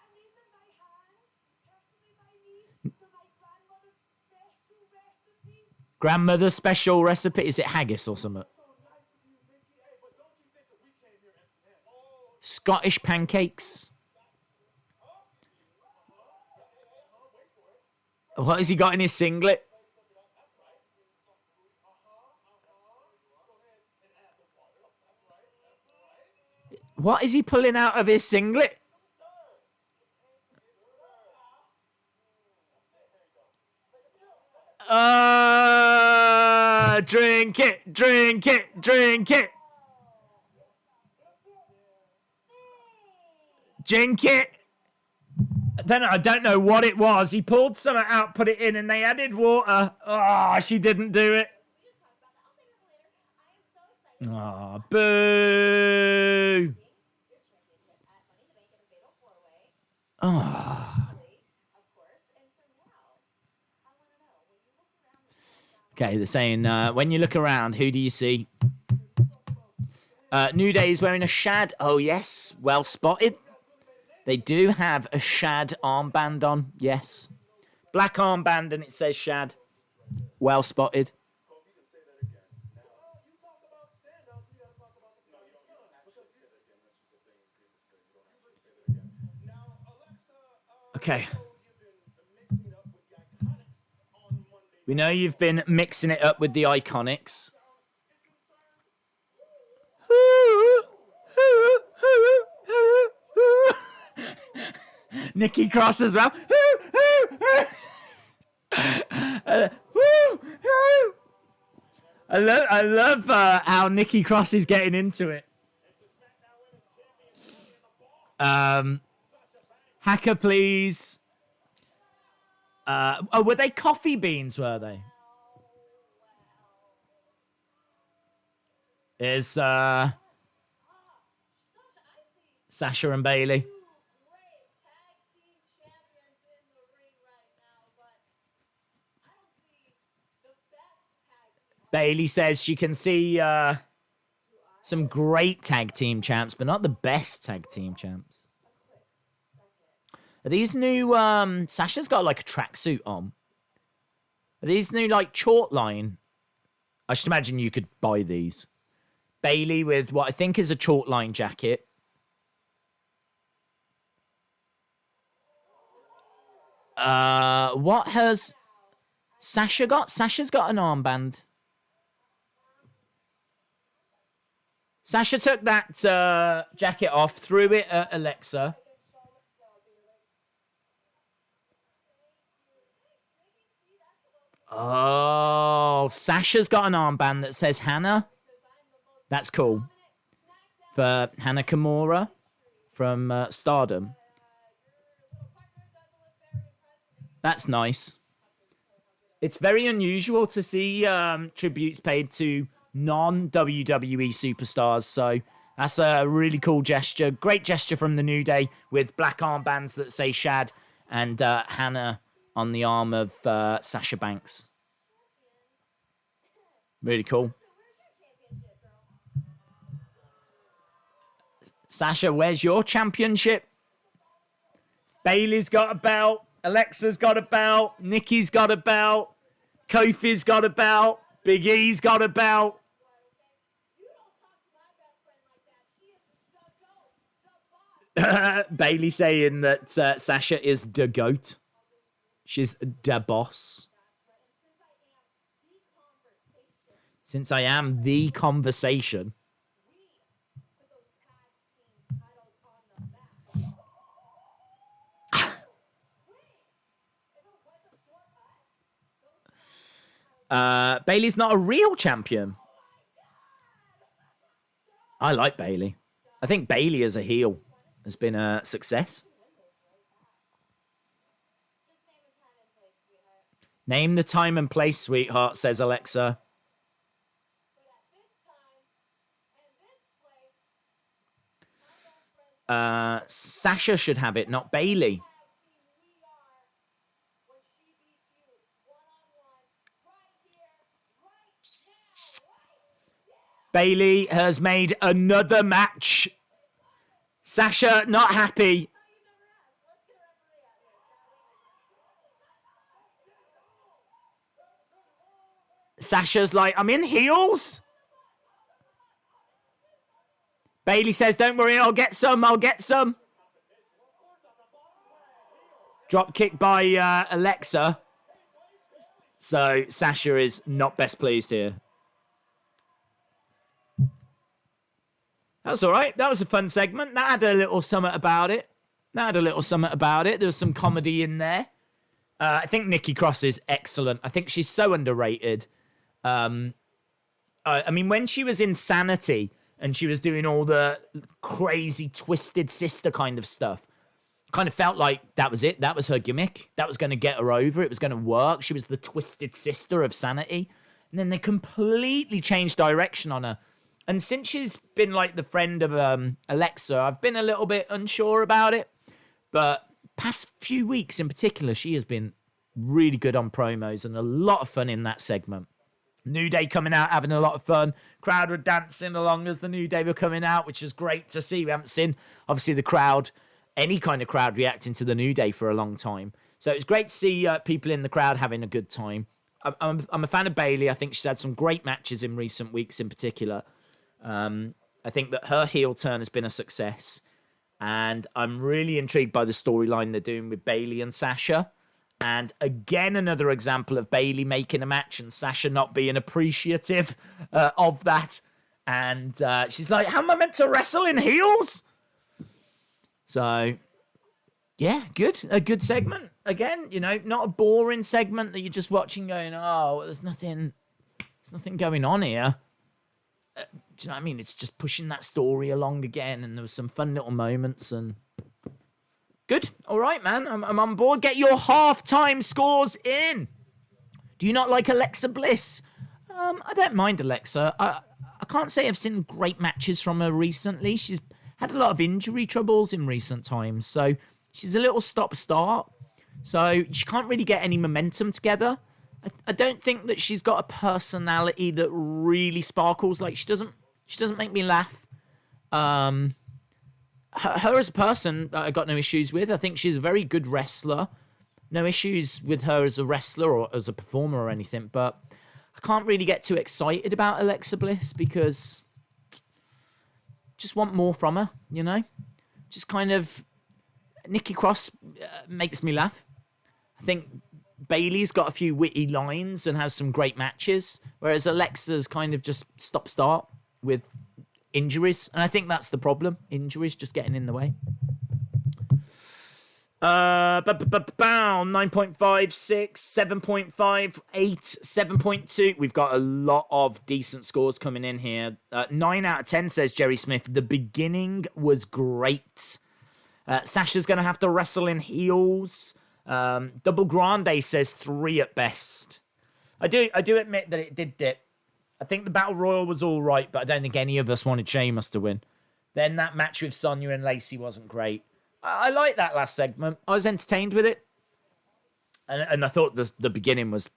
Grandmother's special recipe. Is it haggis or something? Scottish pancakes. What has he got in his singlet? What is he pulling out of his singlet? Drink it, drink it, drink it. Drink it. I don't know what it was. He pulled something out, put it in, and they added water. Oh, she didn't do it. Oh, boo. Oh. Okay, they're saying, when you look around, who do you see? New Day is wearing a shad. Oh, yes. Well spotted. They do have a shad armband on. Yes. Black armband and it says shad. Well spotted. Okay. We know you've been mixing it up with the Iconics. Nikki Cross as well. I love how Nikki Cross is getting into it. Hacker, please. Were they coffee beans, were they? Is Sasha and Bailey. Bailey says she can see some great tag team champs, but not the best tag team champs. Are these new... Sasha's got like a tracksuit on. Are these new like chalk line? I should imagine you could buy these. Bailey with what I think is a chalk line jacket. What has Sasha got? Sasha's got an armband. Sasha took that jacket off, threw it at Alexa. Oh, Sasha's got an armband that says Hannah. That's cool. For Hana Kimura from Stardom. That's nice. It's very unusual to see tributes paid to non-WWE superstars, so that's a really cool gesture. Great gesture from the New Day with black armbands that say Shad and Hannah on the arm of Sasha Banks. Really cool. Sasha, where's your championship? Bayley's got a belt. Alexa's got a belt. Nikki's got a belt. Kofi's got a belt. Big E's got a belt. Bayley saying that Sasha is the GOAT. She's the boss. Since I am the conversation. Bayley's not a real champion. I like Bayley. I think Bayley as a heel has been a success. Name the time and place, sweetheart, says Alexa. Sasha should have it, not Bayley. Bayley has made another match. Sasha not happy. Sasha's like, I'm in heels. Bayley says, don't worry, I'll get some. Drop kick by Alexa. So Sasha is not best pleased here. That's all right. That was a fun segment. That had a little something about it. There was some comedy in there. I think Nikki Cross is excellent. I think she's so underrated. I mean, when she was in Sanity and she was doing all the crazy twisted sister kind of stuff, kind of felt like that was it. That was her gimmick. That was going to get her over. It was going to work. She was the twisted sister of Sanity. And then they completely changed direction on her. And since she's been like the friend of Alexa, I've been a little bit unsure about it. But past few weeks in particular, she has been really good on promos and a lot of fun in that segment. New Day coming out, having a lot of fun. Crowd were dancing along as the New Day were coming out, which was great to see. We haven't seen, obviously, the crowd, any kind of crowd reacting to the New Day for a long time. So it was great to see people in the crowd having a good time. I'm a fan of Bayley. I think she's had some great matches in recent weeks in particular. I think that her heel turn has been a success. And I'm really intrigued by the storyline they're doing with Bayley and Sasha. And again, another example of Bayley making a match and Sasha not being appreciative of that. And she's like, how am I meant to wrestle in heels? So, yeah, good. A good segment. Again, you know, not a boring segment that you're just watching going, oh, there's nothing going on here. Do you know what I mean? It's just pushing that story along again, and there was some fun little moments, and good. All right, man. I'm on board. Get your halftime scores in. Do you not like Alexa Bliss? I don't mind Alexa. I can't say I've seen great matches from her recently. She's had a lot of injury troubles in recent times, so she's a little stop-start. So she can't really get any momentum together. I don't think that she's got a personality that really sparkles. Like, she doesn't make me laugh. Her as a person, I got no issues with. I think she's a very good wrestler. No issues with her as a wrestler or as a performer or anything. But I can't really get too excited about Alexa Bliss because just want more from her, you know? Just kind of... Nikki Cross makes me laugh. I think Bayley's got a few witty lines and has some great matches, whereas Alexa's kind of just stop-start with injuries. And I think that's the problem. Injuries just getting in the way. Bow, 9.56, 7.5, 8, 7.2. We've got a lot of decent scores coming in here. 9 out of 10, says Jerry Smith. The beginning was great. Sasha's going to have to wrestle in heels. Double Grande says 3 at best. I do admit that it did dip. I think the Battle Royal was all right, but I don't think any of us wanted Sheamus to win. Then that match with Sonya and Lacey wasn't great. I like that last segment. I was entertained with it. And I thought the beginning was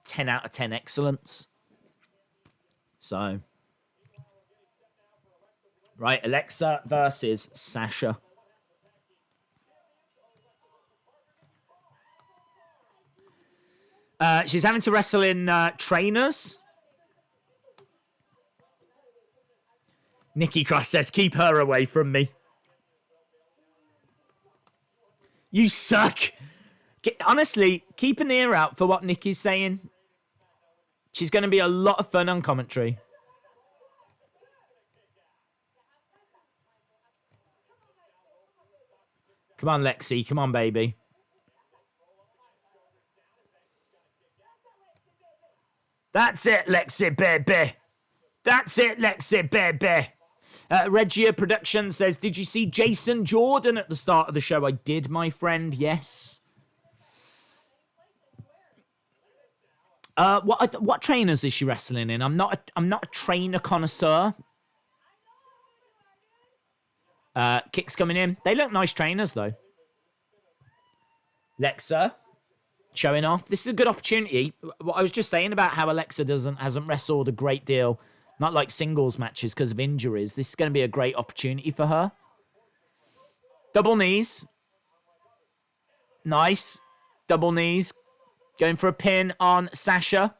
10 out of 10 excellence. So. Right, Alexa versus Sasha. She's having to wrestle in trainers. Nikki Cross says, keep her away from me. You suck. Honestly, keep an ear out for what Nikki's saying. She's going to be a lot of fun on commentary. Come on, Lexi. Come on, baby. That's it, Lexi, baby. That's it, Lexi, baby. Regia Productions says, did you see Jason Jordan at the start of the show? I did, my friend, yes. What trainers is she wrestling in? I'm not a trainer connoisseur. Kicks coming in. They look nice trainers, though. Lexa showing off. This is a good opportunity. What I was just saying about how Alexa hasn't wrestled a great deal. Not like singles matches because of injuries. This is going to be a great opportunity for her. Double knees. Nice. Double knees. Going for a pin on Sasha.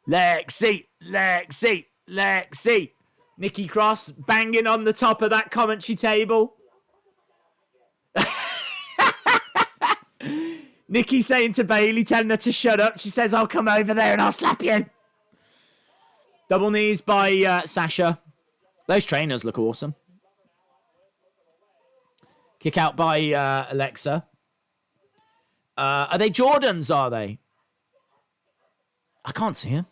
Lexi. Lexi. Lexi. Nikki Cross banging on the top of that commentary table. Nikki saying to Bayley, telling her to shut up. She says, I'll come over there and I'll slap you. Double knees by Sasha. Those trainers look awesome. Kick out by Alexa. Are they Jordans, are they? I can't see him.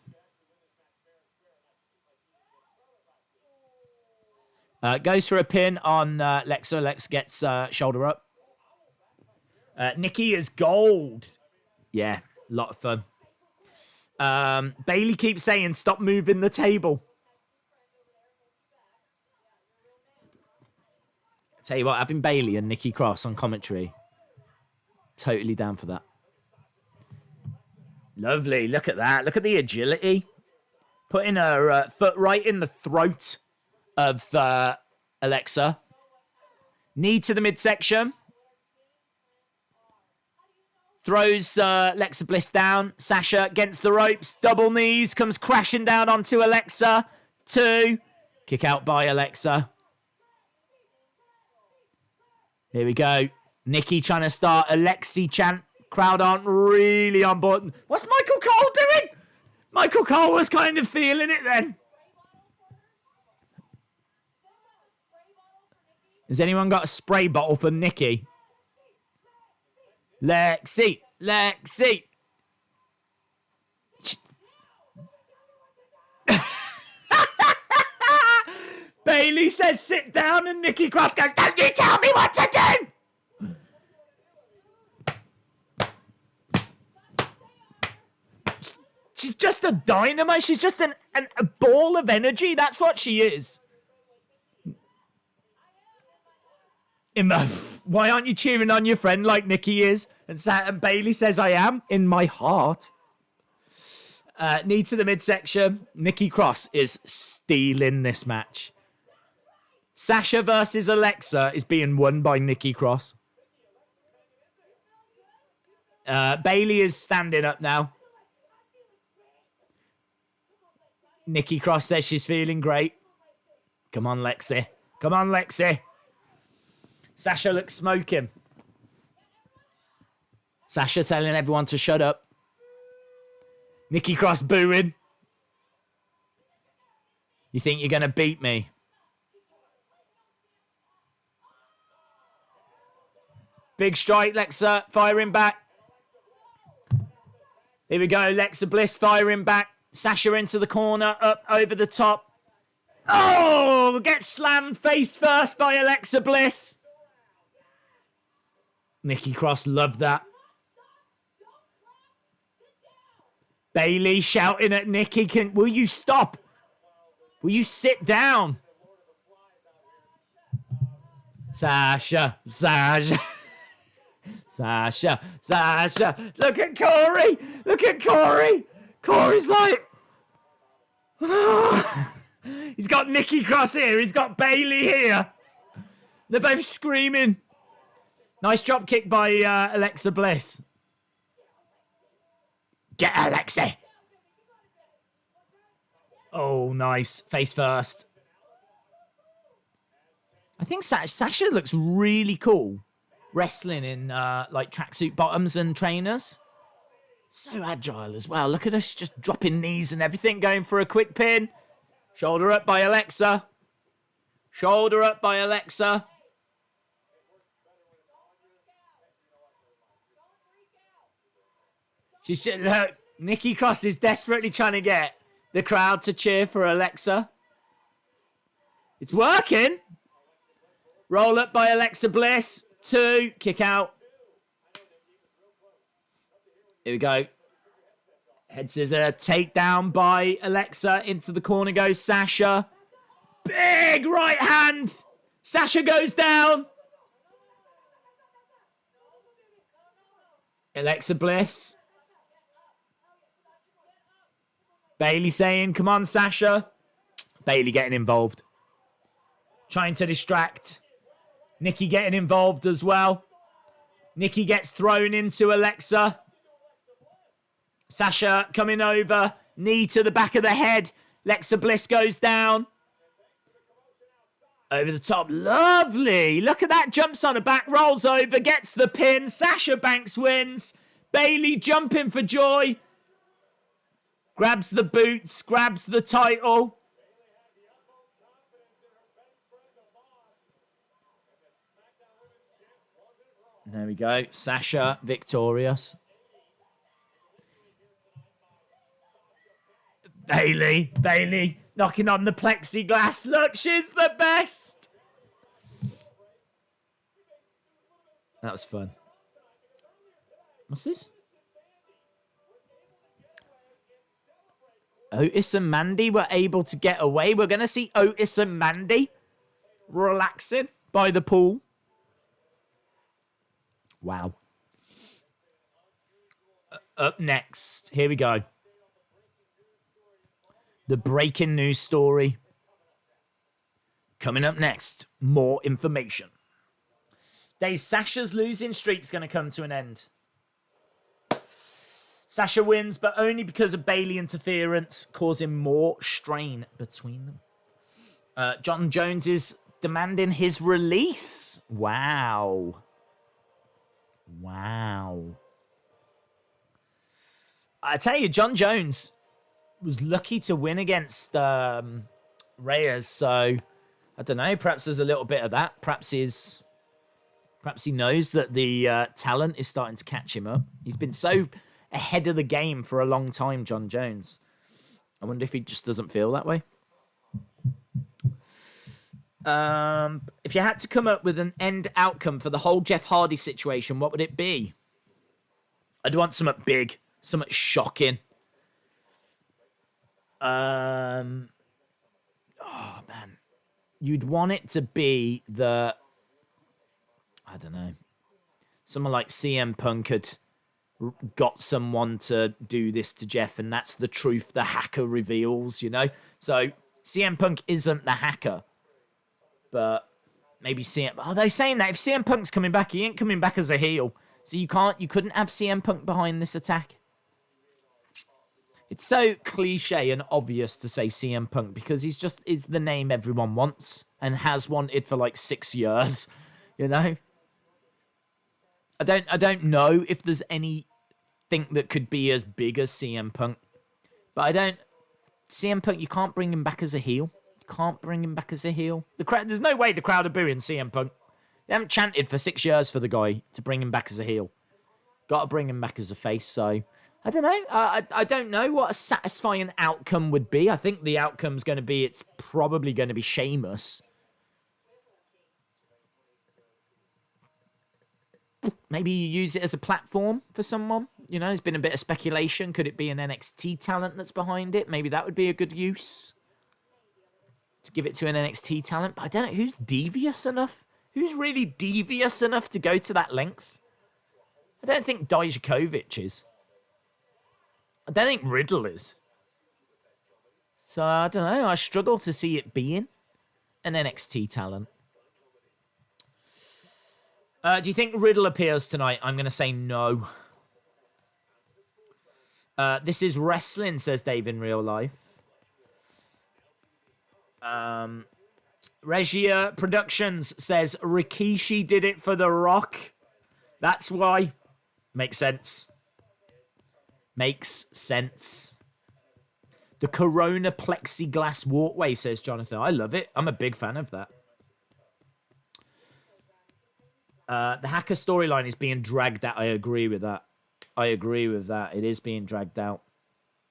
Goes for a pin on Lexa. Lex gets shoulder up. Nikki is gold. Yeah, a lot of fun. Bayley keeps saying, stop moving the table. I tell you what, having Bayley and Nikki Cross on commentary, totally down for that. Lovely. Look at that. Look at the agility. Putting her foot right in the throat of Alexa. Knee to the midsection. Throws Alexa Bliss down. Sasha against the ropes. Double knees. Comes crashing down onto Alexa. 2. Kick out by Alexa. Here we go. Nikki trying to start a Lexi chant. Crowd aren't really on board. What's Michael Cole doing? Michael Cole was kind of feeling it then. Has anyone got a spray bottle for Nikki? Lexi. Lexi. Bayley says sit down and Nikki Cross goes, don't you tell me what to do! She's just a dynamo. She's just a ball of energy. That's what she is. Why aren't you cheering on your friend like Nikki is? And Bayley says, I am in my heart. Knee to the midsection. Nikki Cross is stealing this match. Sasha versus Alexa is being won by Nikki Cross. Bayley is standing up now. Nikki Cross says she's feeling great. Come on, Lexi. Come on, Lexi. Sasha looks smoking. Sasha telling everyone to shut up. Nikki Cross booing. You think you're going to beat me? Big strike, Alexa firing back. Here we go, Alexa Bliss firing back. Sasha into the corner, up over the top. Oh, gets slammed face first by Alexa Bliss. Nikki Cross loved that. Bayley shouting at Nikki, will you stop? Will you sit down? Sasha. Sasha. Look at Corey. Look at Corey. Corey's like... He's got Nikki Cross here. He's got Bayley here. They're both screaming. Nice drop kick by Alexa Bliss. Get Alexa. Oh, nice. Face first. I think Sasha looks really cool wrestling in like tracksuit bottoms and trainers. So agile as well. Look at us just dropping knees and everything, going for a quick pin. Shoulder up by Alexa. Shoulder up by Alexa. She's just, look, Nikki Cross is desperately trying to get the crowd to cheer for Alexa. It's working. Roll up by Alexa Bliss. 2. Kick out. Here we go. Head scissor. Takedown by Alexa. Into the corner goes Sasha. Big right hand. Sasha goes down. Alexa Bliss. Bayley saying, come on, Sasha. Bayley getting involved. Trying to distract. Nikki getting involved as well. Nikki gets thrown into Alexa. Sasha coming over. Knee to the back of the head. Alexa Bliss goes down. Over the top. Lovely. Look at that. Jumps on her back. Rolls over. Gets the pin. Sasha Banks wins. Bayley jumping for joy. Grabs the boots. Grabs the title. There we go. Sasha victorious. Bayley knocking on the plexiglass. Look, she's the best. That was fun. What's this? Otis and Mandy were able to get away. We're going to see Otis and Mandy relaxing by the pool. Wow. Up next, here we go. The breaking news story. Coming up next, more information. Sasha's losing streak's going to come to an end. Sasha wins, but only because of Bayley interference, causing more strain between them. John Jones is demanding his release. Wow. I tell you, John Jones was lucky to win against Reyes, so I don't know. Perhaps there's a little bit of that. Perhaps he knows that the talent is starting to catch him up. He's been so ahead of the game for a long time, John Jones. I wonder if he just doesn't feel that way. If you had to come up with an end outcome for the whole Jeff Hardy situation, what would it be? I'd want something big, something shocking. Oh man, you'd want it to be I don't know, someone like CM Punk had got someone to do this to Jeff, and that's the truth the hacker reveals, you know? So CM Punk isn't the hacker, but maybe CM... Oh, they're saying that if CM Punk's coming back, he ain't coming back as a heel. So you couldn't have CM Punk behind this attack. It's so cliche and obvious to say CM Punk because is the name everyone wants and has wanted for like 6 years, you know? I don't know if there's anything that could be as big as CM Punk. But CM Punk, you can't bring him back as a heel. You can't bring him back as a heel. There's no way the crowd are booing CM Punk. They haven't chanted for 6 years for the guy to bring him back as a heel. Got to bring him back as a face, so... I don't know. I don't know what a satisfying outcome would be. I think the outcome's going to be, it's probably going to be Sheamus. Maybe you use it as a platform for someone. You know, there's been a bit of speculation. Could it be an NXT talent that's behind it? Maybe that would be a good use. To give it to an NXT talent. But I don't know. Who's devious enough? Who's really devious enough to go to that length? I don't think Dijakovic is. I don't think Riddle is. So, I don't know. I struggle to see it being an NXT talent. Do you think Riddle appears tonight? I'm going to say no. This is wrestling, says Dave in real life. Regia Productions says Rikishi did it for The Rock. That's why. Makes sense. Makes sense. The Corona plexiglass walkway, says Jonathan. I love it. I'm a big fan of that. The hacker storyline is being dragged out. I agree with that. I agree with that. It is being dragged out.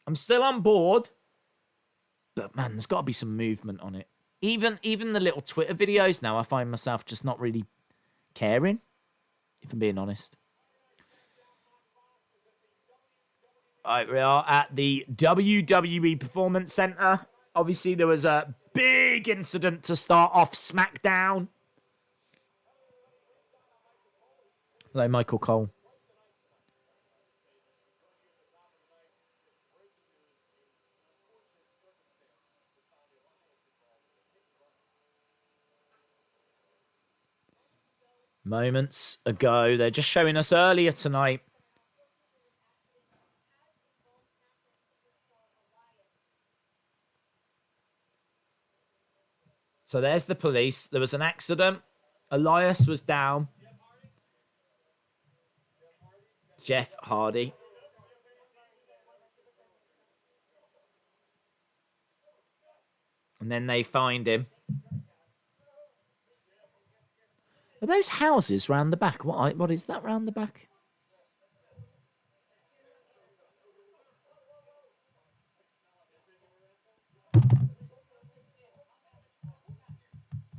I'm still on board. But, man, there's got to be some movement on it. Even the little Twitter videos now, I find myself just not really caring, if I'm being honest. All right, we are at the WWE Performance Center. Obviously, there was a big incident to start off SmackDown. Hello, Michael Cole. Moments ago, they're just showing us earlier tonight. So there's the police. There was an accident. Elias was down. Jeff Hardy. And then they find him. Are those houses round the back? What is that round the back?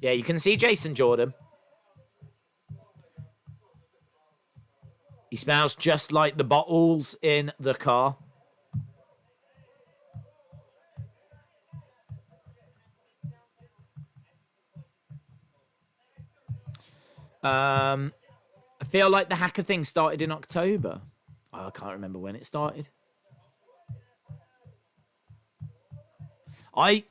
Yeah, you can see Jason Jordan. He smells just like the bottles in the car. I feel like the hacker thing started in October. Oh, I can't remember when it started. I'm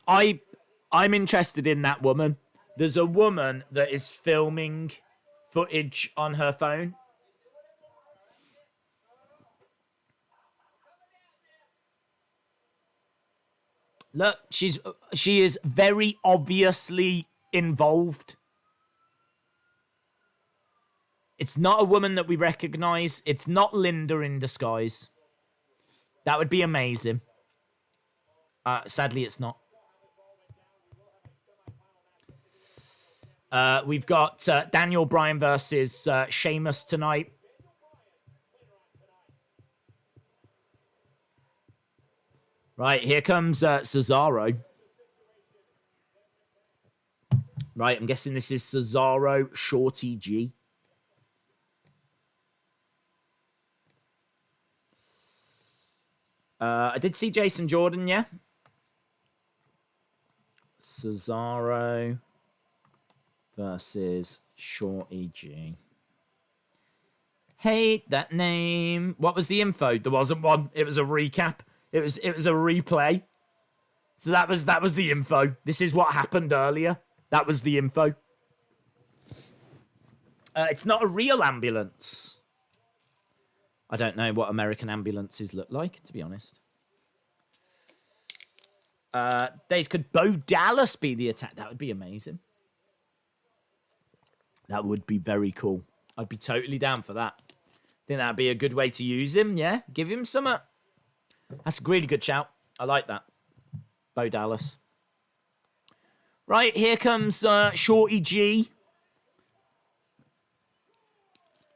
interested in that woman. There's a woman that is filming footage on her phone. Look, she is very obviously involved. It's not a woman that we recognize. It's not Linda in disguise. That would be amazing. Sadly, it's not. We've got Daniel Bryan versus Sheamus tonight. Right, here comes Cesaro. Right, I'm guessing this is Cesaro, Shorty G. I did see Jason Jordan, yeah. Cesaro versus Shorty G. Hate that name. What was the info? There wasn't one. It was a recap. It was a replay. So that was the info. This is what happened earlier. That was the info. It's not a real ambulance. I don't know what American ambulances look like, to be honest. Days, could Bo Dallas be the attack? That would be amazing. That would be very cool. I'd be totally down for that. Think that'd be a good way to use him, yeah? Give him some... That's a really good shout. I like that. Bo Dallas. Right, here comes Shorty G.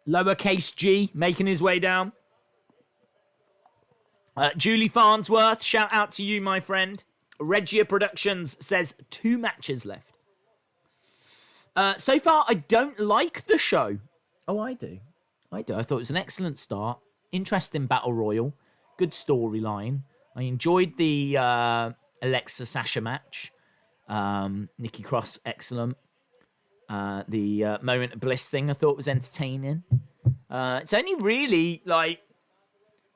Lowercase G making his way down. Julie Farnsworth, shout out to you, my friend. Regia Productions says 2 matches left. So far, I don't like the show. Oh, I do. I thought it was an excellent start. Interesting battle royal. Good storyline. I enjoyed the Alexa Sasha match. Nikki Cross, excellent. The moment of Bliss thing I thought was entertaining. It's only really like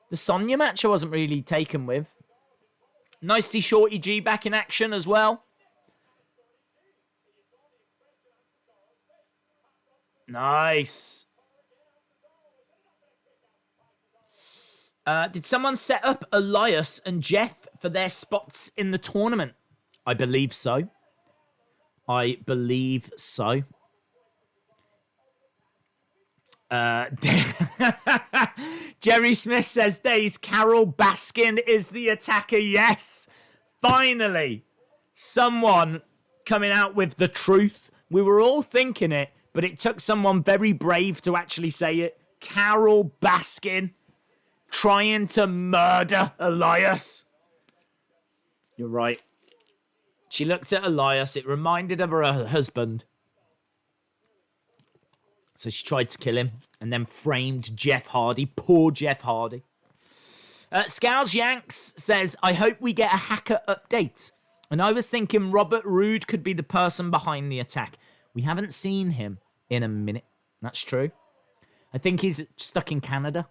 the Sonya match I wasn't really taken with. Nice to see Shorty G back in action as well. Nice. Did someone set up Elias and Jeff for their spots in the tournament? I believe so. Jerry Smith says days Carol Baskin is the attacker. Yes, finally someone coming out with the truth. We were all thinking it, but it took someone very brave to actually say it. Carol Baskin trying to murder Elias. You're right. She looked at Elias. It reminded her of her husband. So she tried to kill him and then framed Jeff Hardy. Poor Jeff Hardy. Scouse Yanks says, I hope we get a hacker update. And I was thinking Robert Roode could be the person behind the attack. We haven't seen him in a minute. That's true. I think he's stuck in Canada.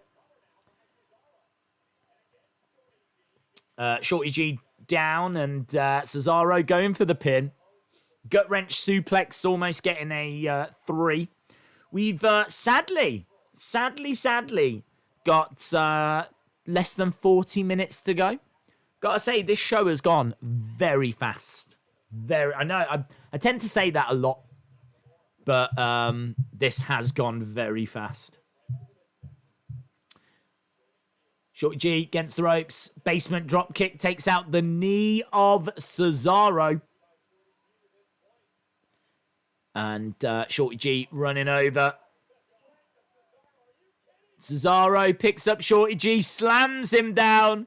Shorty G down and Cesaro going for the pin. Gut wrench suplex, almost getting a 3. We've sadly got less than 40 minutes to go. Gotta say, this show has gone very fast. I know I tend to say that a lot, but this has gone very fast. Shorty G against the ropes. Basement drop kick takes out the knee of Cesaro. And Shorty G running over. Cesaro picks up Shorty G, slams him down.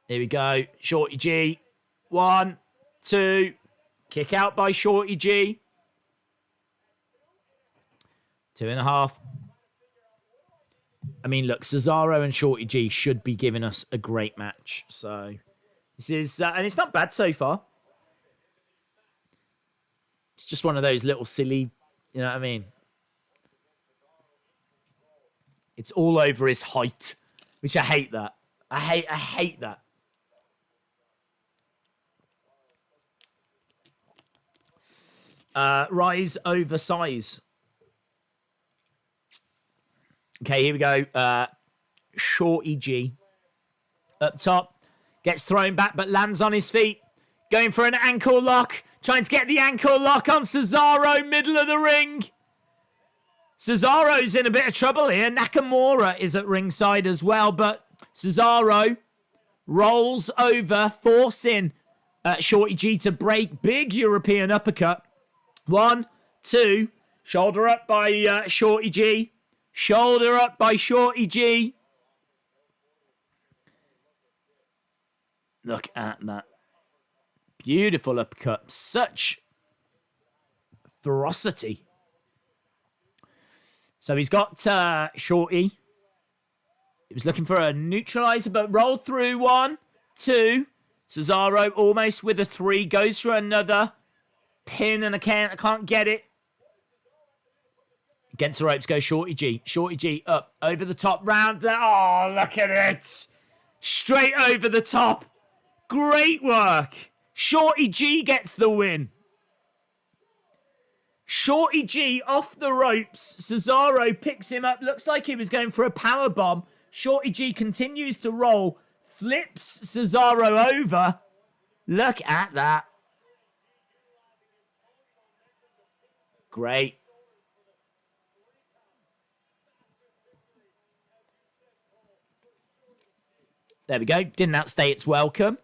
Here we go. Shorty G. 1, 2. Kick out by Shorty G. 2.5. I mean, look, Cesaro and Shorty G should be giving us a great match. So this is, and it's not bad so far. It's just one of those little silly, you know what I mean? It's all over his height, which I hate that. I hate that. Rise over size. Okay, here we go. Shorty G. Up top. Gets thrown back, but lands on his feet. Going for an ankle lock. Trying to get the ankle lock on Cesaro, middle of the ring. Cesaro's in a bit of trouble here. Nakamura is at ringside as well, but Cesaro rolls over, forcing Shorty G to break. Big European uppercut. 1, 2. Shoulder up by Shorty G. Shoulder up by Shorty G. Look at that. Beautiful uppercut. Such ferocity. So he's got Shorty. He was looking for a neutralizer, but rolled through. 1, 2. Cesaro almost with a 3. Goes for another pin, and I can't get it. Against the ropes goes Shorty G. Shorty G up over the top, round there. Oh, look at it. Straight over the top. Great work. Shorty G gets the win. Shorty G off the ropes. Cesaro picks him up. Looks like he was going for a power bomb. Shorty G continues to roll. Flips Cesaro over. Look at that. Great. There we go. Didn't outstay its welcome.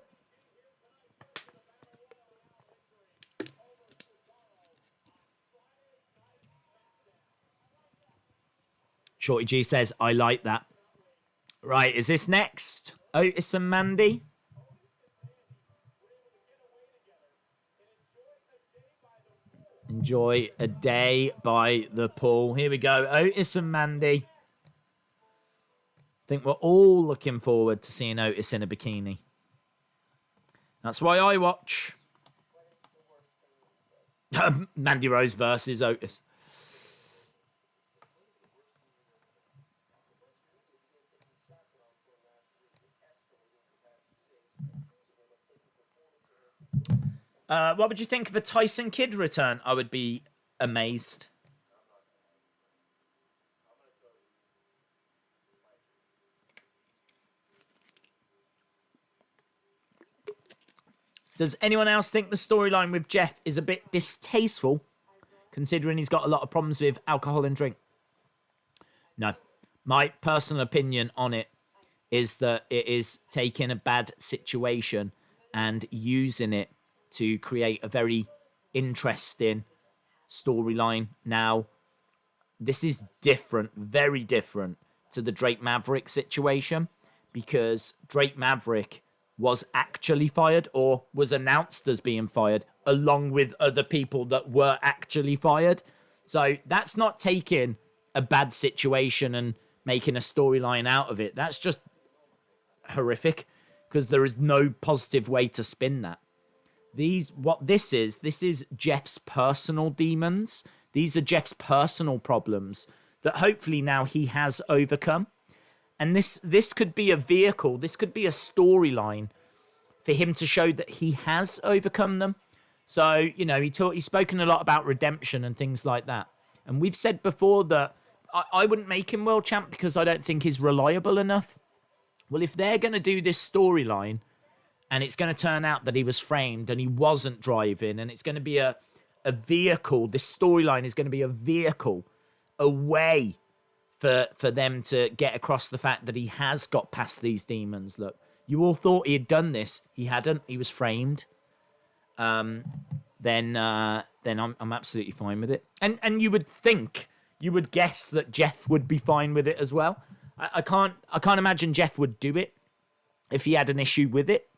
Shorty G says, I like that. Right, is this next? Otis and Mandy? Enjoy a day by the pool. Here we go. Otis and Mandy. I think we're all looking forward to seeing Otis in a bikini. That's why I watch. Mandy Rose versus Otis. What would you think of a Tyson Kidd return? I would be amazed. Does anyone else think the storyline with Jeff is a bit distasteful, considering he's got a lot of problems with alcohol and drink? No. My personal opinion on it is that it is taking a bad situation and using it to create a very interesting storyline. Now, this is different, very different to the Drake Maverick situation, because Drake Maverick was actually fired or was announced as being fired along with other people that were actually fired. So that's not taking a bad situation and making a storyline out of it. That's just horrific, because there is no positive way to spin that. What this is Jeff's personal demons. These are Jeff's personal problems that hopefully now he has overcome. And this could be a vehicle, this could be a storyline for him to show that he has overcome them. So, you know, he's spoken a lot about redemption and things like that. And we've said before that I wouldn't make him world champ because I don't think he's reliable enough. Well, if they're going to do this storyline and it's going to turn out that he was framed and he wasn't driving, and it's going to be a vehicle, this storyline is going to be a vehicle, a way for them to get across the fact that he has got past these demons. Look, you all thought he had done this. He hadn't. He was framed. Then I'm absolutely fine with it. And you would guess that Jeff would be fine with it as well. I can't imagine Jeff would do it if he had an issue with it.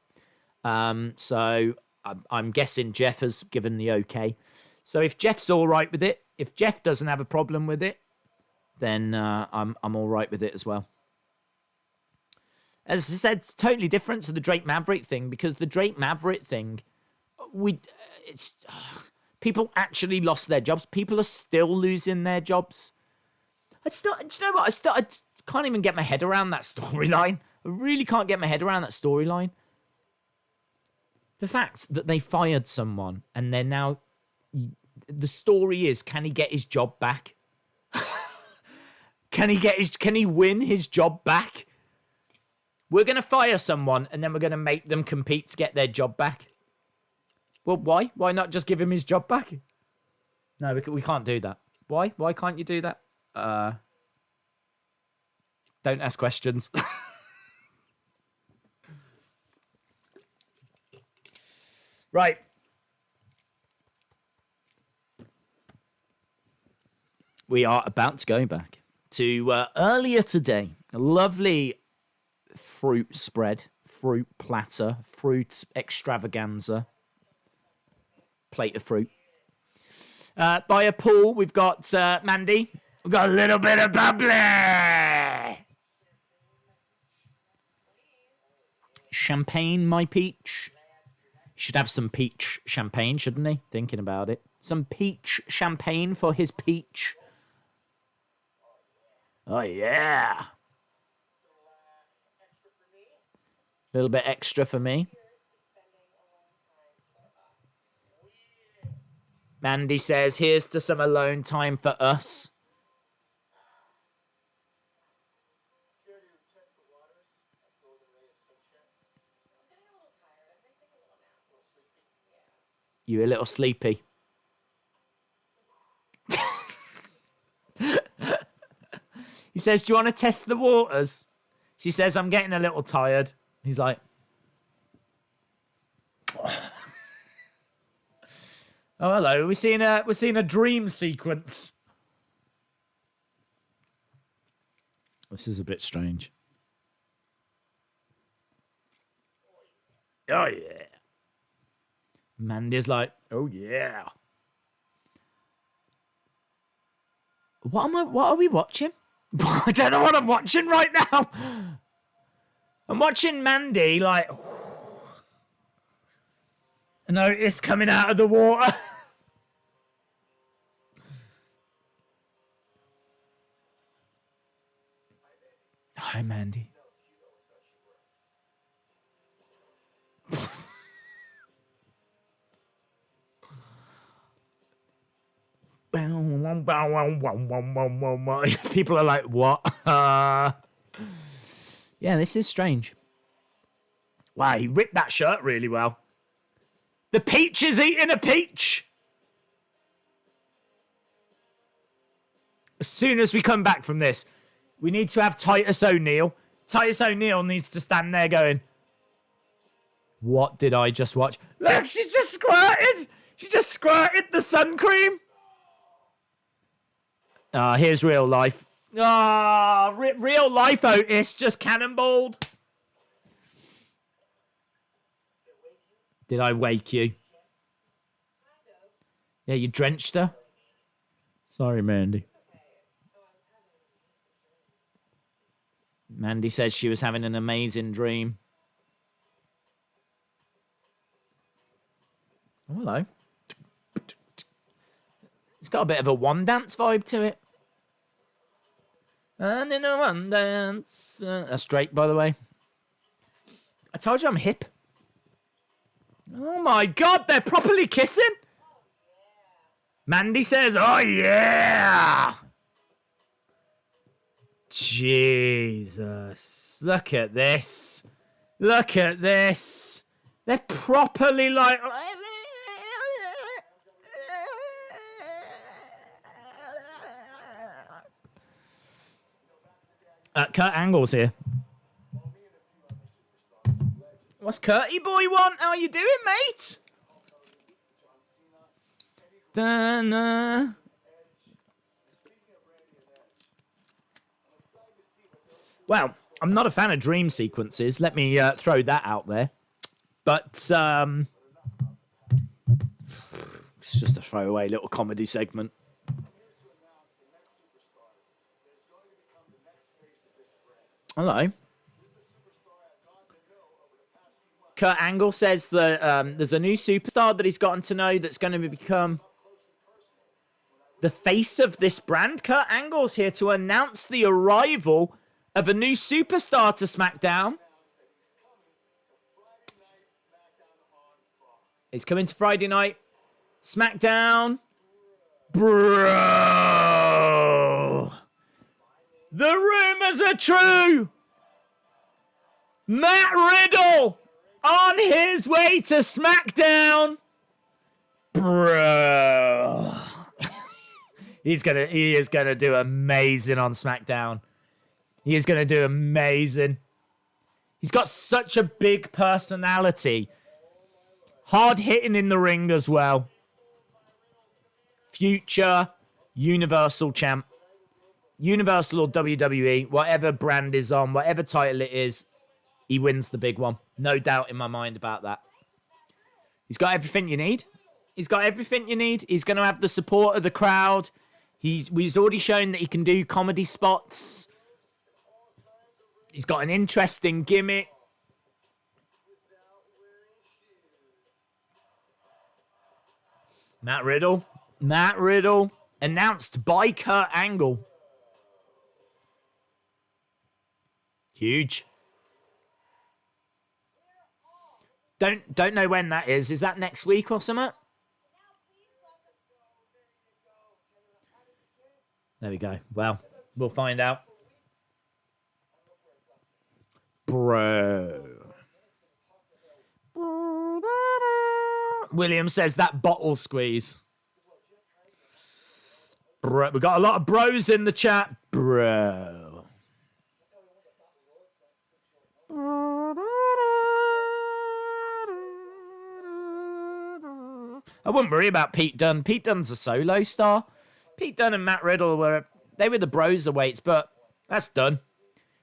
So I'm guessing Jeff has given the okay. So if Jeff's all right with it, if Jeff doesn't have a problem with it, then I'm all right with it as well. As I said, it's totally different to the Drake Maverick thing, because the Drake Maverick thing, people actually lost their jobs. People are still losing their jobs. Do you know what? I can't even get my head around that storyline. I really can't get my head around that storyline. The fact that they fired someone and they're now... The story is, can he get his job back? Can he win his job back? We're going to fire someone and then we're going to make them compete to get their job back. Well, why? Why not just give him his job back? No, we can't do that. Why? Why can't you do that? Don't ask questions. Right. We are about to go back to earlier today. A lovely fruit spread, fruit platter, fruit extravaganza, plate of fruit. By a pool, we've got Mandy. We've got a little bit of bubbly. Champagne, my peach. Should have some peach champagne, shouldn't he? Thinking about it. Some peach champagne for his peach. Oh, yeah. A little bit extra for me. Mandy says, here's to some alone time for us. You a little sleepy. He says, do you want to test the waters? She says, I'm getting a little tired. He's like, oh, hello. We're seeing a dream sequence. This is a bit strange. Oh, yeah. Mandy's like, oh, yeah. What are we watching? I don't know what I'm watching right now. I'm watching Mandy, like, an Otis coming out of the water. Hi, Mandy. People are like, what? Yeah, this is strange. Wow, he ripped that shirt really well. The peach is eating a peach. As soon as we come back from this, we need to have Titus O'Neil. Titus O'Neil needs to stand there going, what did I just watch? Look, she just squirted. She just squirted the sun cream. Here's real life. Real life Otis just cannonballed. Did I wake you? Yeah, you drenched her. Sorry, Mandy. Mandy says she was having an amazing dream. Oh, hello. It's got a bit of a one dance vibe to it. And in a one dance. That's Drake, by the way. I told you I'm hip. Oh my God, they're properly kissing. Mandy says, oh yeah. Jesus. Look at this. Look at this. They're properly like... Kurt Angle's here. What's Curty boy want? How are you doing, mate? Dun, Well, I'm not a fan of dream sequences. Let me throw that out there. But it's just a throwaway little comedy segment. Hello. Kurt Angle says that there's a new superstar that he's gotten to know that's going to become the face of this brand. Kurt Angle's here to announce the arrival of a new superstar to SmackDown. He's coming to Friday Night Smackdown. Bro! The rumors are true! Matt Riddle on his way to SmackDown. Bro. He is gonna do amazing on SmackDown. He is gonna do amazing. He's got such a big personality. Hard hitting in the ring as well. Future Universal Champ. Universal or WWE, whatever brand is on, whatever title it is, he wins the big one. No doubt in my mind about that. He's got everything you need. He's got everything you need. He's going to have the support of the crowd. He's already shown that he can do comedy spots. He's got an interesting gimmick. Matt Riddle. Announced by Kurt Angle. Huge. Don't know when that is. Is that next week or something? There we go. Well, we'll find out. Bro. William says that bottle squeeze. Bro. We got a lot of bros in the chat. Bro. I wouldn't worry about Pete Dunne. Pete Dunne's a solo star. Pete Dunne and Matt Riddle were the Broserweights, but that's done.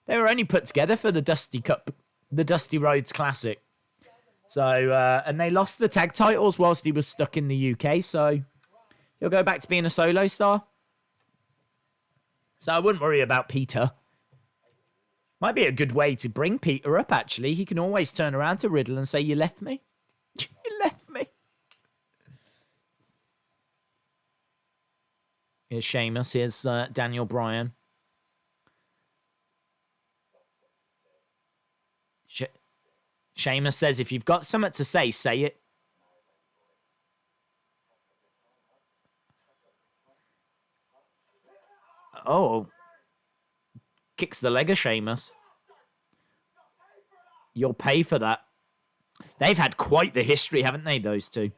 They were only put together for the Dusty Cup, the Dusty Rhodes Classic. So, and they lost the tag titles whilst he was stuck in the UK. So he'll go back to being a solo star. So I wouldn't worry about Peter. Might be a good way to bring Peter up, actually. He can always turn around to Riddle and say, you left me. You left me. Here's Sheamus. Here's Daniel Bryan. Sheamus says, if you've got something to say, say it. Oh. Kicks the leg of Sheamus. You'll pay for that. They've had quite the history, haven't they, those two?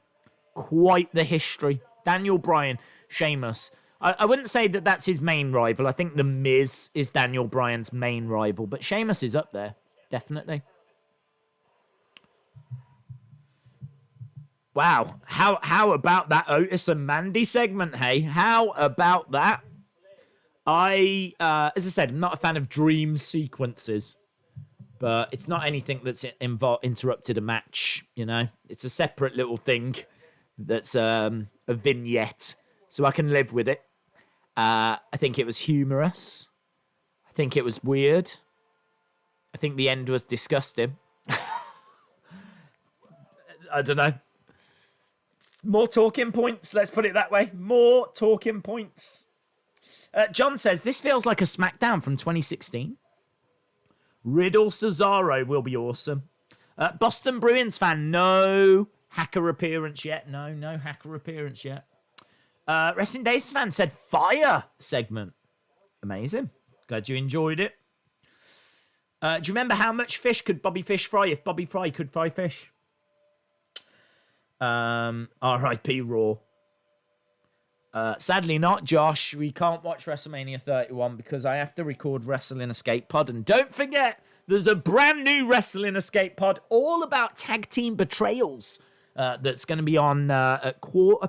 Quite the history. Daniel Bryan, Sheamus. I wouldn't say that that's his main rival. I think The Miz is Daniel Bryan's main rival. But Sheamus is up there. Definitely. Wow. How about that Otis and Mandy segment, hey? How about that? As I said, I'm not a fan of dream sequences, but it's not anything that's interrupted a match, you know? It's a separate little thing that's a vignette, so I can live with it. I think it was humorous. I think it was weird. I think the end was disgusting. I don't know. More talking points, let's put it that way. More talking points. John says, this feels like a SmackDown from 2016. Riddle Cesaro will be awesome. Boston Bruins fan, no hacker appearance yet. No hacker appearance yet. Wrestling Days fan said, fire segment. Amazing. Glad you enjoyed it. Do you remember how much fish could Bobby Fish fry if Bobby Fry could fry fish? R.I.P. Raw. Sadly not, Josh. We can't watch WrestleMania 31 because I have to record Wrestling Escape Pod. And don't forget, there's a brand new Wrestling Escape Pod all about tag team betrayals that's going to be on at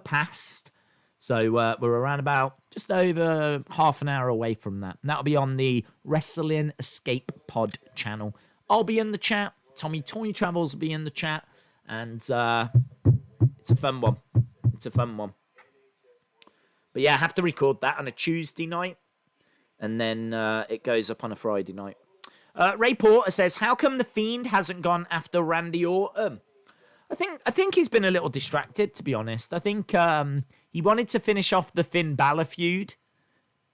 past. So we're around about just over half an hour away from that. And that'll be on the Wrestling Escape Pod channel. I'll be in the chat. Tommy Toy Travels will be in the chat. And it's a fun one. It's a fun one. But yeah, I have to record that on a Tuesday night. And then it goes up on a Friday night. Ray Porter says, how come The Fiend hasn't gone after Randy Orton? I think he's been a little distracted, to be honest. I think he wanted to finish off the Finn Balor feud.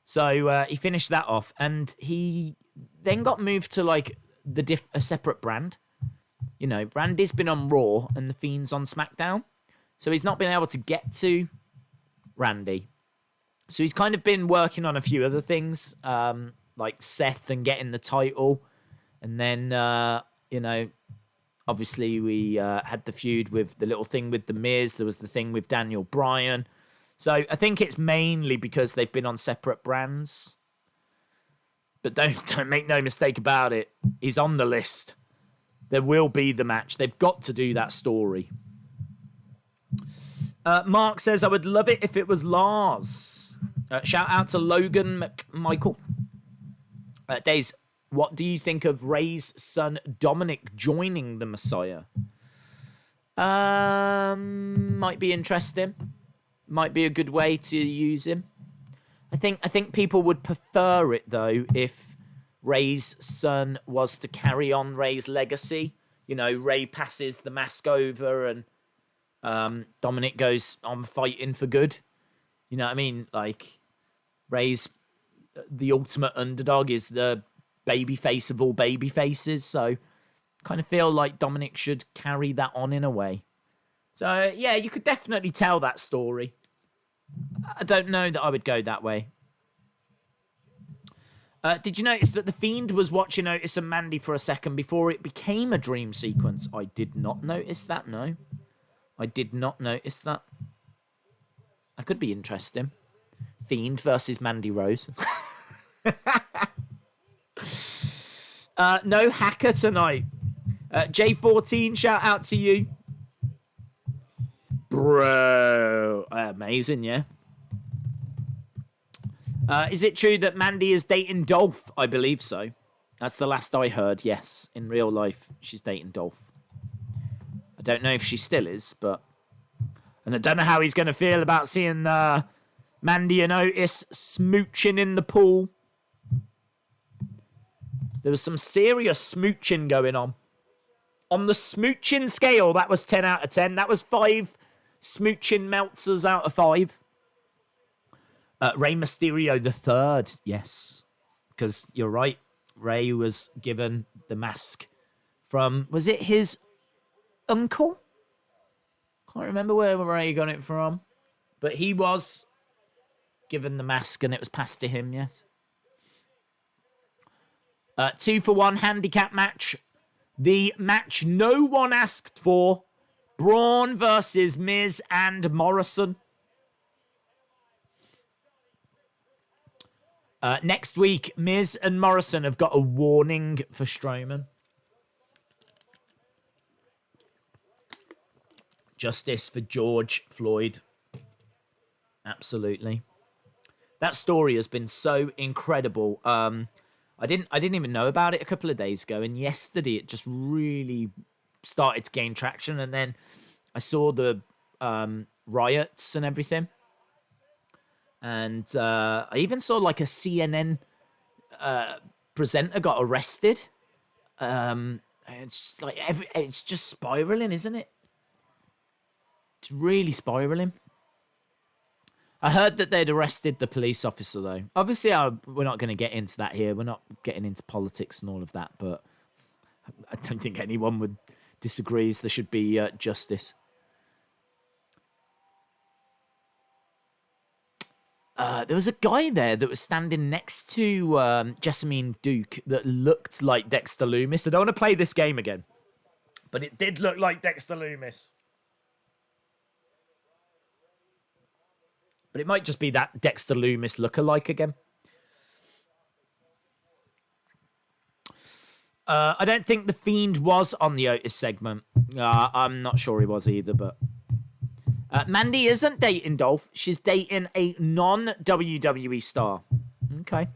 So he finished that off. And he then got moved to like a separate brand. You know, Randy's been on Raw and The Fiend's on SmackDown. So he's not been able to get to Randy. So he's kind of been working on a few other things, like Seth and getting the title. And then, you know, obviously we had the feud with the little thing with The Miz. There was the thing with Daniel Bryan. So I think it's mainly because they've been on separate brands. But don't make no mistake about it. He's on the list. There will be the match. They've got to do that story. Mark says, I would love it if it was Lars. Shout out to Logan McMichael. Days, what do you think of Ray's son Dominic joining the Messiah? Might be interesting. Might be a good way to use him. I think people would prefer it though if Ray's son was to carry on Ray's legacy. You know, Ray passes the mask over and Dominic goes on fighting for good. You know what I mean? Like, Ray's the ultimate underdog, is the baby face of all baby faces. So, kind of feel like Dominic should carry that on in a way. So, yeah, you could definitely tell that story. I don't know that I would go that way. Did you notice that The Fiend was watching Otis and Mandy for a second before it became a dream sequence? I did not notice that, no. I did not notice that. That could be interesting. Fiend versus Mandy Rose. No hacker tonight. J14, shout out to you. Bro. Amazing, yeah. Is it true that Mandy is dating Dolph? I believe so. That's the last I heard, yes. In real life, she's dating Dolph. I don't know if she still is, but... And I don't know how he's going to feel about seeing Mandy and Otis smooching in the pool. There was some serious smooching going on. On the smooching scale, that was 10 out of 10. That was 5 smooching Meltzers out of 5. Rey Mysterio the third, yes. Because you're right. Rey was given the mask from... Was it his uncle? Can't remember where Rey got it from. But he was given the mask and it was passed to him, yes. 2-for-1 handicap match. The match no one asked for. Braun versus Miz and Morrison. Next week, Miz and Morrison have got a warning for Strowman. Justice for George Floyd. Absolutely. That story has been so incredible. I didn't even know about it a couple of days ago, and yesterday it just really started to gain traction. And then I saw the riots and everything, and I even saw like a CNN presenter got arrested. It's just like it's just spiraling, isn't it? It's really spiraling. I heard that they'd arrested the police officer, though. Obviously, we're not going to get into that here. We're not getting into politics and all of that, but I don't think anyone would disagree. There should be justice. There was a guy there that was standing next to Jessamine Duke that looked like Dexter Lumis. I don't want to play this game again, but it did look like Dexter Lumis. But it might just be that Dexter Lumis lookalike again. I don't think The Fiend was on the Otis segment. I'm not sure he was either, but... Mandy isn't dating Dolph. She's dating a non-WWE star. Okay.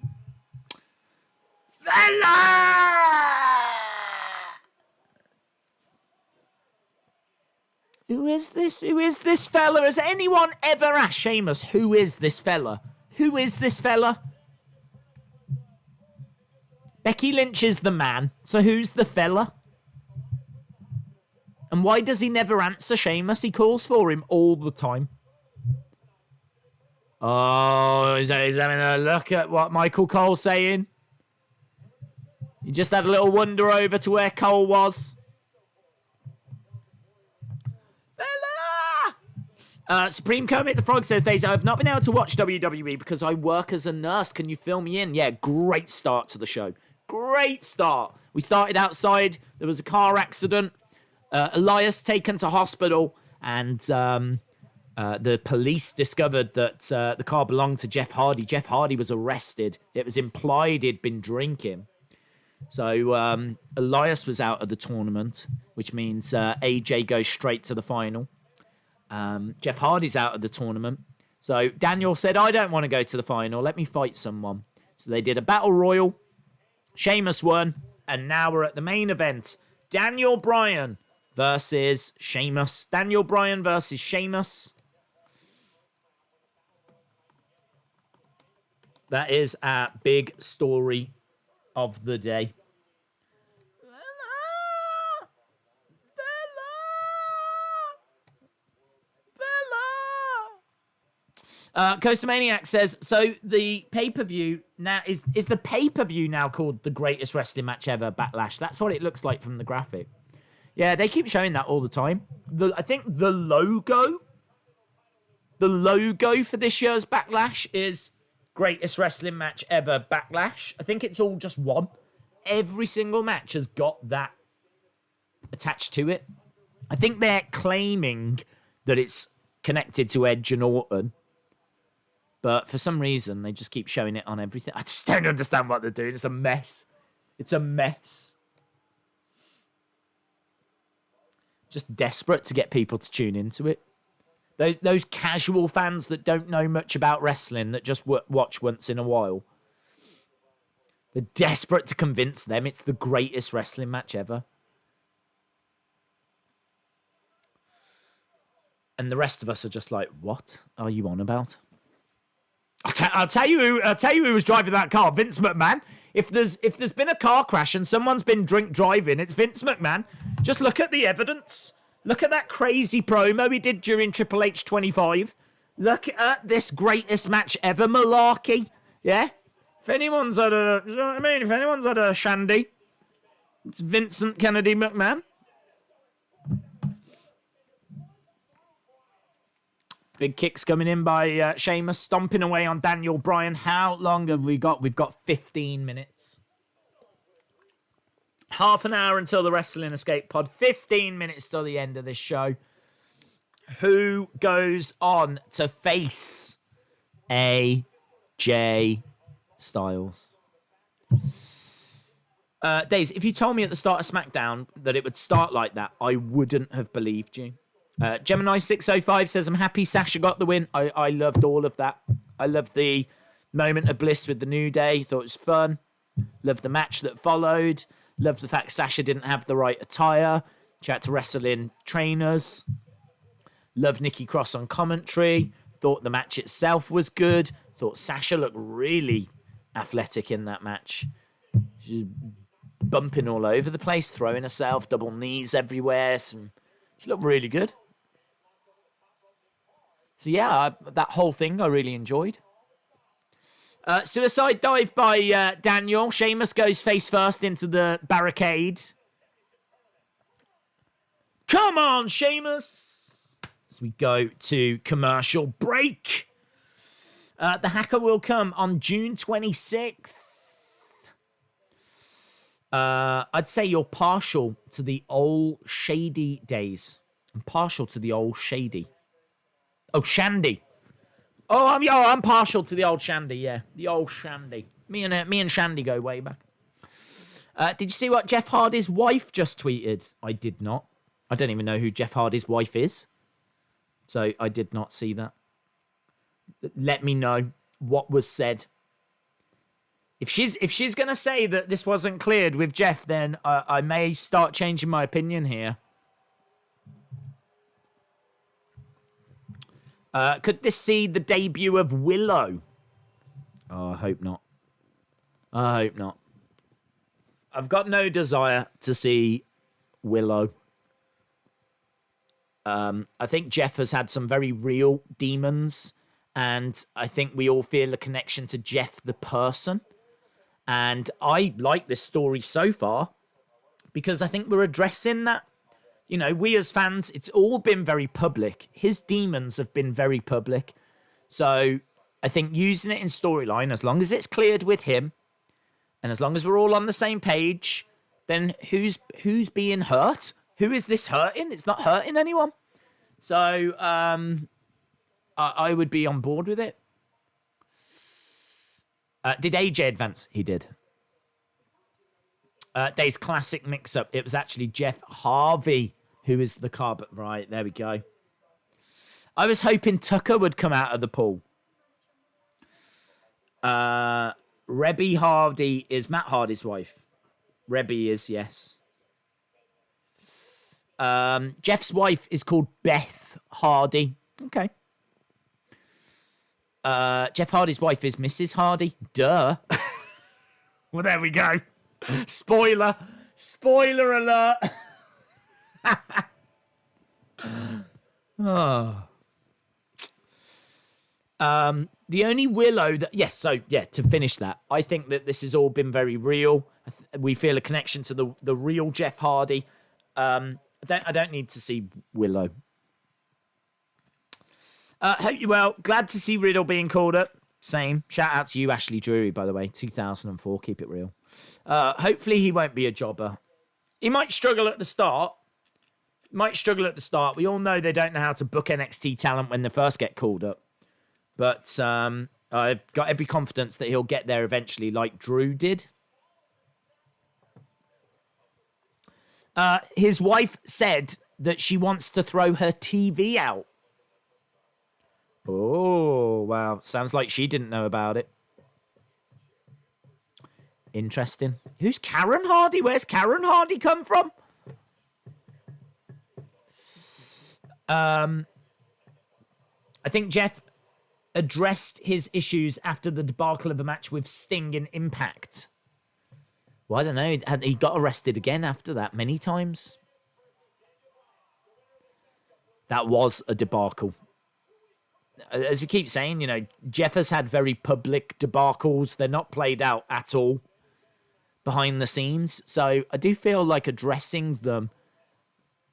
Who is this? Who is this fella? Has anyone ever asked Sheamus, who is this fella? Who is this fella? Becky Lynch is the man, so who's the fella? And why does he never answer Sheamus? He calls for him all the time. Oh, he's having a look at what Michael Cole's saying. He just had a little wander over to where Cole was. Supreme Kermit the Frog says, Daisy, I've not been able to watch WWE because I work as a nurse. Can you fill me in? Yeah, great start to the show. Great start. We started outside. There was a car accident. Elias taken to hospital. And the police discovered that the car belonged to Jeff Hardy. Jeff Hardy was arrested. It was implied he'd been drinking. So Elias was out of the tournament, which means AJ goes straight to the final. Jeff Hardy's out of the tournament. So Daniel said, I don't want to go to the final. Let me fight someone. So they did a battle royal. Sheamus won. And now we're at the main event. Daniel Bryan versus Sheamus. Daniel Bryan versus Sheamus. That is our big story of the day. Coaster Maniac says, so the pay-per-view now is the pay-per-view now called the greatest wrestling match ever, Backlash? That's what it looks like from the graphic. Yeah, they keep showing that all the time. I think the logo for this year's Backlash is greatest wrestling match ever, Backlash. I think it's all just one. Every single match has got that attached to it. I think they're claiming that it's connected to Edge and Orton. But for some reason, they just keep showing it on everything. I just don't understand what they're doing. It's a mess. It's a mess. Just desperate to get people to tune into it. Those casual fans that don't know much about wrestling, that just watch once in a while. They're desperate to convince them it's the greatest wrestling match ever. And the rest of us are just like, what are you on about? I'll tell you who was driving that car, Vince McMahon. If there's been a car crash and someone's been drink driving, it's Vince McMahon. Just look at the evidence. Look at that crazy promo he did during Triple H 25. Look at this greatest match ever malarkey. Yeah? If anyone's had a, you know what I mean? If anyone's had a shandy, it's Vincent Kennedy McMahon. Big kicks coming in by Sheamus, stomping away on Daniel Bryan. How long have we got? We've got 15 minutes. Half an hour until the Wrestling Escape Pod. 15 minutes till the end of this show. Who goes on to face AJ Styles? Days, if you told me at the start of SmackDown that it would start like that, I wouldn't have believed you. Gemini605 says, I'm happy Sasha got the win. I loved all of that. I loved the moment of Bliss with the New Day. Thought it was fun. Loved the match that followed. Loved the fact Sasha didn't have the right attire. She had to wrestle in trainers. Loved Nikki Cross on commentary. Thought the match itself was good. Thought Sasha looked really athletic in that match. She's bumping all over the place, throwing herself, double knees everywhere. She looked really good. So yeah, that whole thing I really enjoyed. Suicide dive by Daniel. Sheamus goes face first into the barricade. Come on, Sheamus! As we go to commercial break. The Hacker will come on June 26th. I'd say you're partial to the old shady days. I'm partial to the old shady. Oh, Shandy. I'm partial to the old Shandy, yeah. The old Shandy. Me and Shandy go way back. Did you see what Jeff Hardy's wife just tweeted? I did not. I don't even know who Jeff Hardy's wife is. So I did not see that. Let me know what was said. If she's going to say that this wasn't cleared with Jeff, then I may start changing my opinion here. Could this see the debut of Willow? Oh, I hope not. I hope not. I've got no desire to see Willow. I think Jeff has had some very real demons, and I think we all feel a connection to Jeff the person. And I like this story so far because I think we're addressing that. You know, we as fans, it's all been very public. His demons have been very public. So I think using it in storyline, as long as it's cleared with him, and as long as we're all on the same page, then who's being hurt? Who is this hurting? It's not hurting anyone. So I would be on board with it. Did AJ advance? He did. Day's classic mix-up. It was actually Jeff Harvey who is the carpet. Right, there we go. I was hoping Tucker would come out of the pool. Rebby Hardy is Matt Hardy's wife. Rebby is, yes. Jeff's wife is called Beth Hardy. Okay. Jeff Hardy's wife is Mrs. Hardy. Duh. Well, there we go. Spoiler alert. Oh. The only Willow that... Yes, so, yeah, to finish that, I think that this has all been very real. We feel a connection to the real Jeff Hardy. I don't need to see Willow. Hope you well. Glad to see Riddle being called up. Same. Shout out to you, Ashley Drury, by the way. 2004. Keep it real. Hopefully he won't be a jobber. He might struggle at the start. We all know they don't know how to book NXT talent when they first get called up. But I've got every confidence that he'll get there eventually, like Drew did. His wife said that she wants to throw her TV out. Oh, wow. Sounds like she didn't know about it. Interesting. Who's Karen Hardy? Where's Karen Hardy come from? I think Jeff addressed his issues after the debacle of a match with Sting in Impact. Well, I don't know. He got arrested again after that many times. That was a debacle. As we keep saying, you know, Jeff has had very public debacles. They're not played out at all behind the scenes. So I do feel like addressing them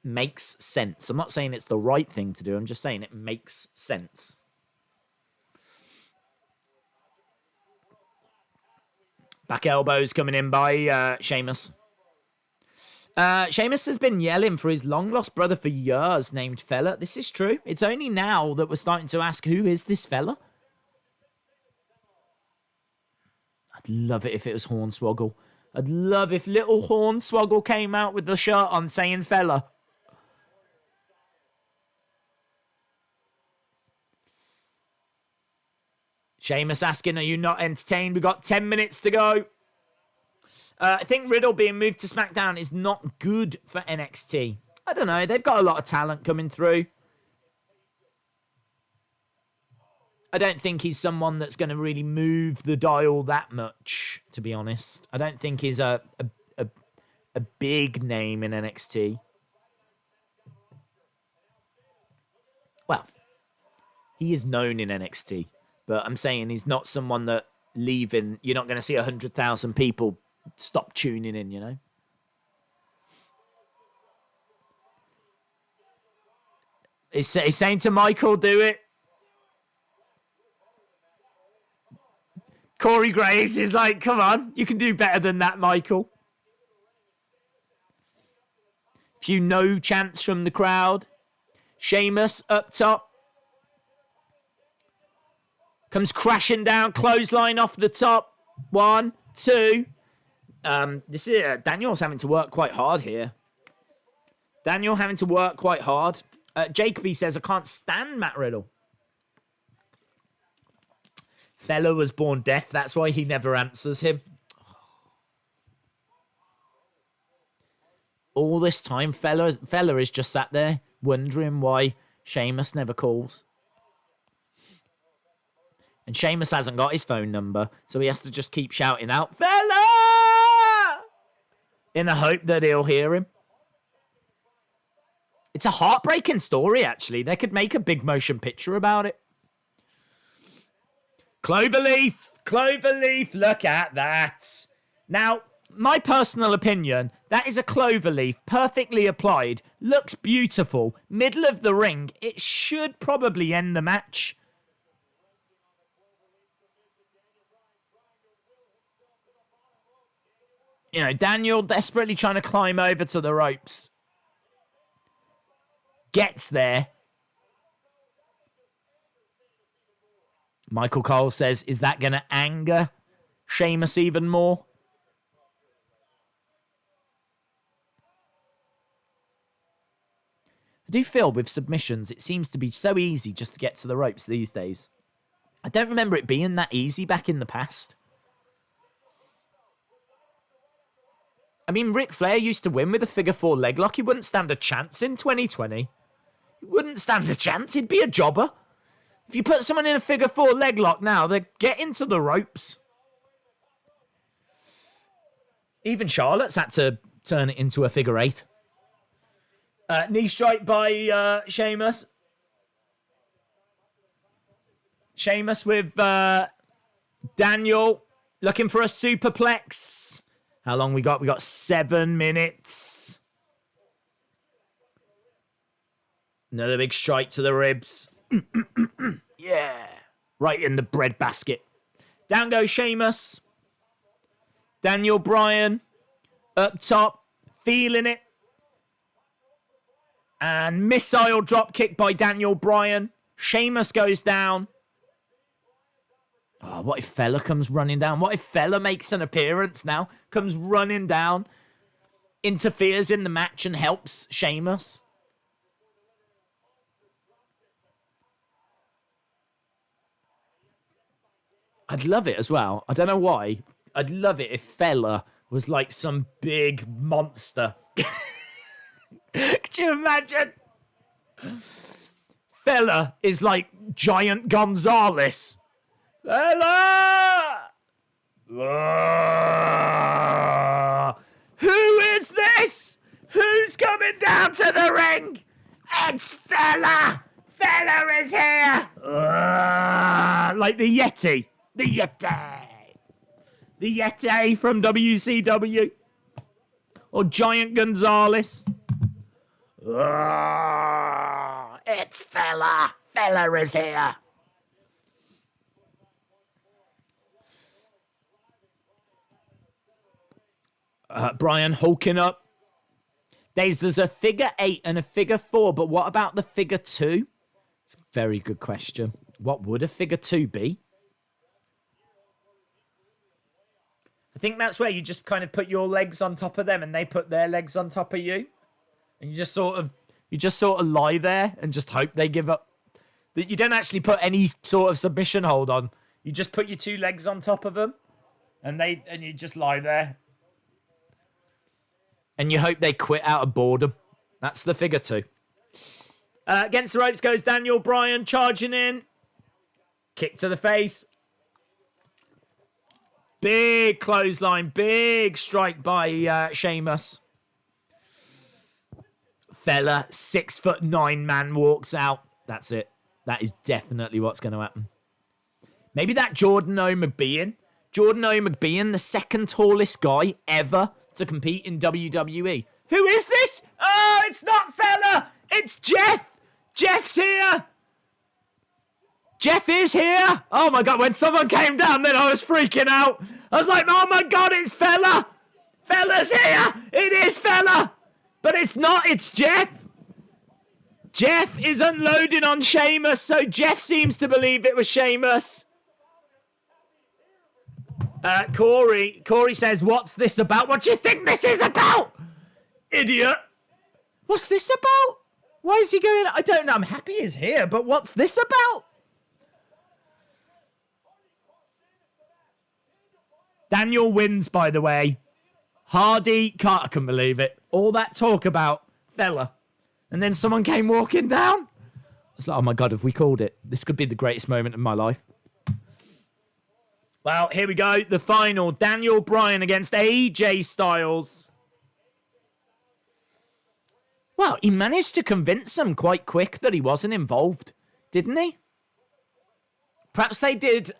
makes sense. I'm not saying it's the right thing to do. I'm just saying it makes sense. Back elbows coming in by Sheamus. Sheamus has been yelling for his long-lost brother for years, named Fella. This is true. It's only now that we're starting to ask, who is this fella? I'd love it if it was Hornswoggle. I'd love if little Hornswoggle came out with the shirt on saying Fella. Sheamus asking, are you not entertained? We've got 10 minutes to go. I think Riddle being moved to SmackDown is not good for NXT. I don't know. They've got a lot of talent coming through. I don't think he's someone that's going to really move the dial that much, to be honest. I don't think he's a big name in NXT. Well, he is known in NXT, but I'm saying he's not someone that leaving, you're not going to see 100,000 people stop tuning in, you know? He's saying to Michael, do it. Corey Graves is like, come on, you can do better than that, Michael. Few no chants from the crowd. Sheamus up top. Comes crashing down, clothesline off the top. 1, 2. This is Daniel's having to work quite hard here. Daniel having to work quite hard. Jacoby says, I can't stand Matt Riddle. Fella was born deaf. That's why he never answers him. All this time, Fella is just sat there wondering why Sheamus never calls. And Sheamus hasn't got his phone number, so he has to just keep shouting out, Fella! In the hope that he'll hear him. It's a heartbreaking story, actually. They could make a big motion picture about it. Cloverleaf, look at that. Now, my personal opinion, that is a cloverleaf, perfectly applied, looks beautiful, middle of the ring. It should probably end the match. You know, Daniel desperately trying to climb over to the ropes. Gets there. Michael Cole says, is that going to anger Sheamus even more? I do feel with submissions, it seems to be so easy just to get to the ropes these days. I don't remember it being that easy back in the past. I mean, Ric Flair used to win with a figure 4 leg lock. He wouldn't stand a chance in 2020. He wouldn't stand a chance. He'd be a jobber. If you put someone in a figure 4 leg lock now, they get into the ropes. Even Charlotte's had to turn it into a figure 8. Knee strike by Sheamus. Sheamus with Daniel looking for a superplex. How long we got? We got 7 minutes. Another big strike to the ribs. Yeah. Right in the bread basket. Down goes Sheamus. Daniel Bryan. Up top. Feeling it. And missile drop kick by Daniel Bryan. Sheamus goes down. Oh, what if Fella comes running down? What if Fella makes an appearance now? Comes running down. Interferes in the match and helps Sheamus. I'd love it as well. I don't know why. I'd love it if Fella was like some big monster. Could you imagine? Fella is like giant Gonzalez. Fella! Who is this? Who's coming down to the ring? It's Fella! Fella is here! Like the Yeti. The Yeti. The Yeti from WCW. Or Giant Gonzalez. It's Fella. Fella is here. Bryan hulking up. There's a figure 8 and a figure 4, but what about the figure 2? It's a very good question. What would a figure 2 be? I think that's where you just kind of put your legs on top of them and they put their legs on top of you. And you just sort of lie there and just hope they give up. That you don't actually put any sort of submission hold on. You just put your 2 legs on top of them and you just lie there. And you hope they quit out of boredom. That's the figure 2. Against the ropes goes Daniel Bryan, charging in. Kick to the face. Big clothesline. Big strike by Sheamus. Fella, 6'9" man walks out. That's it. That is definitely what's going to happen. Maybe that Jordan O. McBean. Jordan O. McBean, the second tallest guy ever to compete in WWE. Who is this? Oh, it's not Fella. It's Jeff. Jeff's here. Jeff is here. Oh my God, when someone came down, then I was freaking out. I was like, oh my God, it's Fella. Fella's here. It is Fella. But it's not, it's Jeff. Jeff is unloading on Sheamus, so Jeff seems to believe it was Sheamus. Corey says, what's this about? What do you think this is about? Idiot. What's this about? Why is he going? I don't know. I'm happy he's here, but what's this about? Daniel wins, by the way. Hardy, I couldn't believe it. All that talk about Fella. And then someone came walking down. I was like, oh my God, have we called it? This could be the greatest moment of my life. Well, here we go. The final. Daniel Bryan against AJ Styles. Well, he managed to convince them quite quick that he wasn't involved, didn't he? Perhaps they did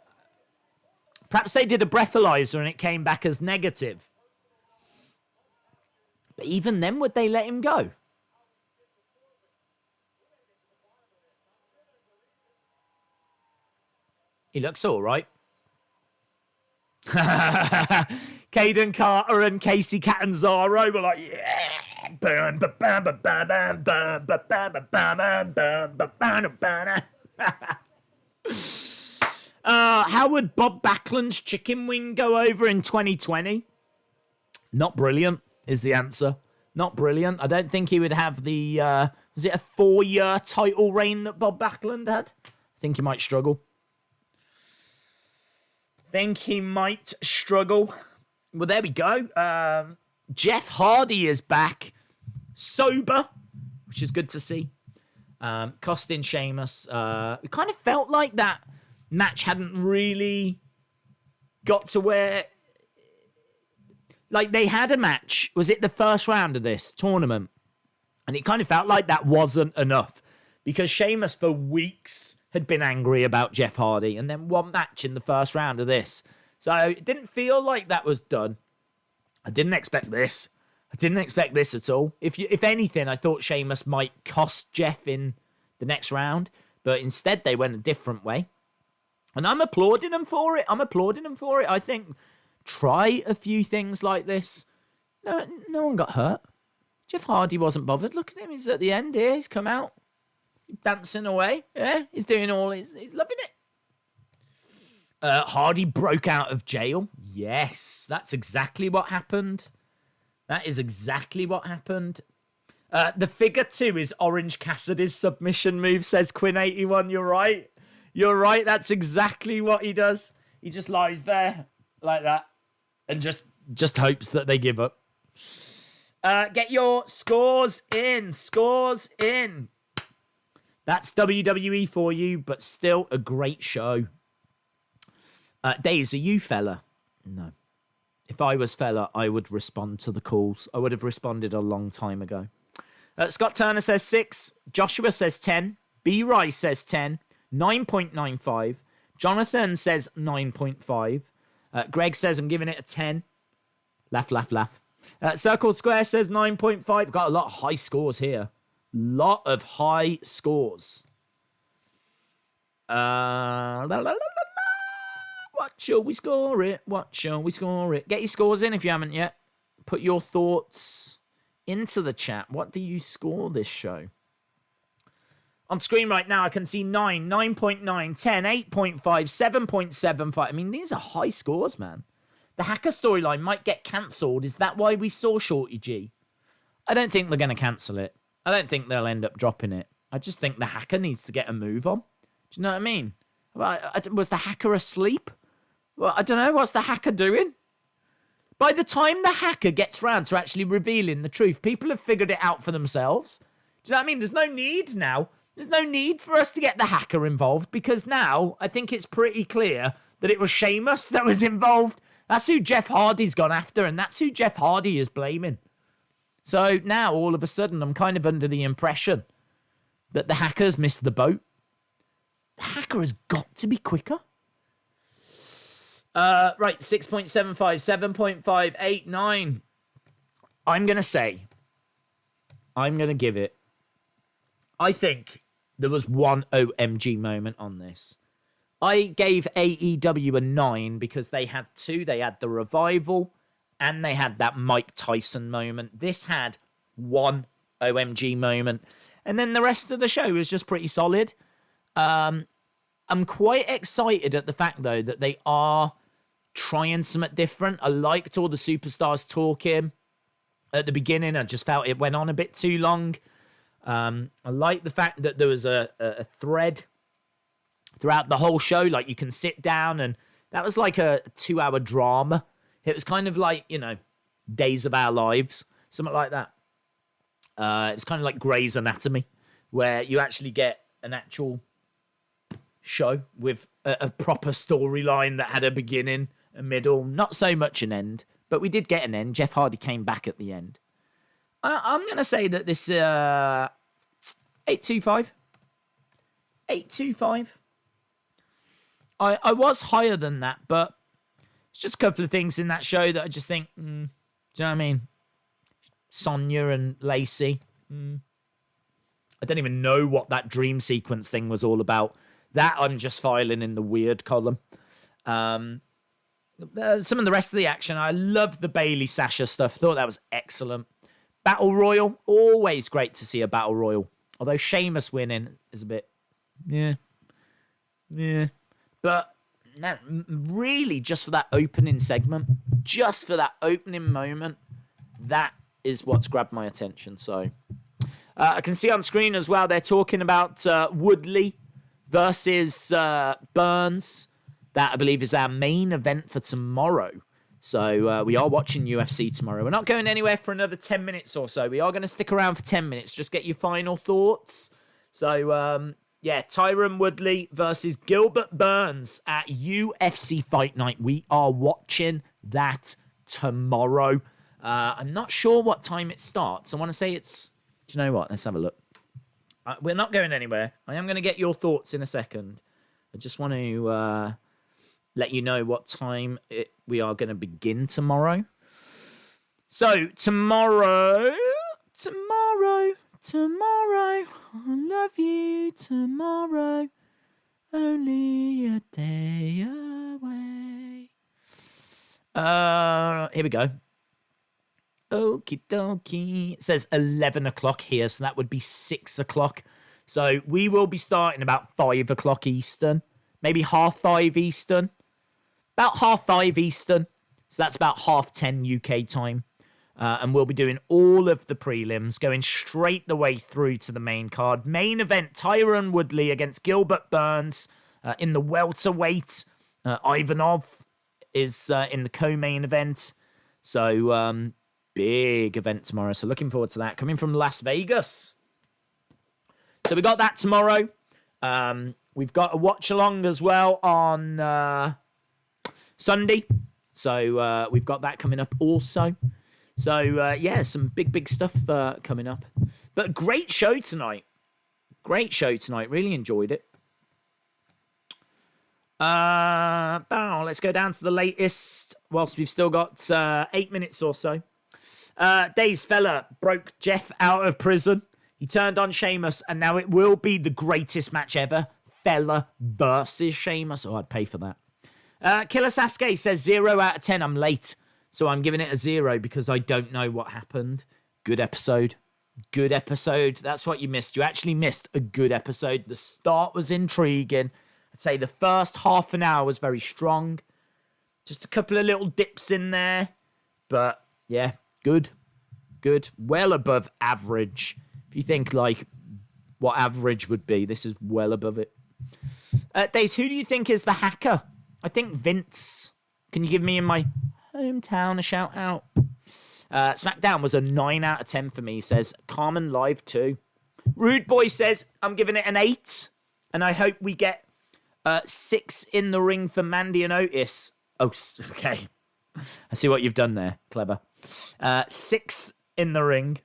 a breathalyzer and it came back as negative. But even then, would they let him go? He looks all right. Caden Carter and Casey Catanzaro were like, yeah. How would Bob Backlund's chicken wing go over in 2020? Not brilliant is the answer. Not brilliant. I don't think he would have the, was it a 4-year title reign that Bob Backlund had? I think he might struggle. Well, there we go. Jeff Hardy is back. Sober, which is good to see. Costing Sheamus. It kind of felt like that match hadn't really got to where... Like, they had a match. Was it the first round of this tournament? And it kind of felt like that wasn't enough. Because Sheamus, for weeks, had been angry about Jeff Hardy. And then one match in the first round of this. So it didn't feel like that was done. I didn't expect this. I didn't expect this at all. If anything, I thought Sheamus might cost Jeff in the next round. But instead, they went a different way. And I'm applauding them for it. I think try a few things like this. No one got hurt. Jeff Hardy wasn't bothered. Look at him. He's at the end here. He's come out. Dancing away. Yeah, he's doing all. He's loving it. Hardy broke out of jail. Yes, that's exactly what happened. That is exactly what happened. The figure 2 is Orange Cassidy's submission move, says Quinn81. You're right. You're right. That's exactly what he does. He just lies there like that. and just hopes that they give up. Get your scores in. Scores in. That's WWE for you, but still a great show. Days, are you fella? No. If I was fella, I would respond to the calls. I would have responded a long time ago. Scott Turner says 6. Joshua says 10. B. Rice says 10. 9.95. Jonathan says 9.5. Greg says I'm giving it a 10. Laugh, laugh, laugh. Circle Square says 9.5. Got a lot of high scores here. Lot of high scores. What shall we score it? What shall we score it? Get your scores in if you haven't yet. Put your thoughts into the chat. What do you score this show? On screen right now, I can see 9, 9.9, 10, 8.5, 7.75. I mean, these are high scores, man. The Hacker storyline might get cancelled. Is that why we saw Shorty G? I don't think they're going to cancel it. I don't think they'll end up dropping it. I just think the Hacker needs to get a move on. Do you know what I mean? Was the Hacker asleep? Well, I don't know. What's the Hacker doing? By the time the Hacker gets round to actually revealing the truth, people have figured it out for themselves. Do you know what I mean? There's no need now. There's no need for us to get the Hacker involved because now I think it's pretty clear that it was Sheamus that was involved. That's who Jeff Hardy's gone after, and that's who Jeff Hardy is blaming. So now, all of a sudden, I'm kind of under the impression that the Hacker's missed the boat. The Hacker has got to be quicker. Right, 6.75, 7.5, 8, 9. I'm going to give it. I think there was one OMG moment on this. I gave AEW a 9 because they had 2. They had the Revival and they had that Mike Tyson moment. This had one OMG moment. And then the rest of the show was just pretty solid. I'm quite excited at the fact, though, that they are trying something different. I liked all the superstars talking at the beginning. I just felt it went on a bit too long. I like the fact that there was a thread throughout the whole show. Like, you can sit down, and that was like a 2-hour drama. It was kind of like, Days of Our Lives, something like that. It was kind of like Grey's Anatomy, where you actually get an actual show with a proper storyline that had a beginning, a middle, not so much an end, but we did get an end. Jeff Hardy came back at the end. I'm going to say that this 825. 825. I was higher than that, but it's just a couple of things in that show that I just think, do you know what I mean? Sonya and Lacey. I don't even know what that dream sequence thing was all about. That I'm just filing in the weird column. Some of the rest of the action, I love the Bayley Sasha stuff. Thought that was excellent. Battle Royal, always great to see a Battle Royal. Although Sheamus winning is a bit, yeah. But no, really, just for that opening segment, just for that opening moment, that is what's grabbed my attention. So I can see on screen as well, they're talking about Woodley versus Burns. That, I believe, is our main event for tomorrow. So we are watching UFC tomorrow. We're not going anywhere for another 10 minutes or so. We are going to stick around for 10 minutes. Just get your final thoughts. So, yeah, Tyron Woodley versus Gilbert Burns at UFC Fight Night. We are watching that tomorrow. I'm not sure what time it starts. I want to say it's... Do you know what? Let's have a look. We're not going anywhere. I am going to get your thoughts in a second. I just want to... let you know what time we are going to begin tomorrow. So, tomorrow, I love you tomorrow, only a day away. Here we go. Okie dokie. It says 11 o'clock here, so that would be 6 o'clock. So, we will be starting about 5 o'clock Eastern, maybe 5:30 Eastern. About 5:30 Eastern. So that's about 10:30 UK time. And we'll be doing all of the prelims, going straight the way through to the main card. Main event, Tyron Woodley against Gilbert Burns in the welterweight. Ivanov is in the co-main event. So, big event tomorrow. So looking forward to that. Coming from Las Vegas. So we got that tomorrow. We've got a watch-along as well on Sunday. So we've got that coming up also. So, yeah, some big stuff coming up. But great show tonight. Great show tonight. Really enjoyed it. Let's go down to the latest whilst we've still got 8 minutes or so. Days fella broke Jeff out of prison. He turned on Sheamus, and now it will be the greatest match ever. Fella versus Sheamus. Oh, I'd pay for that. Killer Sasuke says 0 out of 10. I'm late, so I'm giving it a 0 because I don't know what happened. Good episode. Good episode. That's what you missed. You actually missed a good episode. The start was intriguing. I'd say the first half an hour was very strong. Just a couple of little dips in there. But, yeah, good. Good. Well above average. If you think, like, what average would be, this is well above it. Days, who do you think is the hacker? I think Vince. Can you give me in my hometown a shout out? Smackdown was a 9 out of 10 for me, says Carmen Live 2. Rude Boy says, I'm giving it an 8. And I hope we get 6 in the ring for Mandy and Otis. Oh, okay. I see what you've done there. Clever. 6 in the ring.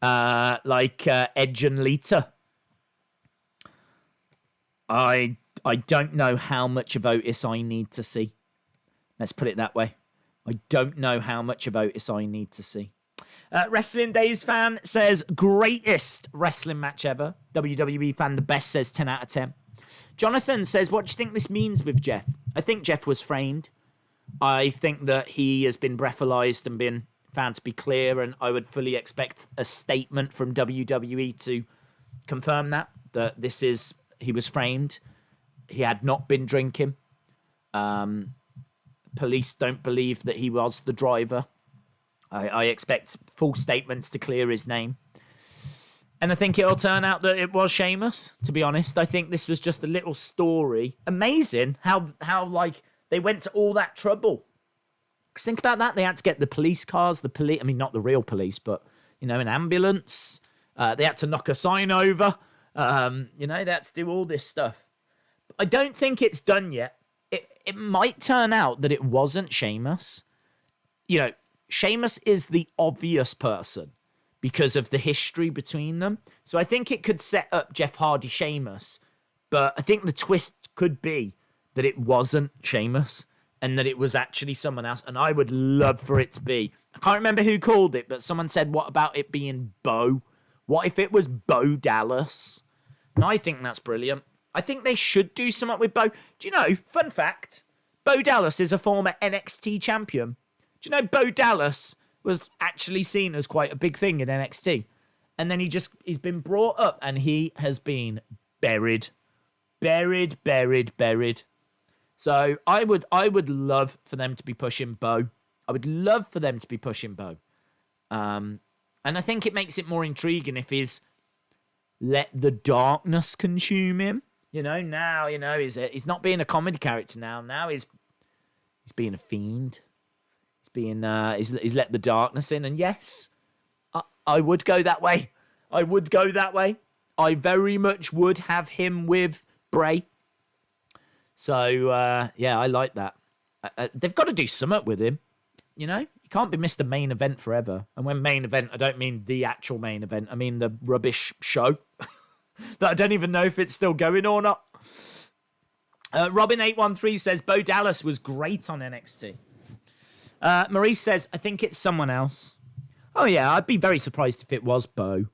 Like Edge and Lita. I don't know how much of Otis I need to see. Let's put it that way. I don't know how much of Otis I need to see. Wrestling Days fan says, greatest wrestling match ever. WWE fan, the best, says 10 out of 10. Jonathan says, what do you think this means with Jeff? I think Jeff was framed. I think that he has been breathalyzed and been found to be clear, and I would fully expect a statement from WWE to confirm that he was framed. He had not been drinking. Police don't believe that he was the driver. I expect full statements to clear his name. And I think it'll turn out that it was Sheamus, to be honest. I think this was just a little story. Amazing how like, they went to all that trouble. Because think about that. They had to get the police cars, I mean, not the real police, but, an ambulance. They had to knock a sign over. They had to do all this stuff. I don't think it's done yet. It might turn out that it wasn't Sheamus. Sheamus is the obvious person because of the history between them. So I think it could set up Jeff Hardy Sheamus. But I think the twist could be that it wasn't Sheamus and that it was actually someone else. And I would love for it to be. I can't remember who called it, but someone said, what about it being Bo? What if it was Bo Dallas? And I think that's brilliant. I think they should do something with Bo. Do you know, fun fact, Bo Dallas is a former NXT champion. Do you know Bo Dallas was actually seen as quite a big thing in NXT? And then he's been brought up and he has been buried. So I would love for them to be pushing Bo. I would love for them to be pushing Bo. And I think it makes it more intriguing if he's let the darkness consume him. Now, he's not being a comedy character now. Now he's being a fiend. He's let the darkness in. And yes, I would go that way. I very much would have him with Bray. So, yeah, I like that. They've got to do something with him. You can't be Mr. Main Event forever. And when main event, I don't mean the actual main event. I mean the rubbish show. That I don't even know if it's still going or not. Robin813 says, Bo Dallas was great on NXT. Maurice says, I think it's someone else. Oh, yeah, I'd be very surprised if it was Bo.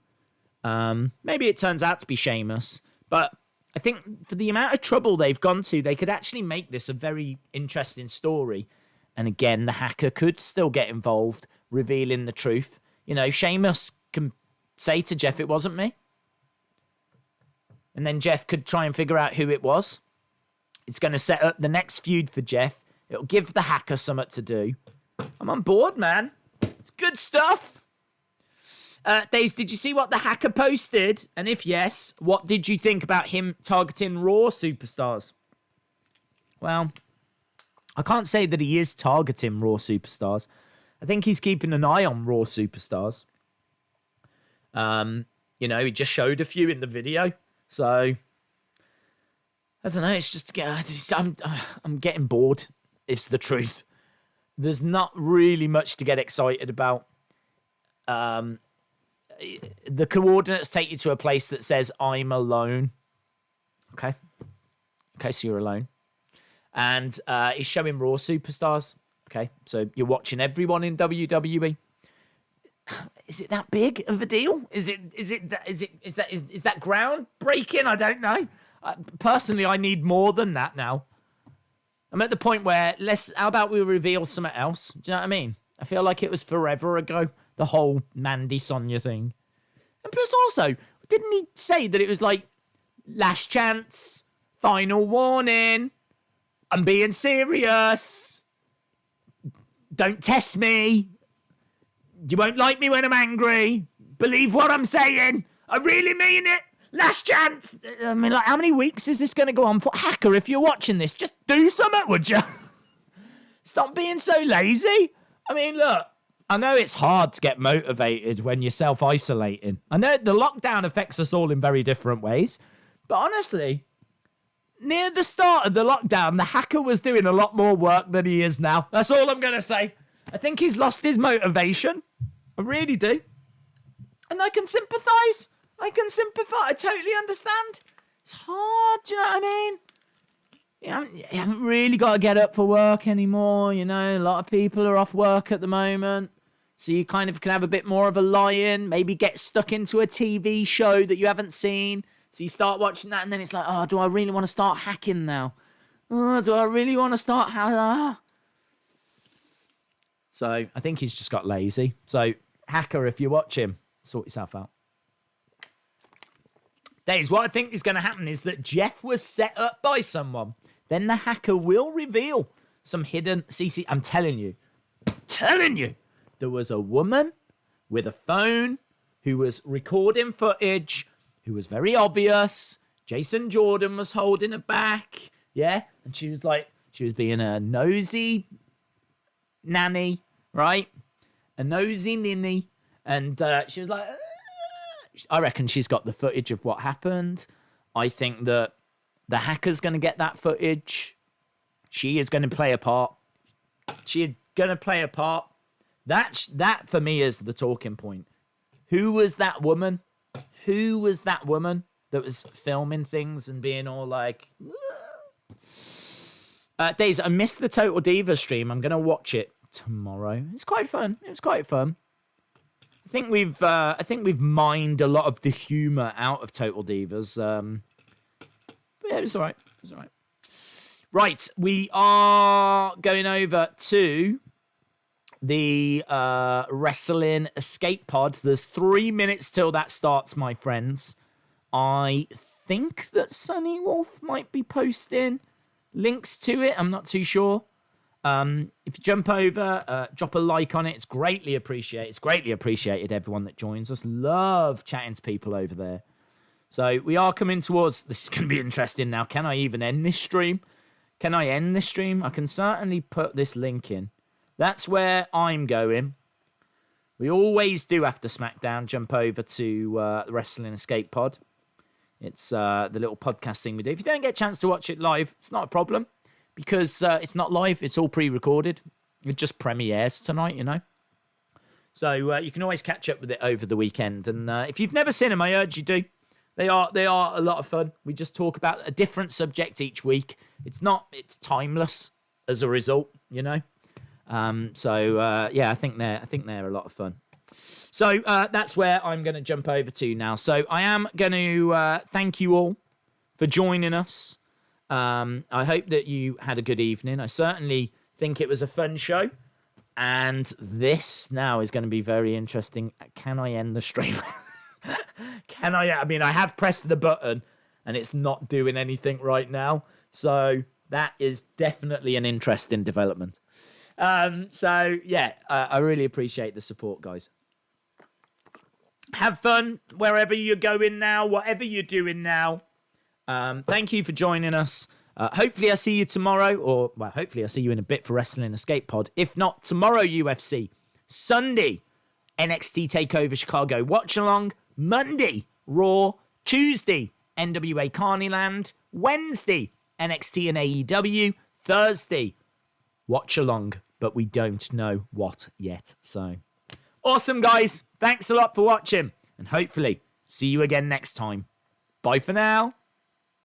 Maybe it turns out to be Sheamus. But I think for the amount of trouble they've gone to, they could actually make this a very interesting story. And again, the hacker could still get involved, revealing the truth. Sheamus can say to Jeff, it wasn't me. And then Jeff could try and figure out who it was. It's going to set up the next feud for Jeff. It'll give the hacker something to do. I'm on board, man. It's good stuff. Days, did you see what the hacker posted? And if yes, what did you think about him targeting Raw superstars? Well, I can't say that he is targeting Raw superstars. I think he's keeping an eye on Raw superstars. You know, he just showed a few in the video. So, I don't know. It's just, I'm getting bored. It's the truth. There's not really much to get excited about. The coordinates take you to a place that says, I'm alone. Okay, so you're alone. And he's showing Raw superstars. Okay, so you're watching everyone in WWE. Is it that big of a deal? Is that groundbreaking? I don't know. Personally, I need more than that now. I'm at the point where how about we reveal something else? Do you know what I mean? I feel like it was forever ago, the whole Mandy Sonya thing. And plus also, didn't he say that it was like last chance, final warning, I'm being serious, don't test me, you won't like me when I'm angry, believe what I'm saying, I really mean it, last chance. I mean, like, how many weeks is this going to go on for? Hacker, if you're watching this, just do something, would you? Stop being so lazy. I mean, look, I know it's hard to get motivated when you're self-isolating. I know the lockdown affects us all in very different ways. But honestly, near the start of the lockdown, the hacker was doing a lot more work than he is now. That's all I'm going to say. I think he's lost his motivation. I really do. And I can sympathise. I totally understand. It's hard, do you know what I mean? You haven't really got to get up for work anymore, you know. A lot of people are off work at the moment. So you kind of can have a bit more of a lie-in, maybe get stuck into a TV show that you haven't seen. So you start watching that and then it's like, oh, do I really want to start hacking now? Oh, do I really want to start hacking? So I think he's just got lazy. So hacker, if you watch him, sort yourself out. Days, what I think is going to happen is that Jeff was set up by someone. Then the hacker will reveal some hidden CC. I'm telling you, there was a woman with a phone who was recording footage, who was very obvious. Jason Jordan was holding her back. Yeah. And she was being a nosy nanny, right? A nosy ninny. And she was like, I reckon she's got the footage of what happened. I think that the hacker's going to get that footage. She is going to play a part. That for me is the talking point. Who was that woman? Who was that woman that was filming things and being all like... Days, I missed the Total Divas stream. I'm going to watch it tomorrow. It's quite fun. It was quite fun. I think we've mined a lot of the humour out of Total Divas. But yeah, it was all right. Right, we are going over to the Wrestling Escape Pod. There's 3 minutes till that starts, my friends. I think that Sunny Wolf might be posting links to it. I'm not too sure. If you jump over, drop a like on it. It's greatly appreciated. It's greatly appreciated, everyone that joins us. Love chatting to people over there. So we are coming towards... This is going to be interesting now. Can I even end this stream? I can certainly put this link in. That's where I'm going. We always do after SmackDown jump over to the Wrestling Escape Pod. It's the little podcast thing we do. If you don't get a chance to watch it live, it's not a problem. Because it's not live, it's all pre-recorded. It just premieres tonight, you know. So you can always catch up with it over the weekend. And if you've never seen them, I urge you do. They are a lot of fun. We just talk about a different subject each week. It's timeless as a result, you know. I think they're a lot of fun. So that's where I'm going to jump over to now. So I am going to thank you all for joining us. I hope that you had a good evening. I certainly think it was a fun show. And this now is going to be very interesting. Can I end the stream? I have pressed the button and it's not doing anything right now. So that is definitely an interesting development. I really appreciate the support, guys. Have fun wherever you're going now, whatever you're doing now. Thank you for joining us. Hopefully I see you tomorrow, or well, hopefully I see you in a bit for Wrestling Escape Pod. If not, tomorrow UFC. Sunday, NXT TakeOver Chicago Watch Along. Monday, Raw. Tuesday, NWA Carnyland. Wednesday, NXT and AEW. Thursday, Watch Along, but we don't know what yet. So, awesome, guys. Thanks a lot for watching, and hopefully see you again next time. Bye for now.